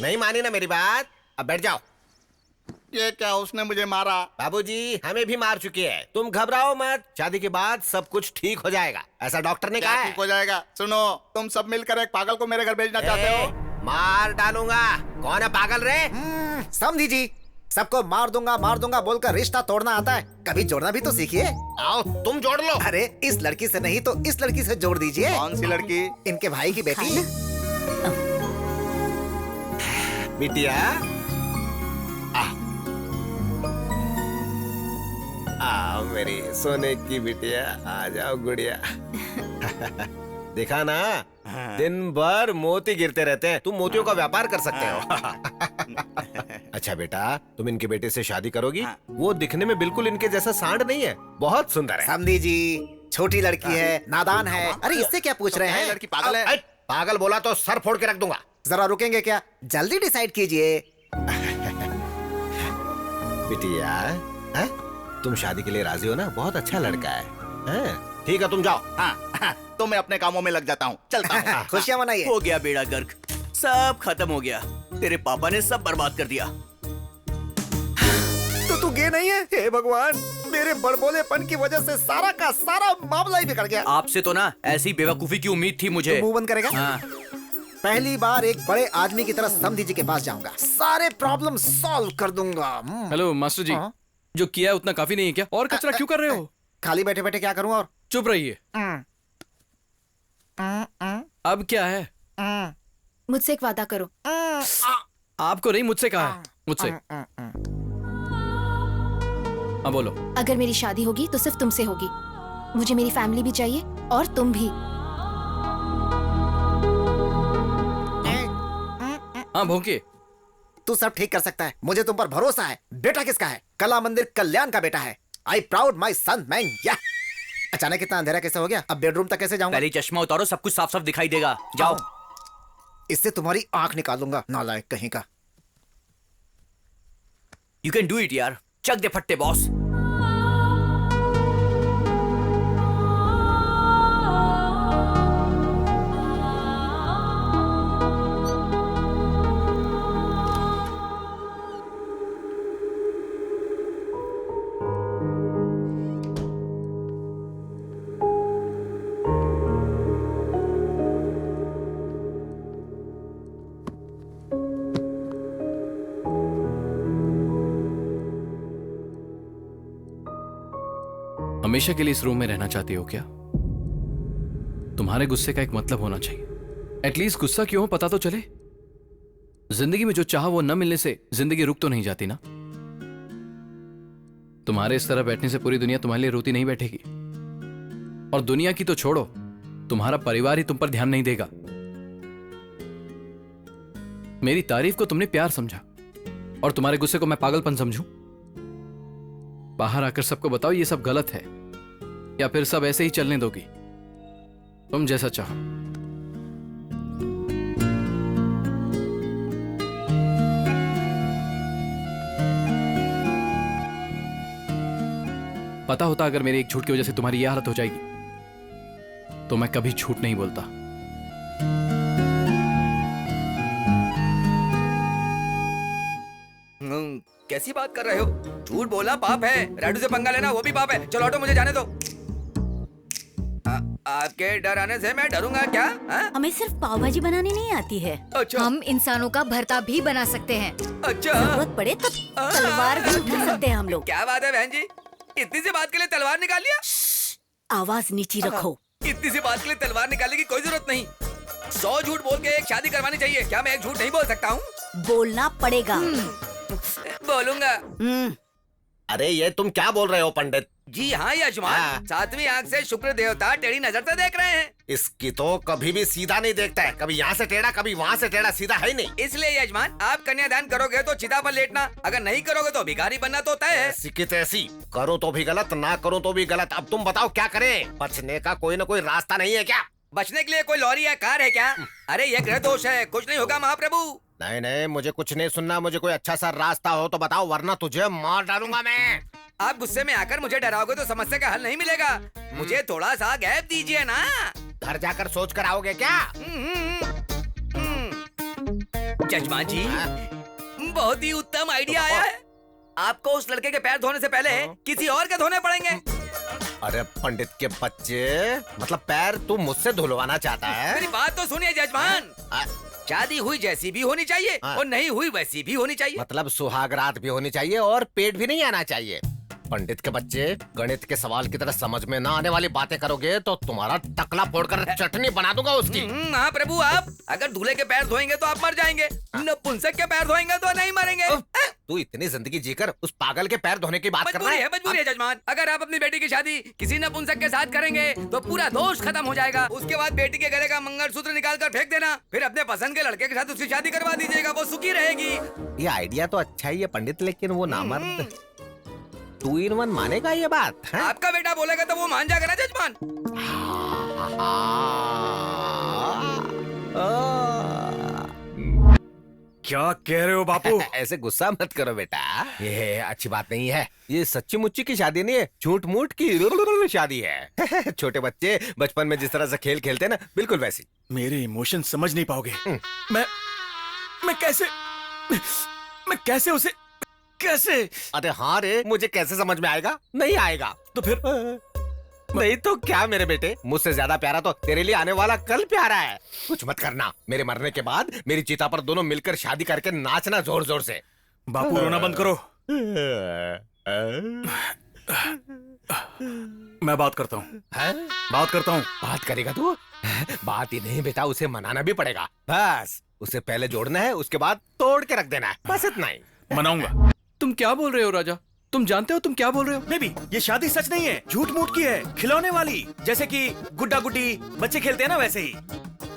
नहीं मानी ना मेरी बात, अब बैठ जाओ। ये क्या, उसने मुझे मारा? बाबूजी हमें भी मार चुकी है, तुम घबराओ मत, शादी के बाद सब कुछ ठीक हो जाएगा, ऐसा डॉक्टर ने कहा है। ठीक हो जाएगा? सुनो, तुम सब मिलकर एक पागल को मेरे घर भेजना चाहते हो? मार डालूंगा। कौन है पागल रे? समझी जी, सबको मार दूंगा बोलकर रिश्ता तोड़ना आता है, कभी जोड़ना भी तो सीखिए। आओ तुम जोड़ लो। अरे इस लड़की से नहीं तो इस लड़की से जोड़ दीजिए। कौन सी लड़की? इनके भाई की बेटी। बिटिया आ मेरी सोने की बिटिया, आ जाओ गुड़िया। देखा ना, दिन भर मोती गिरते रहते हैं, तुम मोतियों का व्यापार कर सकते हो। अच्छा बेटा, तुम इनके बेटे से शादी करोगी? वो दिखने में बिल्कुल इनके जैसा सांड नहीं है, बहुत सुंदर है। समझी जी, छोटी लड़की है, नादान है। अरे इससे क्या पूछ रहे हैं? लड़की पागल है। पागल बोला तो सर फोड़ के रख दूंगा। जरा रुकेंगे क्या? जल्दी डिसाइड कीजिए। बिटिया, है? तुम शादी के लिए राजी हो ना? बहुत अच्छा लड़का है। ठीक है तुम जाओ। हाँ, तो मैं अपने कामों में लग जाता हूँ, चलता हूँ। खुशियाँ मनाइए। हो गया बेड़ा गर्क, सब खत्म हो गया। तेरे पापा ने सब बर्बाद कर दिया। तो तू गे नहीं है? हे भगवान, मेरे बड़बोलेपन की वजह से सारा का सारा मामला ही बिगड़ गया। आपसे तो ना ऐसी बेवकूफी की उम्मीद थी मुझे। मुंह बंद करेगा? हाँ। पहली बार एक बड़े आदमी की तरह समधी जी के पास जाऊंगा, सारे प्रॉब्लम सॉल्व कर दूंगा। हेलो मास्टर जी, जो किया है उतना काफी नहीं है क्या? और कचरा क्यों कर रहे हो? खाली बैठे बैठे क्या करूं? और चुप रहिए। अब क्या है? मुझसे एक वादा करो। आपको नहीं, मुझसे कहा है। मुझसे। हाँ बोलो। अगर मेरी शादी होगी तो सिर्फ तुमसे होगी। मुझे मेरी फैमिली भी चाहिए और तुम भी। हाँ भोंकिए। तू सब ठीक कर सकता है, मुझे तुम पर भरोसा है। बेटा किसका है? कला मंदिर कल्याण का बेटा है। I proud my son man. या अचानक इतना अंधेरा कैसे हो गया? अब बेडरूम तक कैसे जाऊंगा? पहले चश्मा उतारो, सब कुछ साफ साफ दिखाई देगा। जाओ। इससे तुम्हारी आंख निकालूंगा, नालायक कहीं का। यू कैन डू इट यार, चक दे फट्टे बॉस। हमेशा के लिए इस रूम में रहना चाहती हो क्या? तुम्हारे गुस्से का एक मतलब होना चाहिए। एटलीस्ट गुस्सा क्यों हो पता तो चले। जिंदगी में जो चाह वो न मिलने से जिंदगी रुक तो नहीं जाती ना। तुम्हारे इस तरह बैठने से पूरी दुनिया तुम्हारे लिए रोती नहीं बैठेगी। और दुनिया की तो छोड़ो, तुम्हारा परिवार ही तुम पर ध्यान नहीं देगा। मेरी तारीफ को तुमने प्यार समझा और तुम्हारे गुस्से को मैं पागलपन समझूं? बाहर आकर सबको बताओ ये सब गलत है, या फिर सब ऐसे ही चलने दोगी? तुम जैसा चाहो। पता होता अगर मेरे एक झूठ की वजह से तुम्हारी यह हालत हो जाएगी तो मैं कभी झूठ नहीं बोलता। कैसी बात कर रहे हो? झूठ बोला पाप है, राडू से पंगा लेना वो भी पाप है। चलो ऑटो, मुझे जाने दो। आपके डर आने से मैं डरूंगा क्या? हमें सिर्फ पाव भाजी बनानी नहीं आती है। अच्छा। हम इंसानों का भरता भी बना सकते हैं। अच्छा। जरूरत पड़े तो तलवार भी उठा सकते हैं हम लोग। क्या बात है बहन जी, इतनी सी बात के लिए तलवार निकाल लिया? आवाज नीची रखो। इतनी सी बात के लिए तलवार निकालने की कोई जरूरत नहीं। 100 झूठ बोल के एक शादी करवानी चाहिए। क्या मैं एक झूठ नहीं बोल सकता हूँ? बोलना पड़ेगा। बोलूंगा। अरे ये तुम क्या बोल रहे हो पंडित? जी हाँ यजमान, सातवीं आंख से शुक्र देवता टेढ़ी नजर से देख रहे हैं। इसकी तो कभी भी सीधा नहीं देखता है, कभी यहाँ से टेढ़ा कभी वहाँ से टेढ़ा, सीधा है ही नहीं। इसलिए यजमान आप कन्यादान करोगे तो चिता पर लेटना, अगर नहीं करोगे तो भिखारी बनना तो तय है। ऐसी की तैसी, करो तो भी गलत, ना करो तो भी गलत। अब तुम बताओ क्या करें? बचने का कोई न कोई रास्ता नहीं है क्या? बचने के लिए कोई लॉरी या कार है क्या? अरे ये ग्रह दोष है, कुछ नहीं होगा महाप्रभु। नहीं नहीं, मुझे कुछ नहीं सुनना। मुझे कोई अच्छा सा रास्ता हो तो बताओ, वरना तुझे मार डालूंगा मैं। आप गुस्से में आकर मुझे डराओगे तो समस्या का हल नहीं मिलेगा। मुझे थोड़ा सा गैप दीजिए ना। घर जाकर सोच कर आओगे क्या? जजमान जी, बहुत ही उत्तम आइडिया आया है। आपको उस लड़के के पैर धोने से पहले किसी और के धोने पड़ेंगे। अरे पंडित के बच्चे, मतलब पैर तू मुझसे धुलवाना चाहता है? मेरी बात तो सुनिए जजमान। शादी हुई जैसी भी होनी चाहिए और नहीं हुई वैसी भी होनी चाहिए। मतलब सुहाग रात भी होनी चाहिए और पेट भी नहीं आना चाहिए। पंडित के बच्चे, गणित के सवाल की तरह समझ में ना आने वाली बातें करोगे तो तुम्हारा टकला फोड़कर चटनी बना दूंगा उसकी। हाँ प्रभु, आप अगर दूल्हे के पैर धोएंगे तो आप मर जाएंगे, नपुंसक के पैर धोएंगे तो नहीं मरेंगे। तू इतनी जिंदगी जीकर उस पागल के पैर धोने की बात कर रहा है? मजबूरी है जजमान। अगर आप अपनी बेटी की शादी किसी नपुंसक के साथ करेंगे तो पूरा दोष खत्म हो जाएगा। उसके बाद बेटी के गले का मंगलसूत्र निकाल कर फेंक देना, फिर अपने पसंद के लड़के के साथ उसकी शादी करवा दीजिएगा, वो सुखी रहेगी। ये आइडिया तो अच्छा ही है पंडित, लेकिन वो नामर्द 2 in 1 मानेगा ये बात? आपका बेटा बोलेगा तो वो मान जाएगा ना जजमान। क्या कह रहे हो बापू? ऐसे गुस्सा मत करो बेटा, ये अच्छी बात नहीं है। ये सच्ची मुच्ची की शादी नहीं है, झूठ मूठ की शादी है। छोटे बच्चे बचपन में जिस तरह से खेल खेलते हैं ना, बिल्कुल वैसी। मेरे इमोशन समझ नहीं पाओगे। मैं कैसे उसे कैसे? अरे हाँ रे, मुझे कैसे समझ में आएगा? नहीं आएगा तो फिर नहीं तो क्या मेरे बेटे, मुझसे ज्यादा प्यारा तो तेरे लिए आने वाला कल प्यारा है। कुछ मत करना, मेरे मरने के बाद मेरी चिता पर दोनों मिलकर शादी करके नाचना जोर जोर से। बापू रोना बंद करो। मैं बात करता हूँ। बात करेगा तू? बात ही नहीं बेटा, उसे मनाना भी पड़ेगा। बस उसे पहले जोड़ना है, उसके बाद तोड़ के रख देना है, बस इतना ही। मनाऊंगा। तुम क्या बोल रहे हो राजा? तुम जानते हो तुम क्या बोल रहे हो? बेबी, ये शादी सच नहीं है, झूठ मूठ की है, खिलौने वाली, जैसे कि गुड्डा गुड्डी बच्चे खेलते हैं ना, वैसे ही।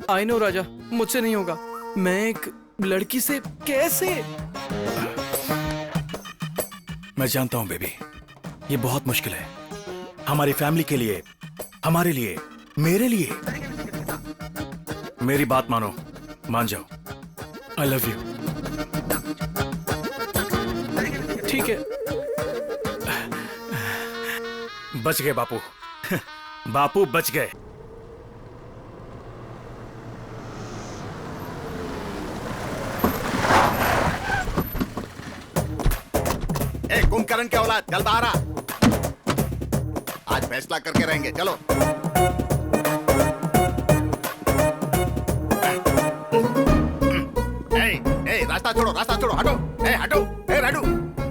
आई नो राजा, मुझसे नहीं होगा। मैं एक लड़की से कैसे? मैं जानता हूँ बेबी, ये बहुत मुश्किल है हमारी फैमिली के लिए, हमारे लिए, मेरे लिए। मेरी बात मानो, मान जाओ। आई लव यू। ठीक है। बच गए बापू। बापू बच गए। कुंभकर्ण के औलाद, चल बाहर आ। आज फैसला करके रहेंगे, चलो। रास्ता छोड़ो, रास्ता छोड़ो, हटो। हटो, राइडू,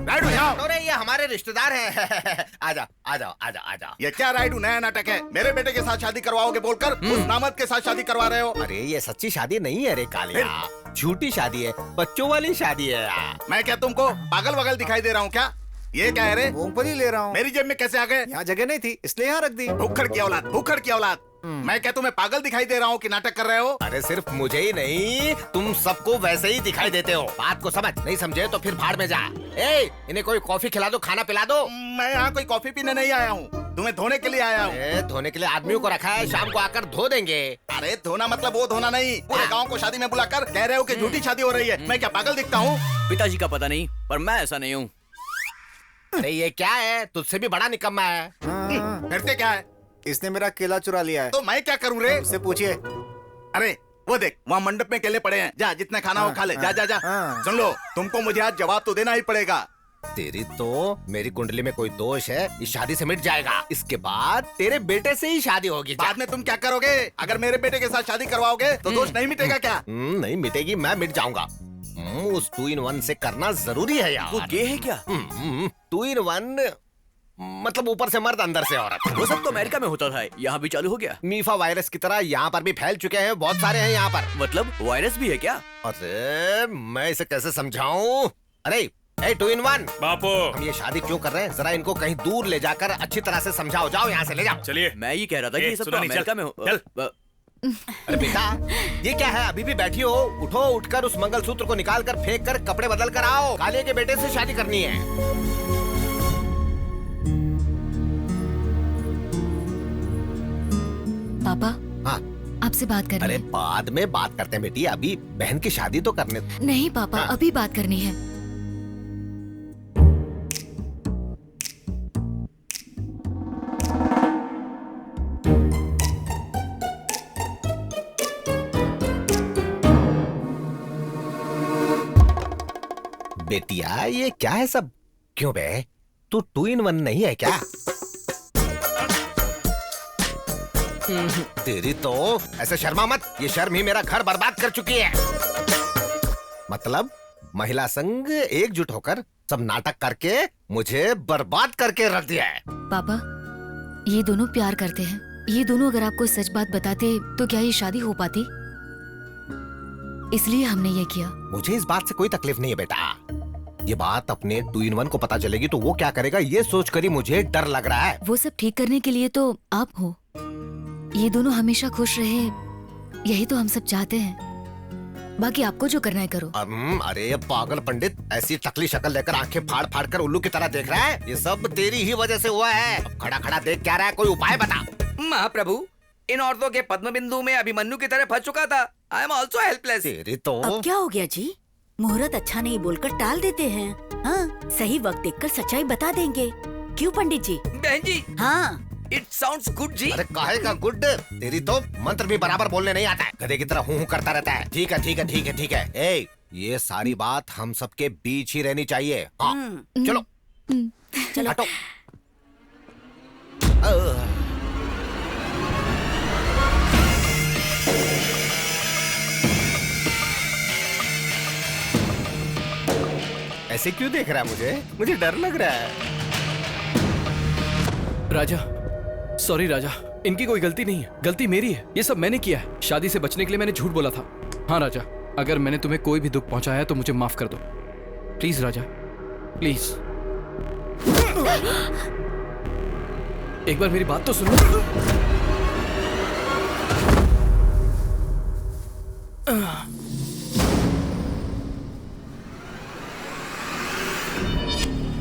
राइडू यहाँ। अरे ये हमारे रिश्तेदार हैं। आजा आजा आजा आजा। ये क्या राइडू नया नाटक है? मेरे बेटे के साथ शादी करवाओगे बोलकर उस नामद के साथ शादी करवा रहे हो। अरे ये सच्ची शादी नहीं है रे कालिया, झूठी शादी है, बच्चों वाली शादी है यार। मैं क्या तुमको पागल वगल दिखाई दे रहा हूँ क्या? ये क्या है रे? मूंगफली ले रहा हूँ। मेरी जेब में कैसे आ गए? यहाँ जगह नहीं थी इसलिए यहाँ रख दी। भूखड़ की औलाद, भूखड़ की औलाद। मैं क्या तुम्हें पागल दिखाई दे रहा हूँ कि नाटक कर रहे हो? अरे सिर्फ मुझे ही नहीं, तुम सबको वैसे ही दिखाई देते हो। बात को समझ, नहीं समझे तो फिर भाड़ में जा। इन्हें कोई कॉफी खिला दो, खाना पिला दो। मैं यहाँ कोई कॉफी पीने नहीं आया हूँ, तुम्हें धोने के लिए आया हूँ। धोने के लिए आदमियों को रखा है, शाम को आकर धो देंगे। अरे धोना मतलब वो धोना नहीं, पूरे गाँव को शादी में बुलाकर कह रहे हो कि झूठी शादी हो रही है। मैं क्या पागल दिखता हूँ? पिताजी का पता नहीं, पर मैं ऐसा नहीं हूँ। अरे ये क्या है, तुझसे भी बड़ा निकम्मा है। फिर से क्या है? इसने मेरा केला चुरा लिया है। तो मैं क्या करूँ रे? उससे पूछिए। अरे वो देख, वहाँ मंडप में केले पड़े हैं, जा जितना खाना हो खा ले। जा जा जा। सुन लो, तुमको मुझे आज जवाब तो देना ही पड़ेगा। तेरी तो मेरी कुंडली में कोई दोष है, इस शादी से मिट जाएगा। इसके बाद तेरे बेटे से ही शादी होगी। बाद में तुम क्या करोगे? अगर मेरे बेटे के साथ शादी करवाओगे तो दोष नहीं मिटेगा क्या? नहीं मिटेगी, मैं मिट जाऊंगा। उस 2 in 1 से करना जरूरी है यार। वो गे है क्या? 2 in 1 मतलब ऊपर से मर्द अंदर से औरत। वो सब तो अमेरिका में होता था, यहाँ भी चालू हो गया। मीफा वायरस की तरह यहाँ पर भी फैल चुके हैं, बहुत सारे हैं यहाँ पर। मतलब वायरस भी है क्या? अरे मैं इसे कैसे समझाऊं? अरे ए 2 in 1 बापू हम ये शादी क्यों कर रहे हैं? जरा इनको कहीं दूर ले जाकर अच्छी तरह से समझाओ। जाओ यहाँ से ले जाओ। चलिए। मैं ये कह रहा था कि ये सब तो सुनो नहीं, अमेरिका में चल। अरे बेटा ये क्या है? अभी भी बैठी हो? उठो, उठकर उस मंगलसूत्र को निकाल कर फेंक कर कपड़े बदल कर आओ। काले के बेटे से शादी करनी है। पापा हाँ आपसे बात करनी अरे है। बाद में बात करते हैं बेटी, अभी बहन की शादी तो करने दो। नहीं पापा हाँ। अभी बात करनी है। बेटिया ये क्या है सब? क्यों बे, तू 2 in 1 नहीं है क्या? तेरी तो ऐसे शर्मा मत, ये शर्म ही मेरा घर बर्बाद कर चुकी है। मतलब महिला संघ एकजुट होकर सब नाटक करके मुझे बर्बाद करके रख दिया है। पापा ये दोनों प्यार करते हैं। ये दोनों अगर आपको सच बात बताते तो क्या ये शादी हो पाती? इसलिए हमने ये किया। मुझे इस बात से कोई तकलीफ नहीं है बेटा। ये बात अपने 2 in 1 को पता चलेगी तो वो क्या करेगा ये सोच कर ही मुझे डर लग रहा है। वो सब ठीक करने के लिए तो आप हो। ये दोनों हमेशा खुश रहे, यही तो हम सब चाहते हैं। बाकी आपको जो करना है करो। अरे पागल पंडित, ऐसी टकली शक्ल लेकर आंखें फाड़ फाड़ कर उल्लू की तरह देख रहा है? ये सब तेरी ही वजह से हुआ है। अब खड़ा खड़ा देख क्या रहा है? कोई उपाय बता। महाप्रभु, इन औरतों के पद्म बिंदु में अभिमन्यु की तरह फंस चुका था। I am also helpless. तेरी तो अब क्या हो गया जी? मुहूर्त अच्छा नहीं बोलकर टाल देते हैं। हाँ, सही वक्त देखकर सच्चाई बता देंगे। क्यों पंडित जी? बहन जी। हाँ इट साउंड्स गुड जी। अरे काहे का गुड? तेरी तो मंत्र भी बराबर बोलने नहीं आता है, गधे की तरह हूँ करता रहता है। ठीक है ठीक है ठीक है ठीक है। ए, ये सारी बात हम सबके बीच ही रहनी चाहिए। हाँ चलो चलो हटो। ऐसे क्यों देख रहा है मुझे? मुझे डर लग रहा है। राजा सॉरी राजा, इनकी कोई गलती नहीं है, गलती मेरी है। ये सब मैंने किया है। शादी से बचने के लिए मैंने झूठ बोला था। हाँ राजा, अगर मैंने तुम्हें कोई भी दुख पहुंचाया है तो मुझे माफ कर दो प्लीज राजा, प्लीज। एक बार मेरी बात तो सुनो।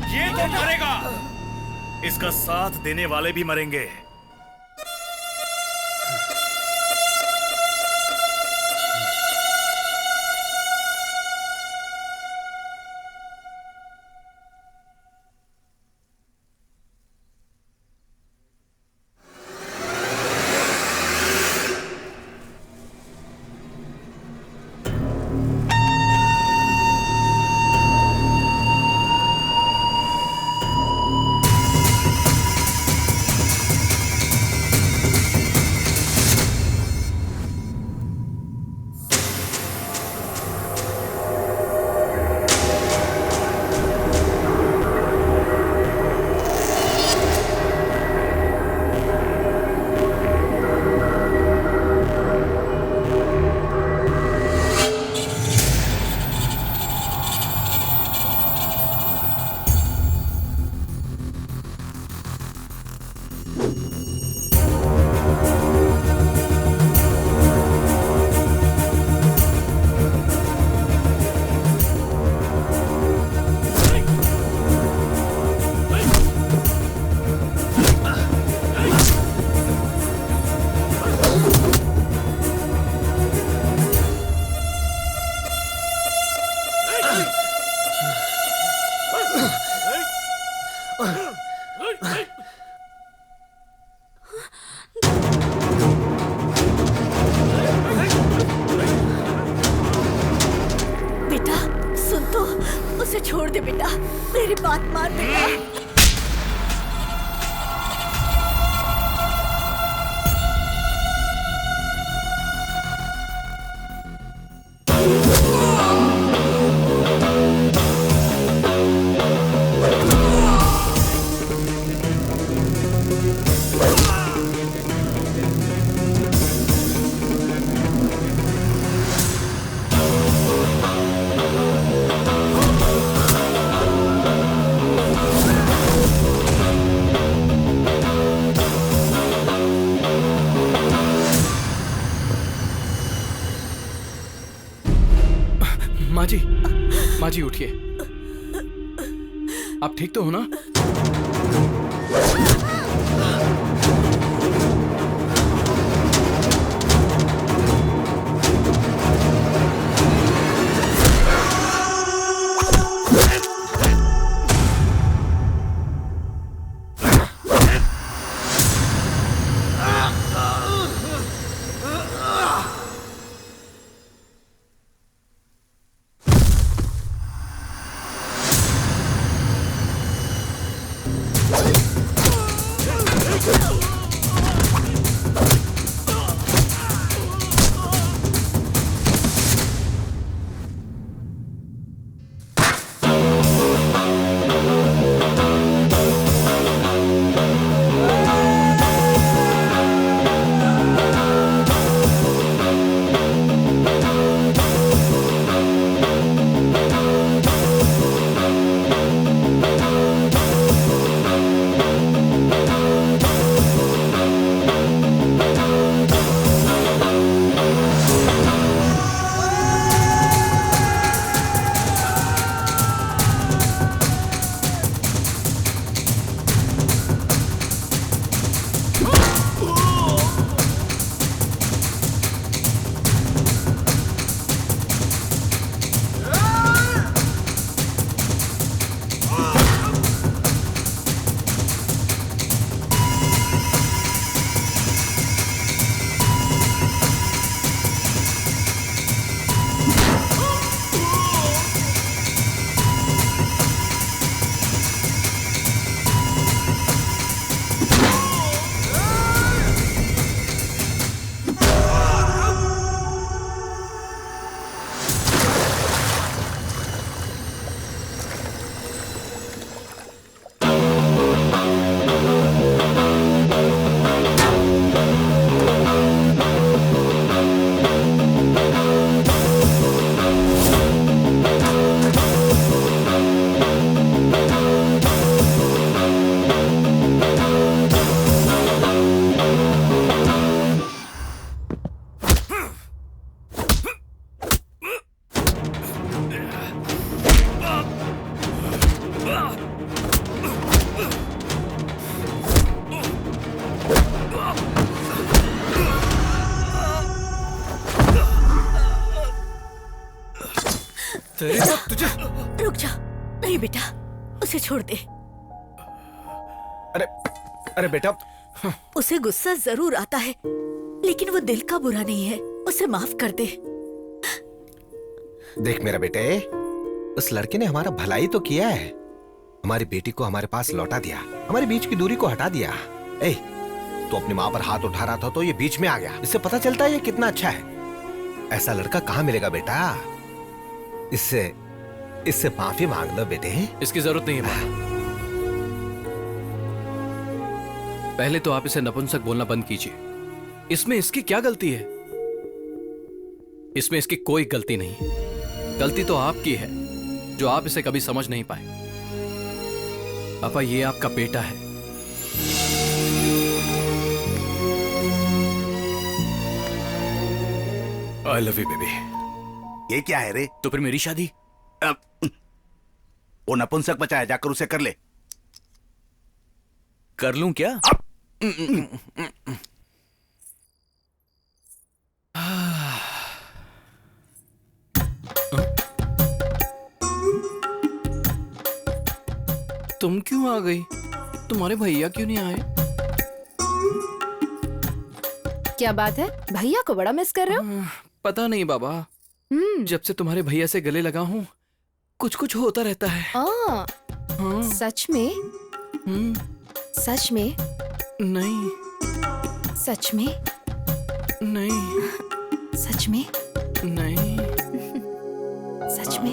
ये तो मरेगा, इसका साथ देने वाले भी मरेंगे। बेटा सुन तो, उसे छोड़ दे बेटा, मेरी बात मान बेटा। माँ जी उठिए। आप ठीक तो हो ना? तुझे रुक जा। नहीं बेटा, उसे छोड़ दे। अरे बेटा, उसे गुस्सा जरूर आता है, लेकिन वो दिल का बुरा नहीं है। उसे माफ कर दे। देख मेरा बेटे, उस लड़के ने हमारा भलाई तो किया है, हमारी बेटी को हमारे पास लौटा दिया, हमारे बीच की दूरी को हटा दिया। ए, तो अपनी माँ पर हाथ उठा रहा था तो ये बीच में आ गया। इससे पता चलता है ये कितना अच्छा है। ऐसा लड़का कहाँ मिलेगा बेटा? इससे माफी मांग लो बेटे। इसकी जरूरत नहीं है पापा। पहले तो आप इसे नपुंसक बोलना बंद कीजिए। इसमें इसकी क्या गलती है? इसमें इसकी कोई गलती नहीं। गलती तो आपकी है जो आप इसे कभी समझ नहीं पाए। पापा, ये आपका बेटा है। आई लव यू बेबी। ये क्या है रे? तो फिर मेरी शादी? वो नपुंसक बचा है, जाकर उसे कर ले। कर लूं क्या? तुम क्यों आ गई? तुम्हारे भैया क्यों नहीं आए? क्या बात है, भैया को बड़ा मिस कर रहे हो? पता नहीं बाबा, जब से तुम्हारे भैया से गले लगा हूँ कुछ कुछ होता रहता है। हाँ। सच में? सच में? नहीं। सच में? नहीं। सच में? नहीं। सच में?